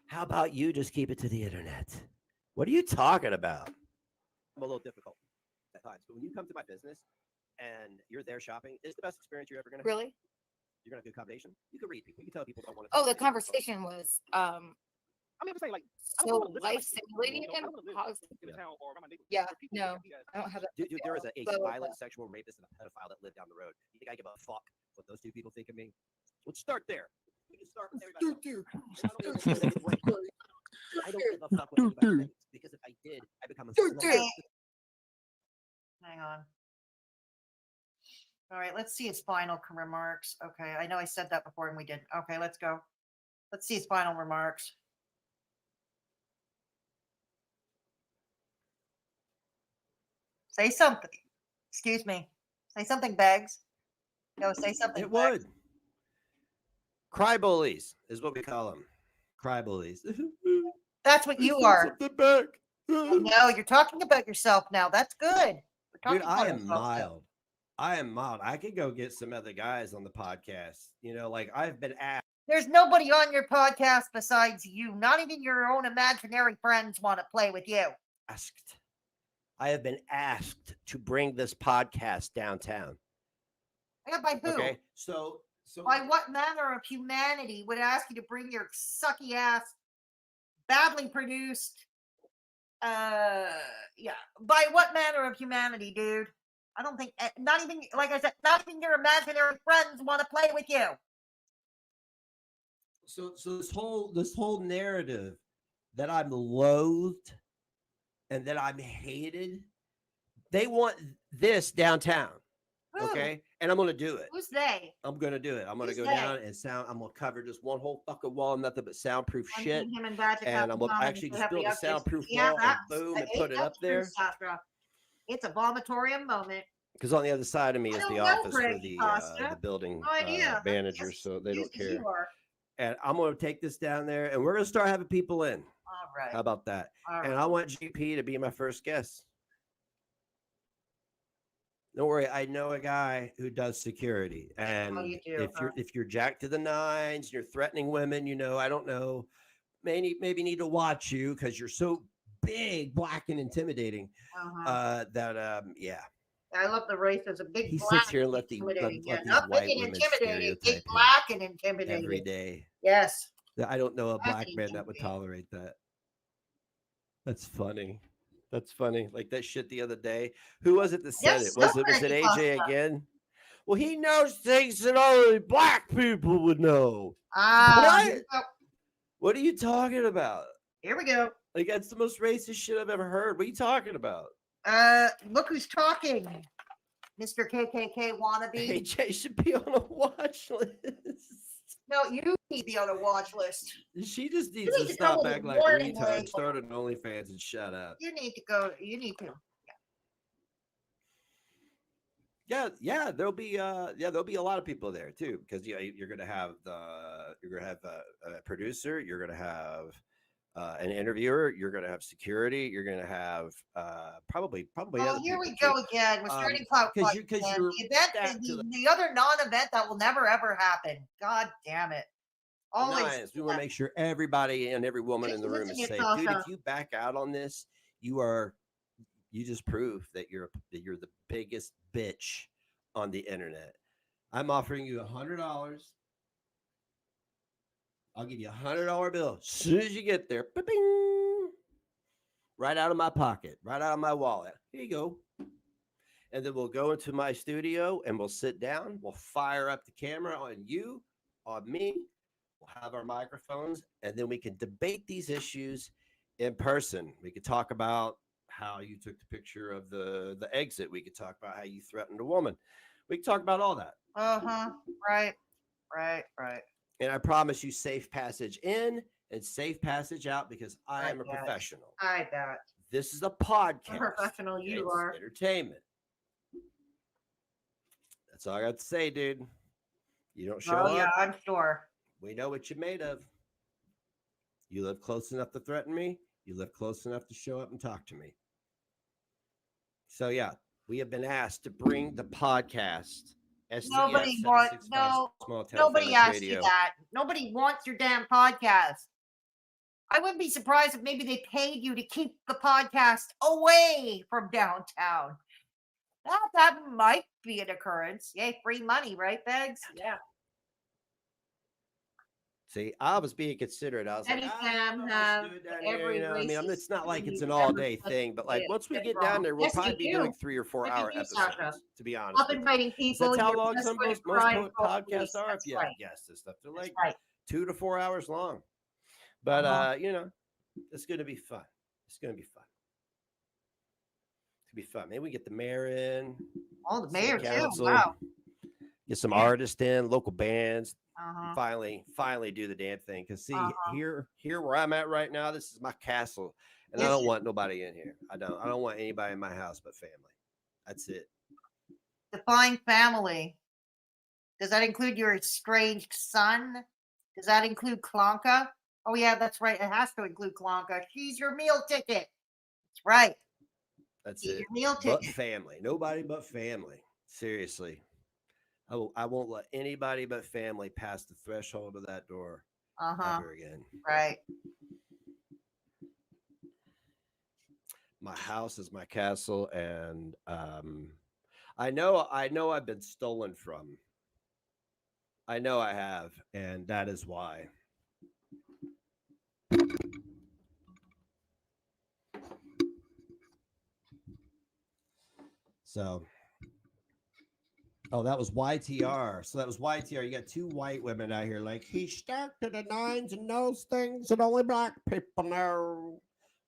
How about you just keep it to the internet? What are you talking about? I'm a little difficult at times, but when you come to my business and you're there shopping, it's the best experience you're ever going to have. Really? You're going to do accommodation. You can read people. You can tell people don't want to. Oh, the conversation was I mean, I'm saying like so life simulating and positive. Yeah, no, I don't have that. Dude, there was a So, violent sexual rapist and a pedophile that lived down the road. You think I give a fuck what those two people think of me? Let's start there. We can start with everybody else. I don't give a fuck what anybody thinks, because if I did, I become a slave. Hang on. All right, let's see his final remarks. Okay, I know I said that before and we didn't. Okay, let's go. Let's see his final remarks. Say something. Excuse me. Say something, Beggs. No, say something. It would. Cry bullies is what we call them. Cry bullies. That's what you are. No, you're talking about yourself now. That's good. Dude, I am mild. I am mild. I could go get some other guys on the podcast. You know, like I've been asked. There's nobody on your podcast besides you. Not even your own imaginary friends want to play with you. I have been asked to bring this podcast downtown. Yeah, by who? Okay, so by what manner of humanity would ask you to bring your sucky ass, badly produced? Yeah. By what manner of humanity, dude? I don't think. Not even, like I said, not even your imaginary friends want to play with you. So this whole narrative that I'm loathed and that I'm hated, they want this downtown. Who? Okay, and I'm gonna do it. Who's they? I'm gonna do it. I'm gonna Who's go they? down and sound. I'm gonna cover just one whole fucking wall, nothing but soundproof One shit. thing him and Badger And have I'm in gonna common actually is they just have build the a updates. soundproof Yeah, wall and that's- boom and hey, put it up that's true, there. Sasha. It's a vomitorium moment. Because on the other side of me I is don't the know, office for Crazy the Pasta. building No idea. manager, so they don't Confused as care. you are. And I'm gonna take this down there, and we're gonna start having people in. All right. How about that? All And right. I want GP to be my first guest. Don't worry, I know a guy who does security, and you do, if you're jacked to the nines, you're threatening women, you know, I don't know, maybe need to watch you because you're so big, black, and intimidating. Yeah. I love the racism. Big He black sits here and let intimidating. these Not white big and women intimidating. Big stereotype him black and intimidating. every day. Yes. I don't know a Black black and man that would tolerate that. That's funny. That's funny. Like that shit the other day. Who was it that said Yes, it? Was so it many AJ pasta. again? Well, he knows things that only black people would know. What? What are you talking about? Here we go. Like that's the most racist shit I've ever heard. What are you talking about? Look who's talking. Mr. KKK wannabe. AJ should be on a watch list. No, you need to be on a watch list. She just needs You to need to stop go with acting like a warning retard, label. start an OnlyFans, and shut up. You need to go. You need to. Yeah, there'll be a lot of people there too, because you're gonna have a producer, you're gonna have an interviewer. You're going to have security. You're going to have probably Oh, other here people we go too. again. We're starting clout Because fight. because Man. you're The event, stacked to the other non-event that will never ever happen. God damn it! Always. Nice. We want to make sure everybody and every woman in the room is Listen, safe, dude. Sasha. If you back out on this, you just prove that you're the biggest bitch on the internet. I'm offering you $100. I'll give you $100 bill as soon as you get there. Ba-bing! Right out of my pocket, right out of my wallet. Here you go. And then we'll go into my studio and we'll sit down. We'll fire up the camera on you, on me. We'll have our microphones, and then we can debate these issues in person. We could talk about how you took the picture of the exit. We could talk about how you threatened a woman. We can talk about all that. Right. And I promise you safe passage in and safe passage out because I am a professional. I bet. This is a podcast. Professional you It's are. entertainment. That's all I got to say, dude. You don't show Oh, yeah, up. I'm sure. We know what you're made of. You live close enough to threaten me. You live close enough to show up and talk to me. So, yeah, we have been asked to bring the podcast. Nobody wants nobody asked you that. Nobody wants your damn podcast. I wouldn't be surprised if maybe they paid you to keep the podcast away from downtown. That might be an occurrence. Yay, free money, right, Begz? Yeah. See, I was being considerate. I was like, it's not like it's an all-day thing, but like once we get down there, we'll probably be doing 3 or 4 hour episodes. To be honest, Up inviting people. That's how long most podcasts are. If you have guests and stuff, they're like 2 to 4 hours long. But it's going to be fun. It's going to be fun. It's going to be fun. Maybe we get the mayor in. Oh, the mayor too. Wow. Get some artists in, local bands. Finally do the damn thing. Because see, here where I'm at right now, this is my castle, and I don't want nobody in here. I don't want anybody in my house but family. That's it. Define family. Does that include your estranged son? Does that include Clonka? Oh yeah, that's right. It has to include Clonka. She's your meal ticket. That's right. That's She's it. Your meal But ticket. family. Nobody but family. Seriously. I won't let anybody but family pass the threshold of that door ever again. Right. My house is my castle, and I know I've been stolen from. I know I have, and that is why. So, that was YTR. So that was YTR. You got 2 white women out here like, he's stuck to the nines and knows things that only black people know.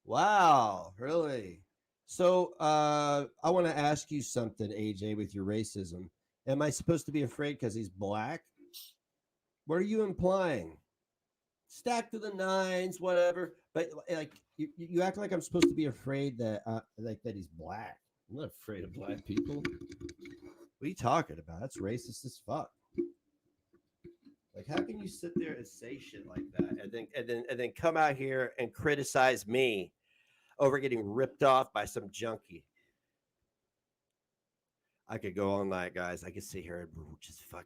Wow, really? So I want to ask you something, AJ, with your racism. Am I supposed to be afraid because he's black? What are you implying? Stacked to the nines, whatever. But like you act like I'm supposed to be afraid that that he's black. I'm not afraid of black people. What are you talking about? That's racist as fuck. Like, how can you sit there and say shit like that and then come out here and criticize me over getting ripped off by some junkie? I could go all night, guys. I could sit here and just fuck.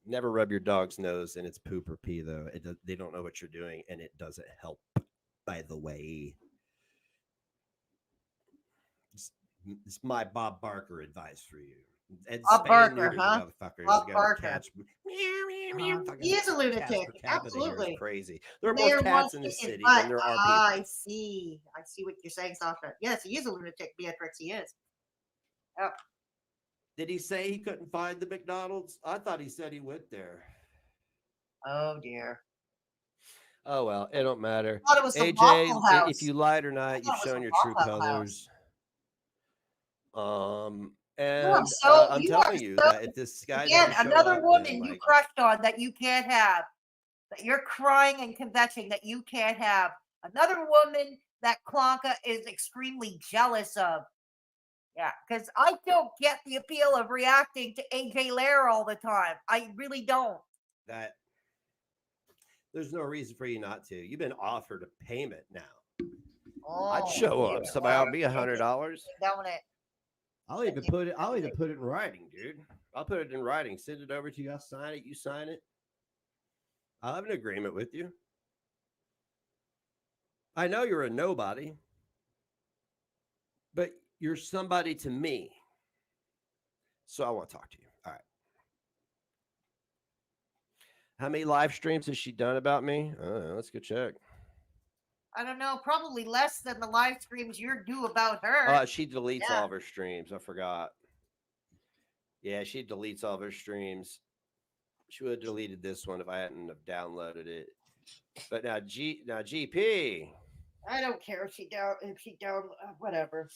Never rub your dog's nose in its poop or pee, though. They don't know what you're doing, and it doesn't help, by the way. It's my Bob Barker advice for you. And Bob Barker, huh? Bob Barker. He is a lunatic. Absolutely. Crazy. There are more cats in the city than there are people. I see what you're saying, Sasha. Yes, he is a lunatic, Beatrix. He is. Yep. Did he say he couldn't find the McDonald's? I thought he said he went there. Oh dear. Oh well, it don't matter. I thought it was the AJ, Waffle House. if you lied or not, you've shown your true colors. And I'm telling you that if this guy again, another up, woman you crushed on that you can't have, that you're crying and confessing that you can't have, another woman that Clonka is extremely jealous of. Yeah, because I don't get the appeal of reacting to AJ Lair all the time. I really don't. That There's no reason for you not to. You've been offered a payment now. I'd Oh, show up. Somebody I'll be $100. Don't it? I'll even put it in writing, dude. I'll put it in writing. Send it over to you. I'll sign it. You sign it. I'll have an agreement with you. I know you're a nobody, but you're somebody to me. So I want to talk to you. All right. How many live streams has she done about me? Let's go check. I don't know. Probably less than the live streams you do about her. She deletes all of her streams. I forgot. Yeah, she deletes all of her streams. She would have deleted this one if I hadn't have downloaded it. But now GP. I don't care if she down whatever.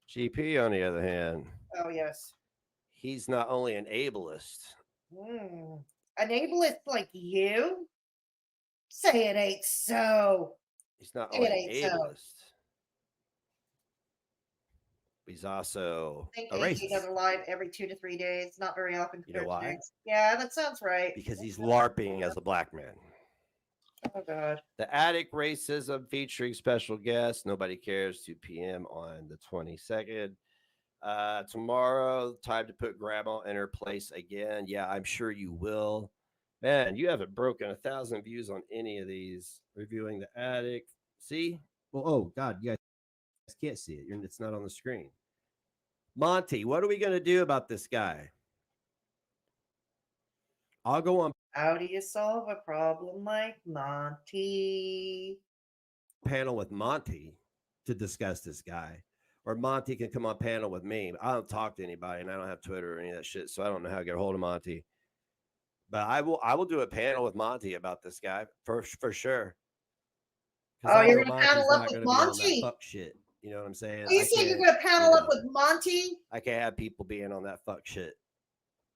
GP, on the other hand. Oh yes. He's not only an ableist. An ableist like you? Say it ain't so. He's not only an ableist. He's also a racist. He does a live every 2 to 3 days. Not very often. You know why? Yeah, that sounds right. Because he's LARPing as a black man. Oh God. The Attic Racism featuring special guests. Nobody Cares. 2 p.m. on the 22nd. Tomorrow, time to put grandma in her place again. Yeah, I'm sure you will. Man, you haven't broken 1,000 views on any of these. Reviewing the Attic. See? Well, oh God, you guys can't see it. It's not on the screen. Monty, what are we going to do about this guy? I'll go on. How do you solve a problem like Monty? Panel with Monty to discuss this guy, or Monty can come on panel with me. I don't talk to anybody, and I don't have Twitter or any of that shit, so I don't know how to get a hold of Monty. But I will do a panel with Monty about this guy for sure. Oh, you're gonna panel up with Monty? Fuck shit. You know what I'm saying? You say you're gonna panel up with Monty? I can't have people being on that fuck shit.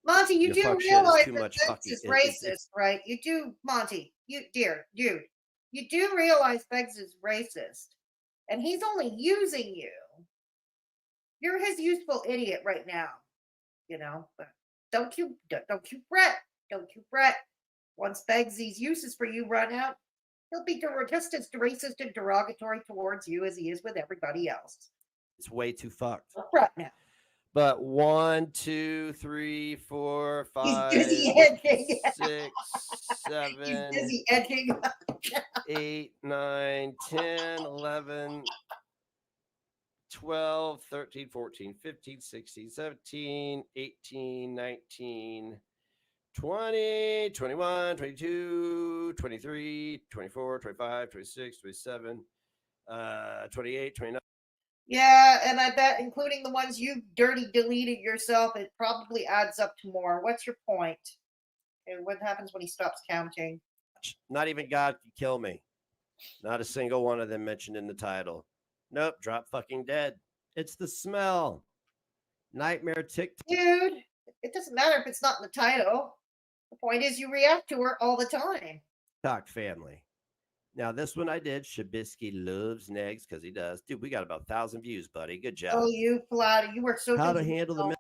Monty, you do realize that Begzy is racist, right? You do, Monty. You do realize Begzy is racist, and he's only using you. You're his useful idiot right now, you know. But don't you fret. Don't you fret. Once Begzy's uses for you run out, he'll be just as racist and derogatory towards you as he is with everybody else. It's way too fucked. Don't fret now. But 1, 2, 3, 4, 5, He's busy edging. 6, 7, He's busy edging. 8, 9, 10, 11, 12, 13, 14, 15, 16, 17, 18, 19, 20, 21, 22, 23, 24, 25, 26, 27, 28, 29. Yeah, and I bet, including the ones you dirty deleted yourself, it probably adds up to more. What's your point? And what happens when he stops counting? Not even God could kill me. Not a single one of them mentioned in the title. Nope, drop fucking dead. It's the smell. Nightmare TikTok. Dude, it doesn't matter if it's not in the title. The point is you react to her all the time. TikTok family. Now, this one I did. Shabisky loves negs because he does. Dude, we got about 1,000 views, buddy. Good job. Oh, you flat. You were so How to handle the...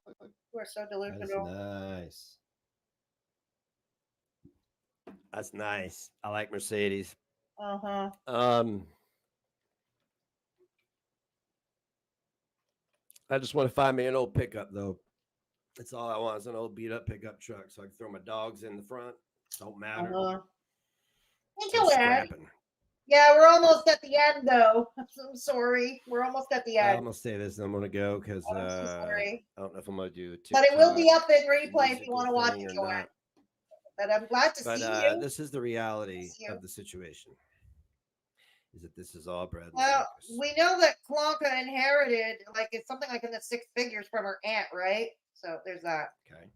You are so delusional. Nice. That's nice. I like Mercedes. Uh-huh. I just want to find me an old pickup, though. That's all I want is an old beat-up pickup truck so I can throw my dogs in the front. Don't matter. Yeah, we're almost at the end, though. I'm sorry. We're almost at the end. I'm going to say this and I'm going to go because I'm so sorry. I don't know if I'm going to do it. But it will be up in replay if you want to watch it, Joanne. But I'm glad to see you. This is the reality of the situation. Is that this is all bread? Well, we know that Clonka inherited it's something like in the 6 figures from her aunt, right? So there's that. Okay.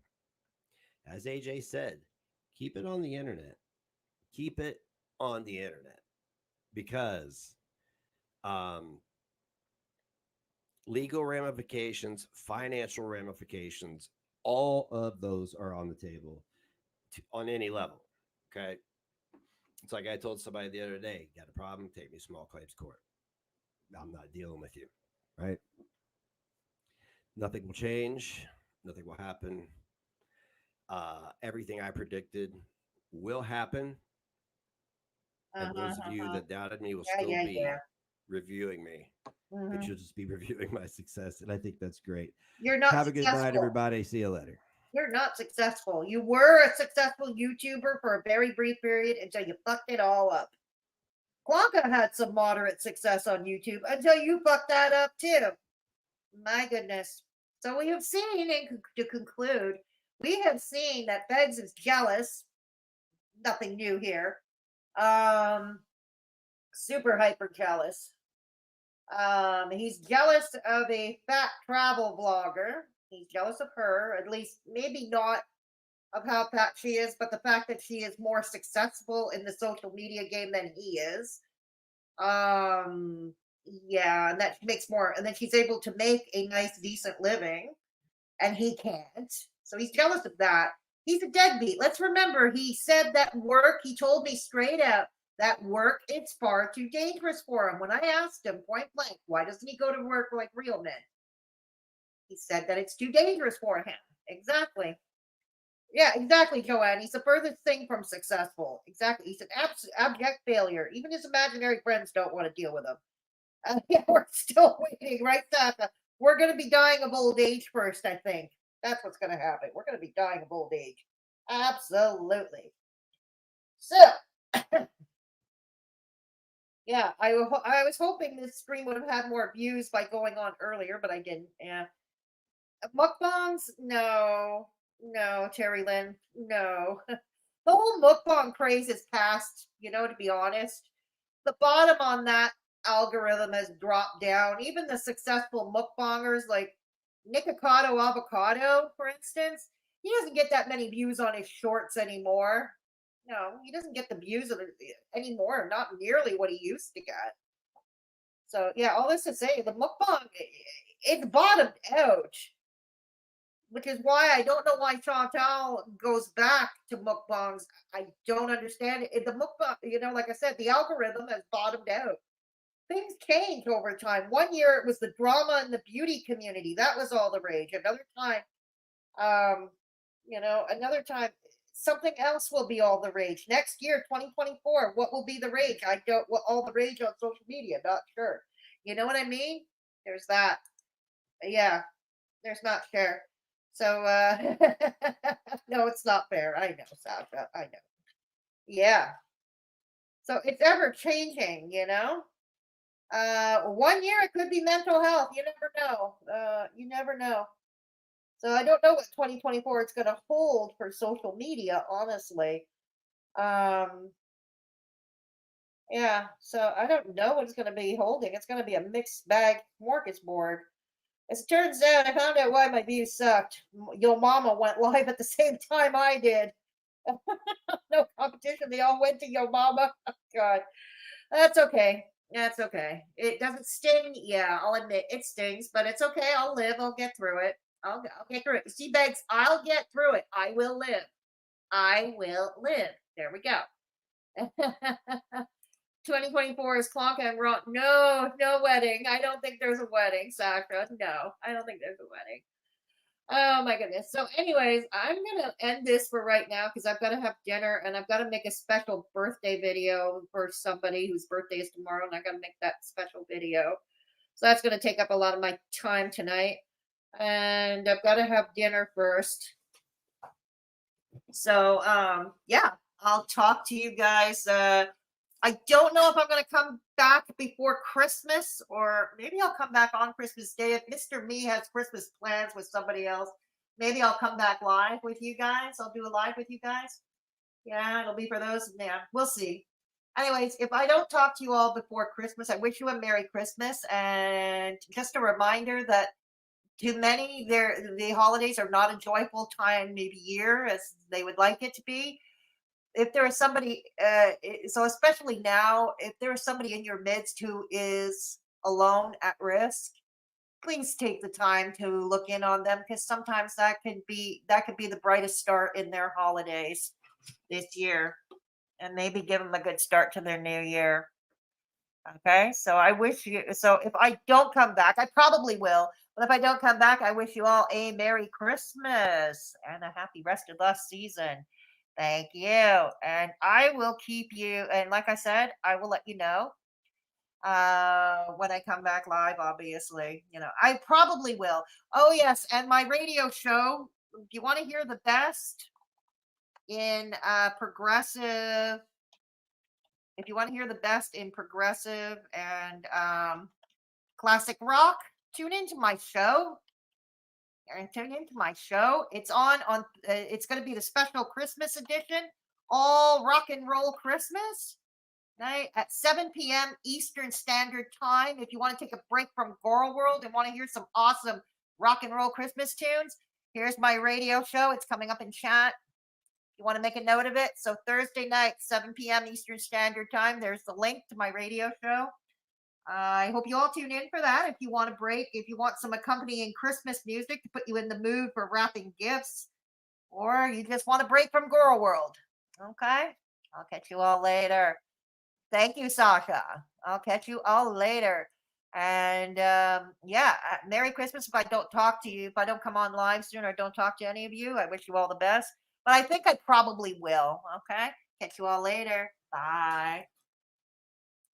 As AJ said, keep it on the internet. Keep it on the internet because legal ramifications, financial ramifications, all of those are on the table on any level. Okay. It's like I told somebody the other day, got a problem, take me to small claims court. I'm not dealing with you, right? Nothing will change. Nothing will happen. Everything I predicted will happen. And those of you that doubted me will Yeah, still yeah, be yeah. reviewing me. Mhm. But you'll just be reviewing my success. And I think that's great. You're not Have a good night, successful. everybody. See you later. You're not successful. You were a successful YouTuber for a very brief period until you fucked it all up. Clonka had some moderate success on YouTube until you fucked that up too. My goodness. So we have seen, and to conclude, we have seen that Begzy is jealous. Nothing new here. Super hyper jealous. He's jealous of a fat travel blogger. He's jealous of her, at least maybe not of how fat she is, but the fact that she is more successful in the social media game than he is. Yeah, and that makes more, and then she's able to make a nice, decent living, and he can't. So he's jealous of that. He's a deadbeat. Let's remember, he said that work, he told me straight out, that work, it's far too dangerous for him. When I asked him point blank, why doesn't he go to work like real men? He said that it's too dangerous for him. Exactly. Yeah, exactly, Joanne. He's the furthest thing from successful. Exactly. He's an abject failure. Even his imaginary friends don't want to deal with him. Yeah, we're still waiting, right, Sasha? We're going to be dying of old age first, I think. That's what's going to happen. We're going to be dying of old age. Absolutely. So, yeah, I was hoping this stream would have had more views by going on earlier, but I didn't. Yeah. Mukbangs? No. No, Terry Lynn. No. The whole mukbang craze is past, to be honest. The bottom on that algorithm has dropped down. Even the successful mukbangers like Nikocado Avocado, for instance, he doesn't get that many views on his shorts anymore. No, he doesn't get the views of it anymore, not nearly what he used to get. So, yeah, all this to say, the mukbang, it's bottomed out. Which is why I don't know why Chantal goes back to mukbangs. I don't understand it. The mukbang, like I said, the algorithm has bottomed out. Things change over time. One year it was the drama and the beauty community. That was all the rage. Another time, another time something else will be all the rage. Next year, 2024, what will be the rage? I don't, all the rage on social media, not sure. You know what I mean? There's that. Yeah, there's not sure. So, no, it's not fair. I know, Sasha. I know. Yeah. So it's ever changing, 1 year it could be mental health. You never know. You never know. So I don't know what 2024 is going to hold for social media, honestly. Yeah. So I don't know what it's going to be holding. It's going to be a mixed bag smorgasbord. As it turns out, I found out why my views sucked. Yo Mama went live at the same time I did. No competition. They all went to Yo Mama. Oh, God. That's okay. That's okay. It doesn't sting. Yeah, I'll admit it stings, but it's okay. I'll live. I'll get through it. I'll get through it. See, Begzy, I'll get through it. I will live. I will live. There we go. 2024 is Clonka and Ron. No wedding. I don't think there's a wedding, Sasha. No, I don't think there's a wedding. Oh my goodness. So, anyways, I'm gonna end this for right now because I've got to have dinner and I've got to make a special birthday video for somebody whose birthday is tomorrow, and I got to make that special video. So that's gonna take up a lot of my time tonight, and I've got to have dinner first. So, yeah, I'll talk to you guys. I don't know if I'm going to come back before Christmas, or maybe I'll come back on Christmas Day. If Mr. Me has Christmas plans with somebody else, maybe I'll come back live with you guys. I'll do a live with you guys. Yeah, it'll be for those. Yeah, we'll see. Anyways, if I don't talk to you all before Christmas, I wish you a Merry Christmas. And just a reminder that to many, the holidays are not a joyful time, maybe year, as they would like it to be. If there is somebody, so especially now, if there is somebody in your midst who is alone at risk, please take the time to look in on them, because sometimes that could be the brightest start in their holidays this year, and maybe give them a good start to their new year. Okay, so I wish you. So if I don't come back, I probably will. But if I don't come back, I wish you all a Merry Christmas and a happy rest of the season. Thank you. And I will keep you, and like I said, I will let you know when I come back live, obviously. I probably will. Oh, yes. And my radio show, if you want to hear the best in progressive, if you want to hear the best in progressive and classic rock, tune into my show. Tune into my show. It's on. It's going to be the special Christmas edition, all rock and roll Christmas night at 7 p.m. Eastern Standard Time. If you want to take a break from Girl World and want to hear some awesome rock and roll Christmas tunes, here's my radio show. It's coming up in chat. You want to make a note of it? So Thursday night, 7 p.m. Eastern Standard Time. There's the link to my radio show. I hope you all tune in for that. If you want a break, if you want some accompanying Christmas music to put you in the mood for wrapping gifts, or you just want a break from Girl World. Okay? I'll catch you all later. Thank you, Sasha. I'll catch you all later. And Merry Christmas if I don't talk to you, if I don't come on live soon or don't talk to any of you. I wish you all the best. But I think I probably will. Okay? Catch you all later. Bye.